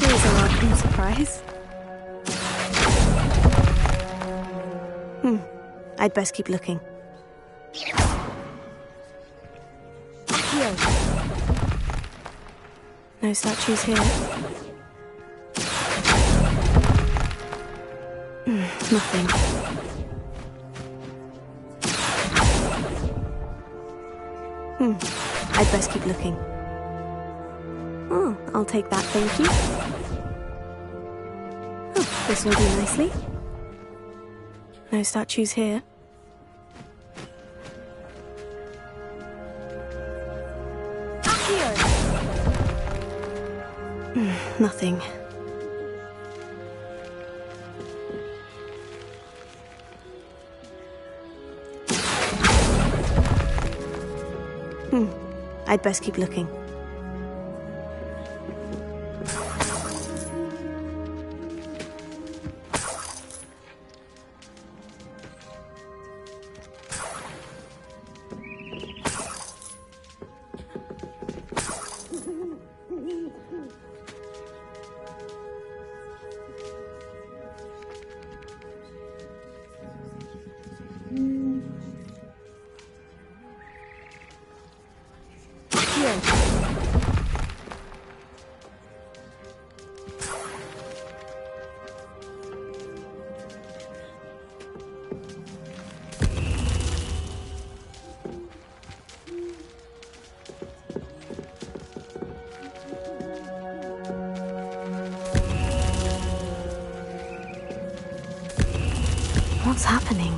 Here's a welcome surprise. I'd best keep looking. No statues here. Nothing. I'd best keep looking. Oh, I'll take that, thank you. Oh, this will do nicely. No statues here. Nothing. I'd best keep looking. What's happening?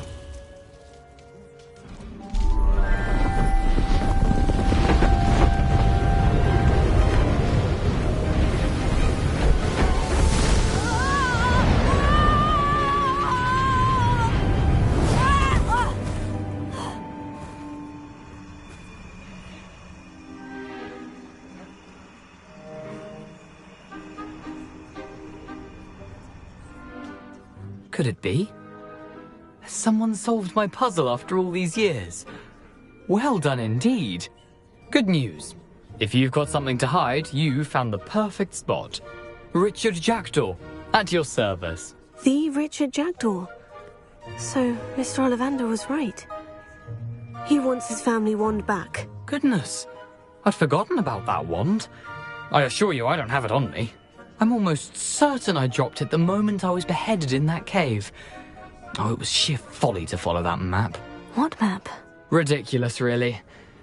Could it be? Someone solved my puzzle after all these years. Well done indeed. Good news. If you've got something to hide, you found the perfect spot. Richard Jackdaw, at your service. The Richard Jackdaw. So, Mr. Ollivander was right. He wants his family wand back. Goodness, I'd forgotten about that wand. I assure you I don't have it on me. I'm almost certain I dropped it the moment I was beheaded in that cave. Oh, it was sheer folly to follow that map. What map? Ridiculous, really.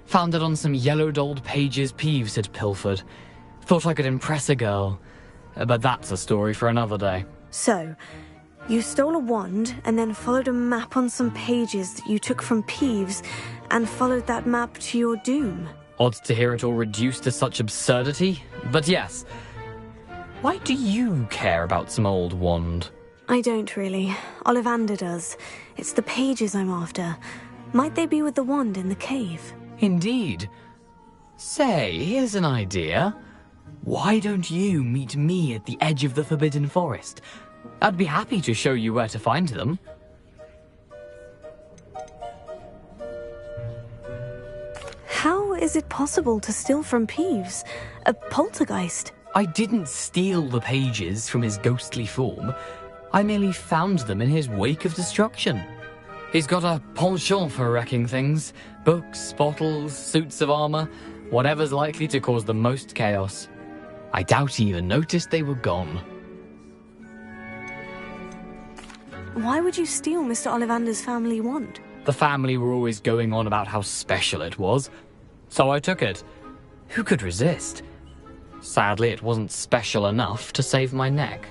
Found it on some yellowed old pages Peeves had pilfered. Thought I could impress a girl. But that's a story for another day. So, you stole a wand and then followed a map on some pages that you took from Peeves and followed that map to your doom. Odd to hear it all reduced to such absurdity, but yes. Why do you care about some old wand? I don't really. Ollivander does. It's the pages I'm after. Might they be with the wand in the cave? Indeed. Say, here's an idea. Why don't you meet me at the edge of the Forbidden Forest? I'd be happy to show you where to find them. How is it possible to steal from Peeves? A poltergeist? I didn't steal the pages from his ghostly form. I merely found them in his wake of destruction. He's got a penchant for wrecking things. Books, bottles, suits of armor, whatever's likely to cause the most chaos. I doubt he even noticed they were gone. Why would you steal Mr. Ollivander's family wand? The family were always going on about how special it was, so I took it. Who could resist? Sadly, it wasn't special enough to save my neck.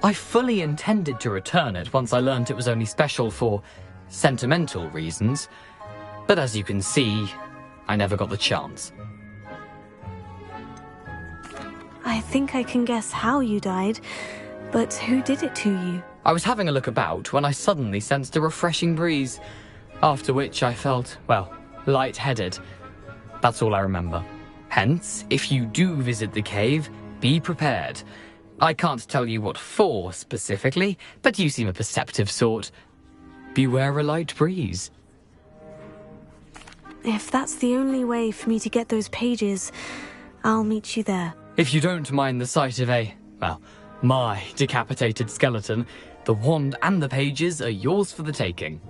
I fully intended to return it once I learned it was only special for sentimental reasons, but as you can see, I never got the chance. I think I can guess how you died, but who did it to you? I was having a look about when I suddenly sensed a refreshing breeze, after which I felt, well, lightheaded. That's all I remember. Hence, if you do visit the cave, be prepared. I can't tell you what for specifically, but you seem a perceptive sort. Beware a light breeze. If that's the only way for me to get those pages, I'll meet you there. If you don't mind the sight of my decapitated skeleton, the wand and the pages are yours for the taking.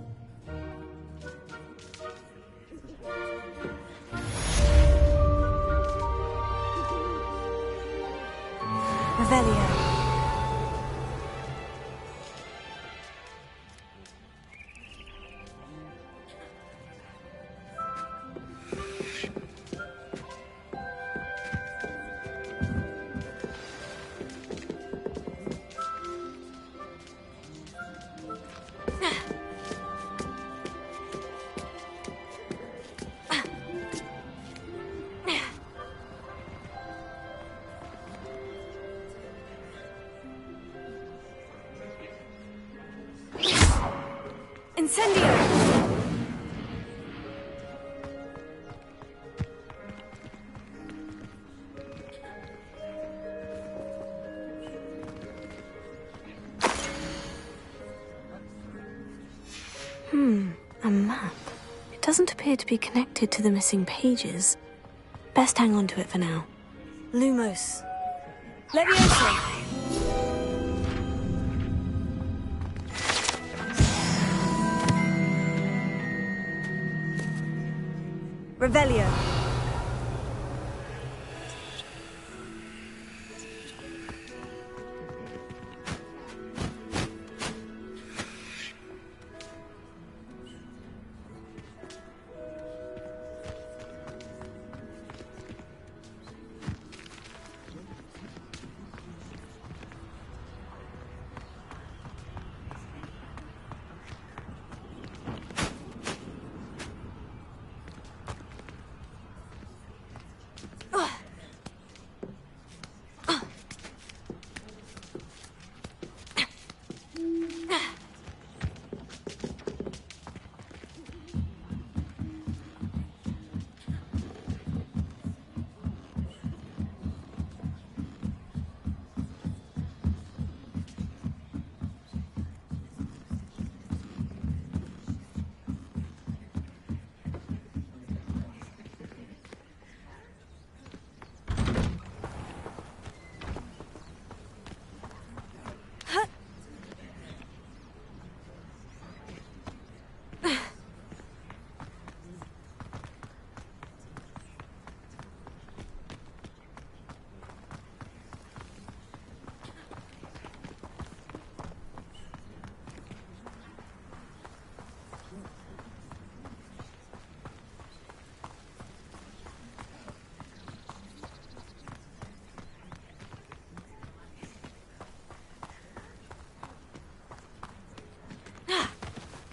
Revelio. A map. It doesn't appear to be connected to the missing pages. Best hang on to it for now. Lumos. Leviosa. Revelio.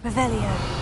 Revelio.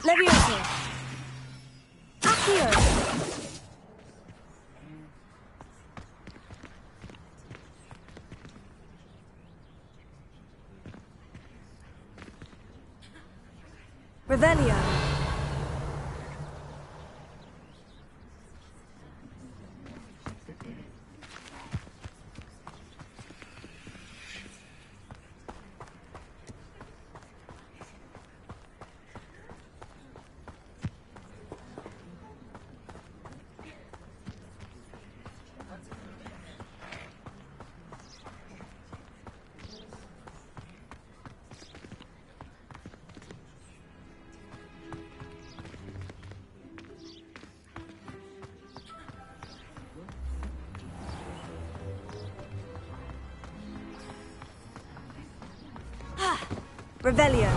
Levioso! Accio! Revelio! Revelio.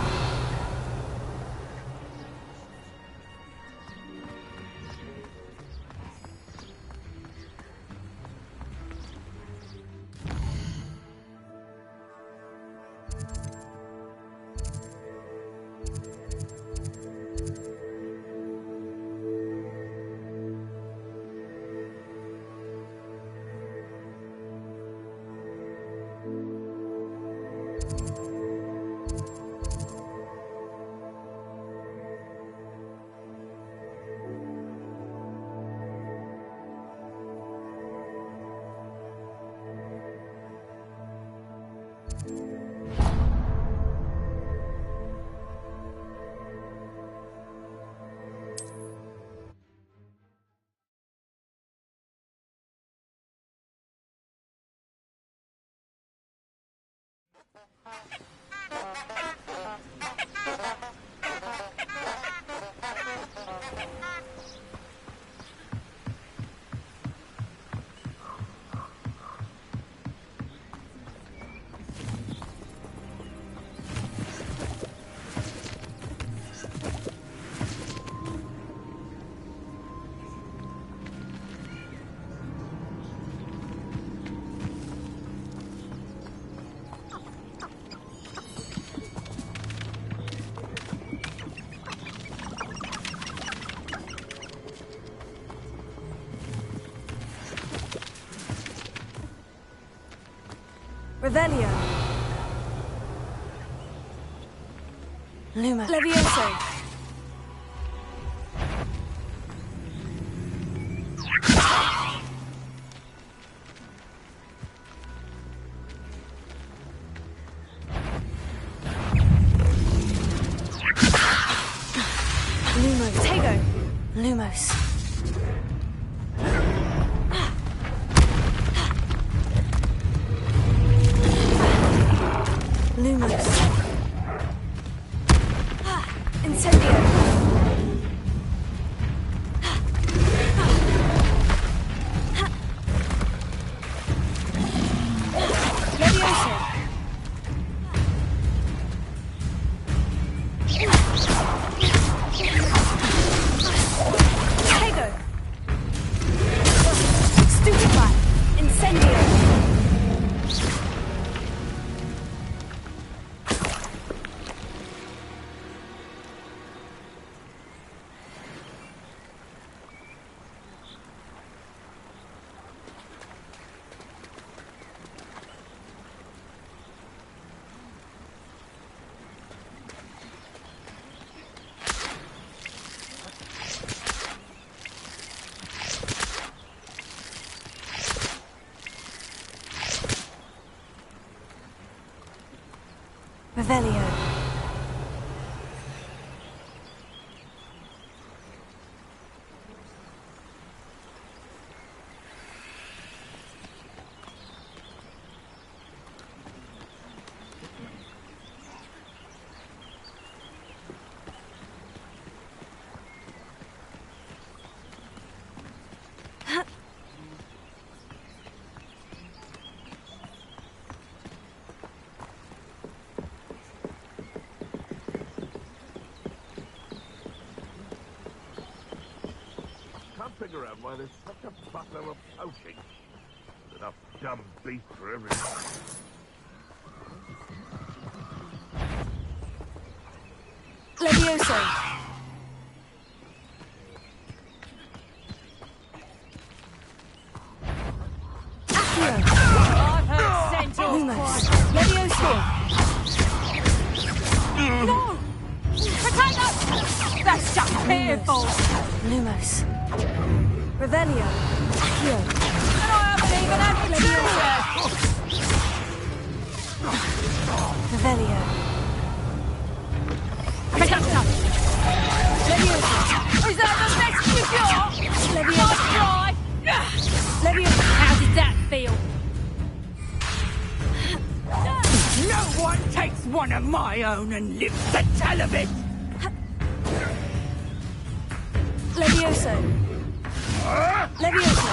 Revelio. Luma. Levioso. Lumos. Tego. Lumos. Lumos. Incendio. Levioso. Tego. Stupefy. Incendio. Revelio. Figure out why there's such a buttload of poaching. Enough dumb beef for everyone. Levioso. fearful. Lumos. Revelio. Accio. And I haven't even had my tea yet. Revelio. Potato. Leviosa. Is that the best you got? Leviosa. Nice try. Leviosa. How did that feel? No one takes one of my own and lives to tell of it! Levioso. Leviosa.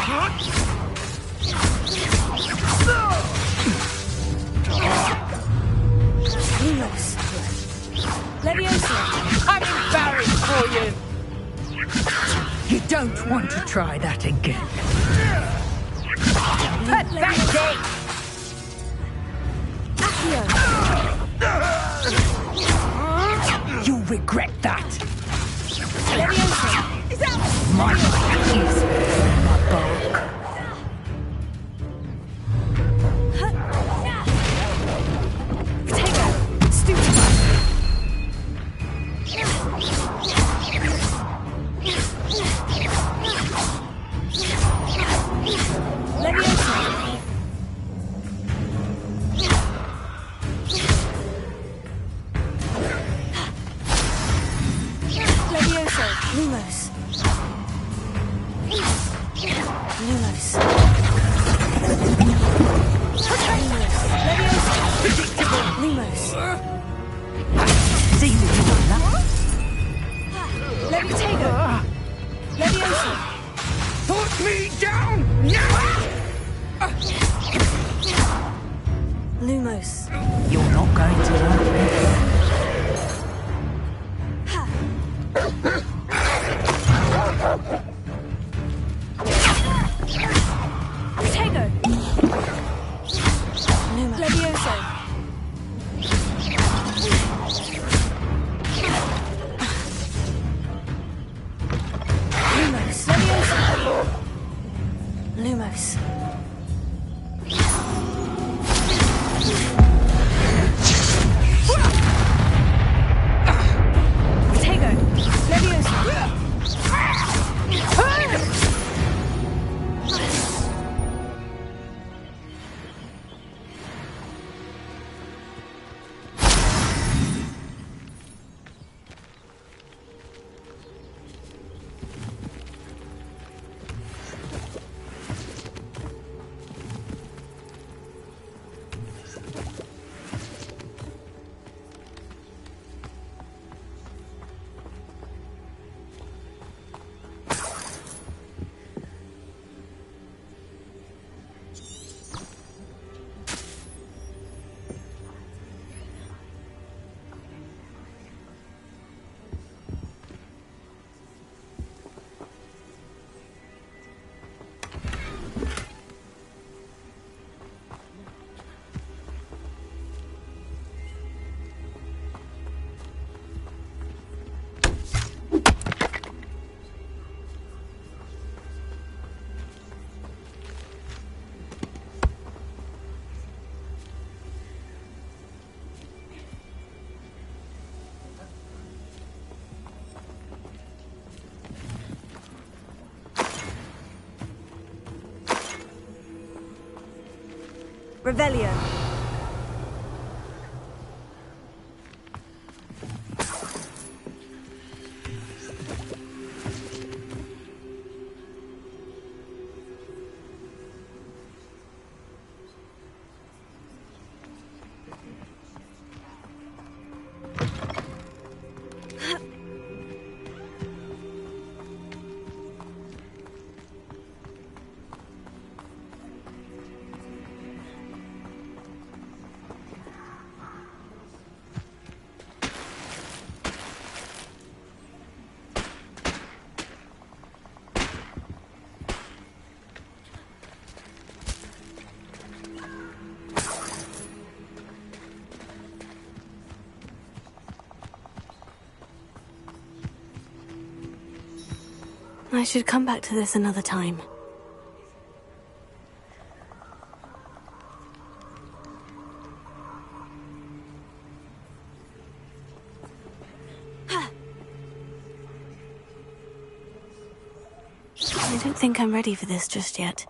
Lumos. Leviosa. I'm embarrassed for you! You don't want to try that again. Pathetic! Accio. You'll regret that. Leviosa. Is that my life is my bulk? Potato. Stupid. Leviosa. Leviosa. Lumos. Lumos. Predictable. Lumos. See you on that? Levitago. Leviosa. Put me down now! Lumos. You're not going to like this. Potato. Levioso. Lumos. Levioso. Lumos. Potato. Levioso. Revelio. I should come back to this another time. don't think I'm ready for this just yet.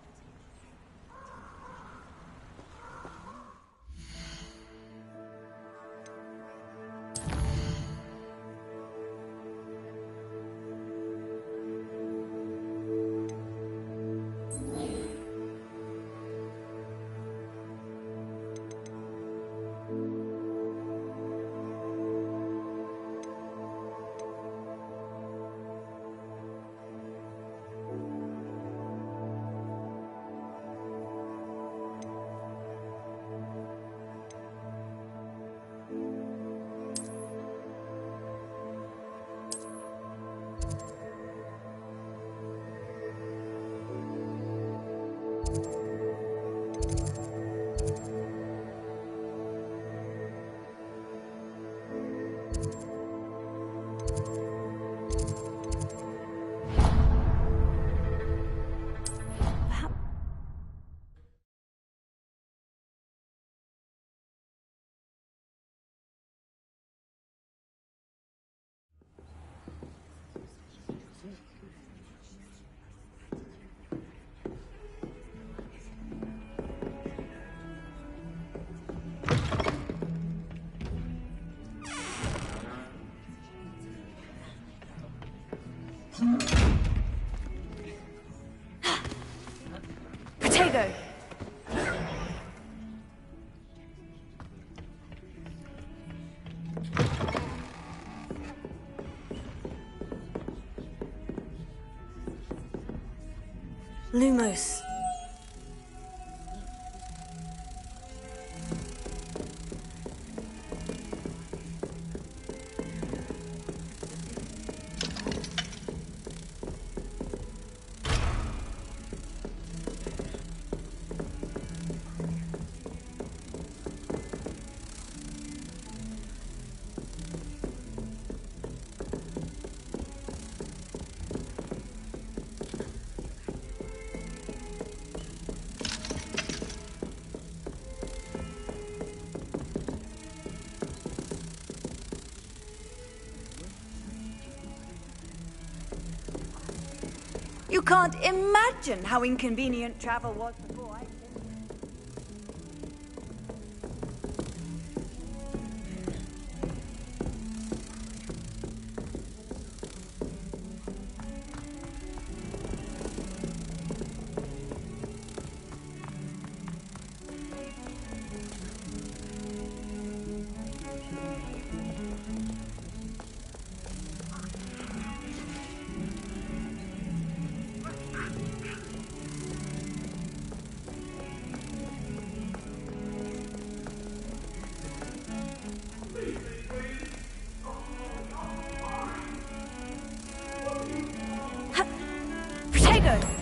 Potato! Lumos. You can't imagine how inconvenient travel was before I... Potato!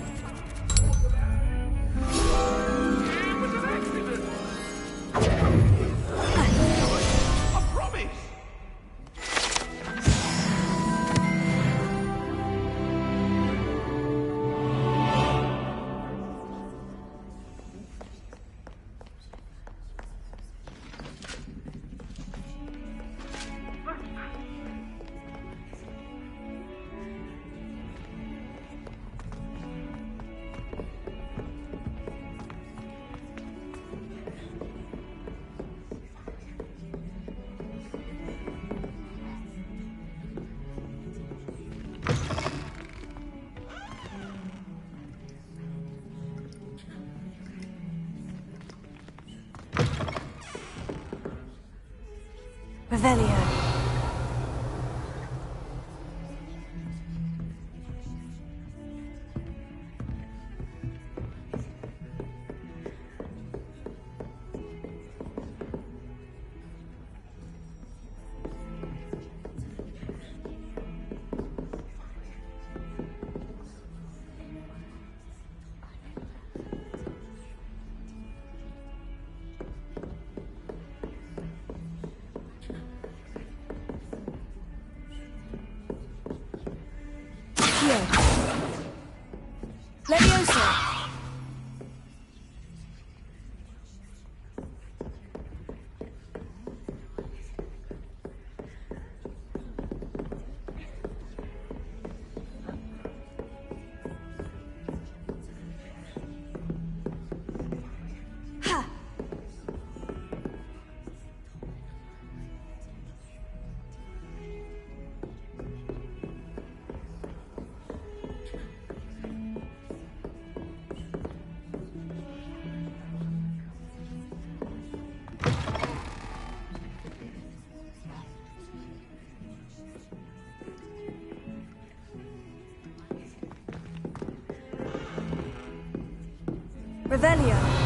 Revelio. Revelio.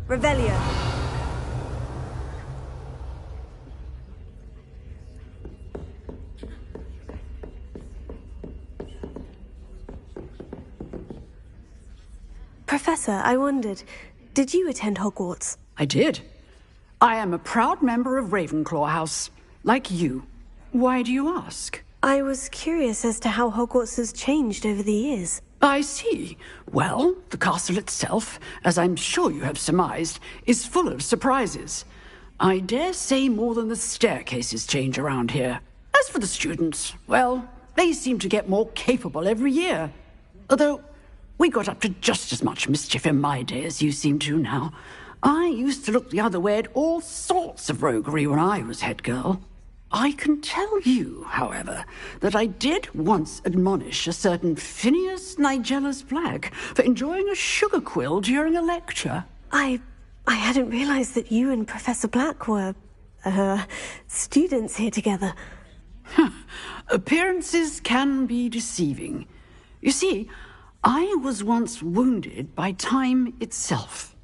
Revelio. Professor, I wondered, did you attend Hogwarts? I did. I am a proud member of Ravenclaw House, like you. Why do you ask? I was curious as to how Hogwarts has changed over the years. I see. Well, the castle itself, as I'm sure you have surmised, is full of surprises. I dare say more than the staircases change around here. As for the students, well, they seem to get more capable every year. Although, we got up to just as much mischief in my day as you seem to now. I used to look the other way at all sorts of roguery when I was head girl. I can tell you, however, that I did once admonish a certain Phineas Nigellus Black for enjoying a sugar quill during a lecture. I hadn't realized that you and Professor Black were, students here together. Appearances can be deceiving. You see, I was once wounded by time itself.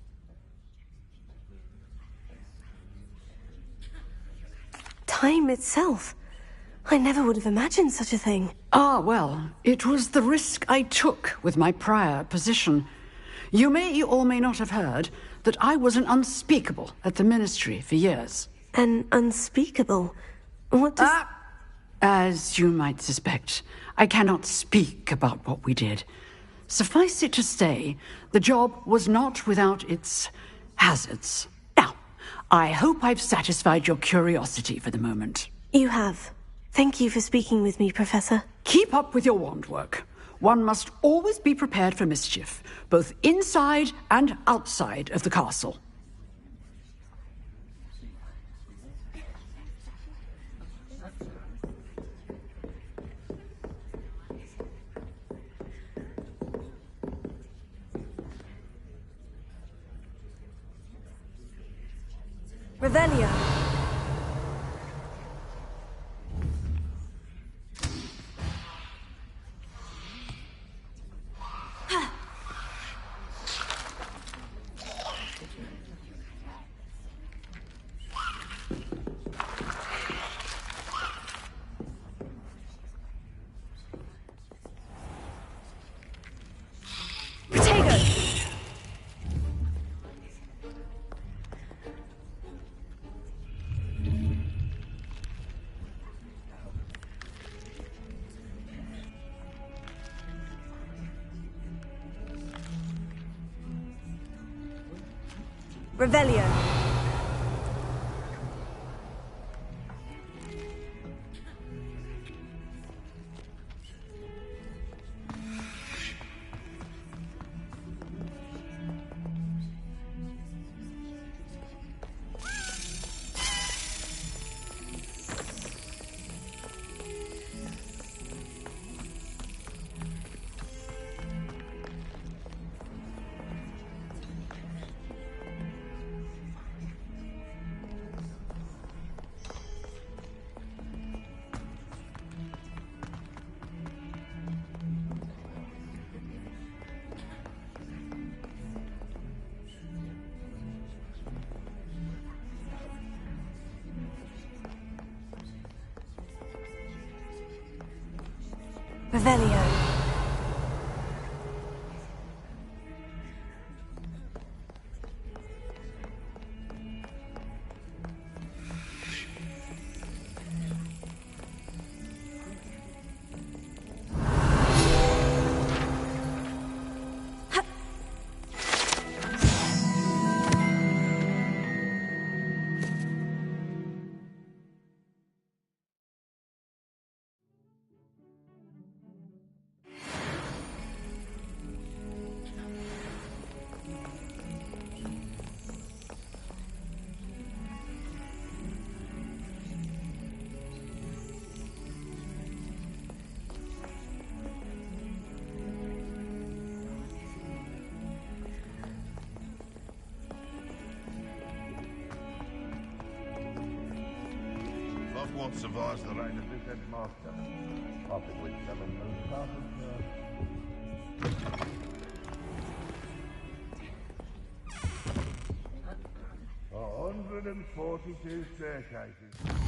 Time itself? I never would have imagined such a thing. Ah, well, it was the risk I took with my prior position. You may or may not have heard that I was an unspeakable at the Ministry for years. An unspeakable? What does... As you might suspect, I cannot speak about what we did. Suffice it to say, the job was not without its hazards. Now, I hope I've satisfied your curiosity for the moment. You have. Thank you for speaking with me, Professor. Keep up with your wand work. One must always be prepared for mischief, both inside and outside of the castle. Revelio. Revelio. Revelio. What survives the reign of this headmaster? After which seven moons passes. 142 staircases.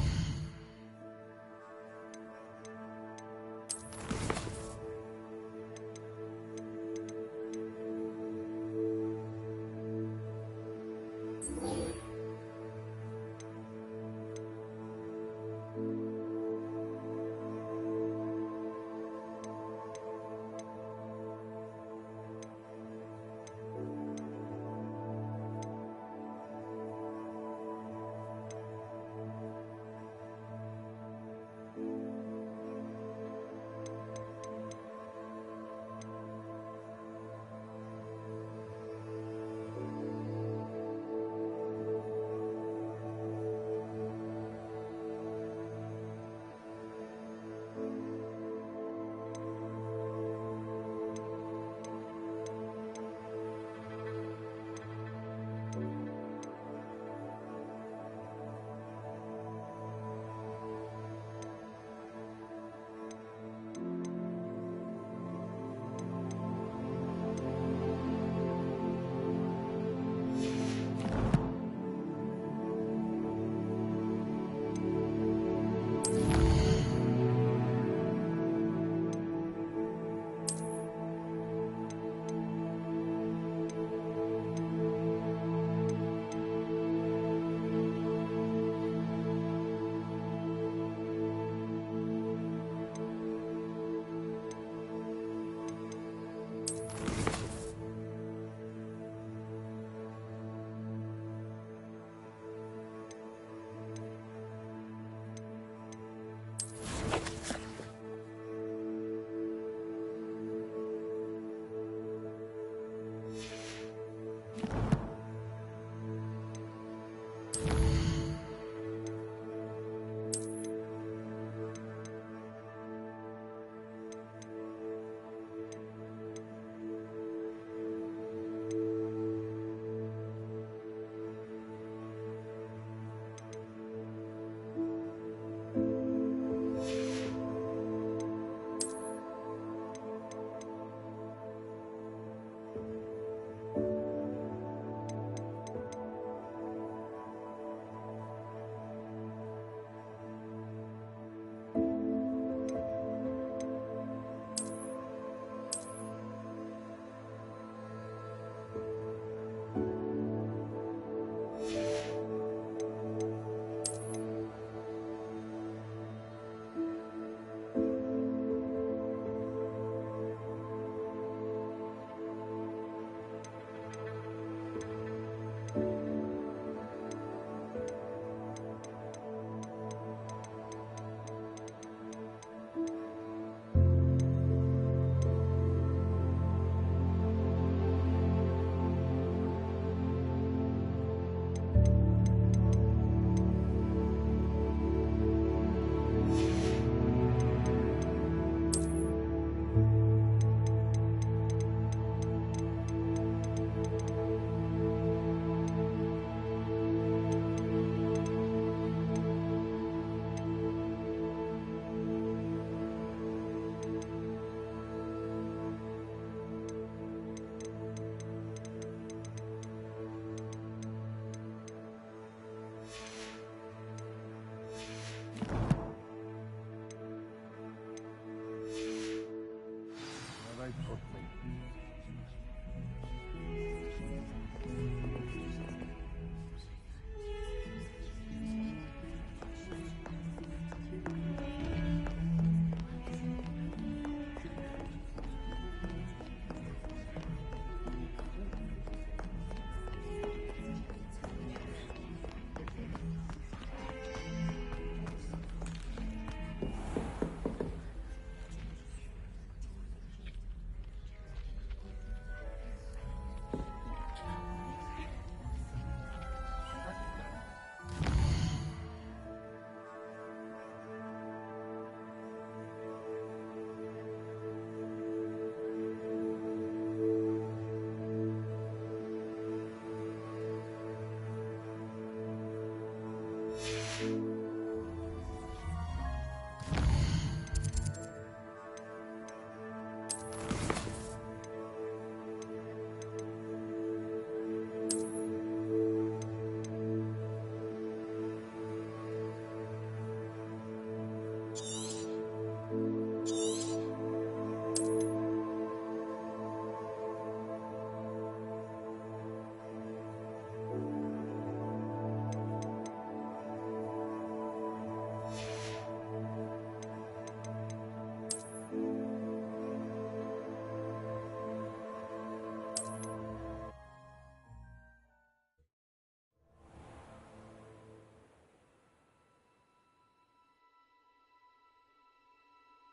you.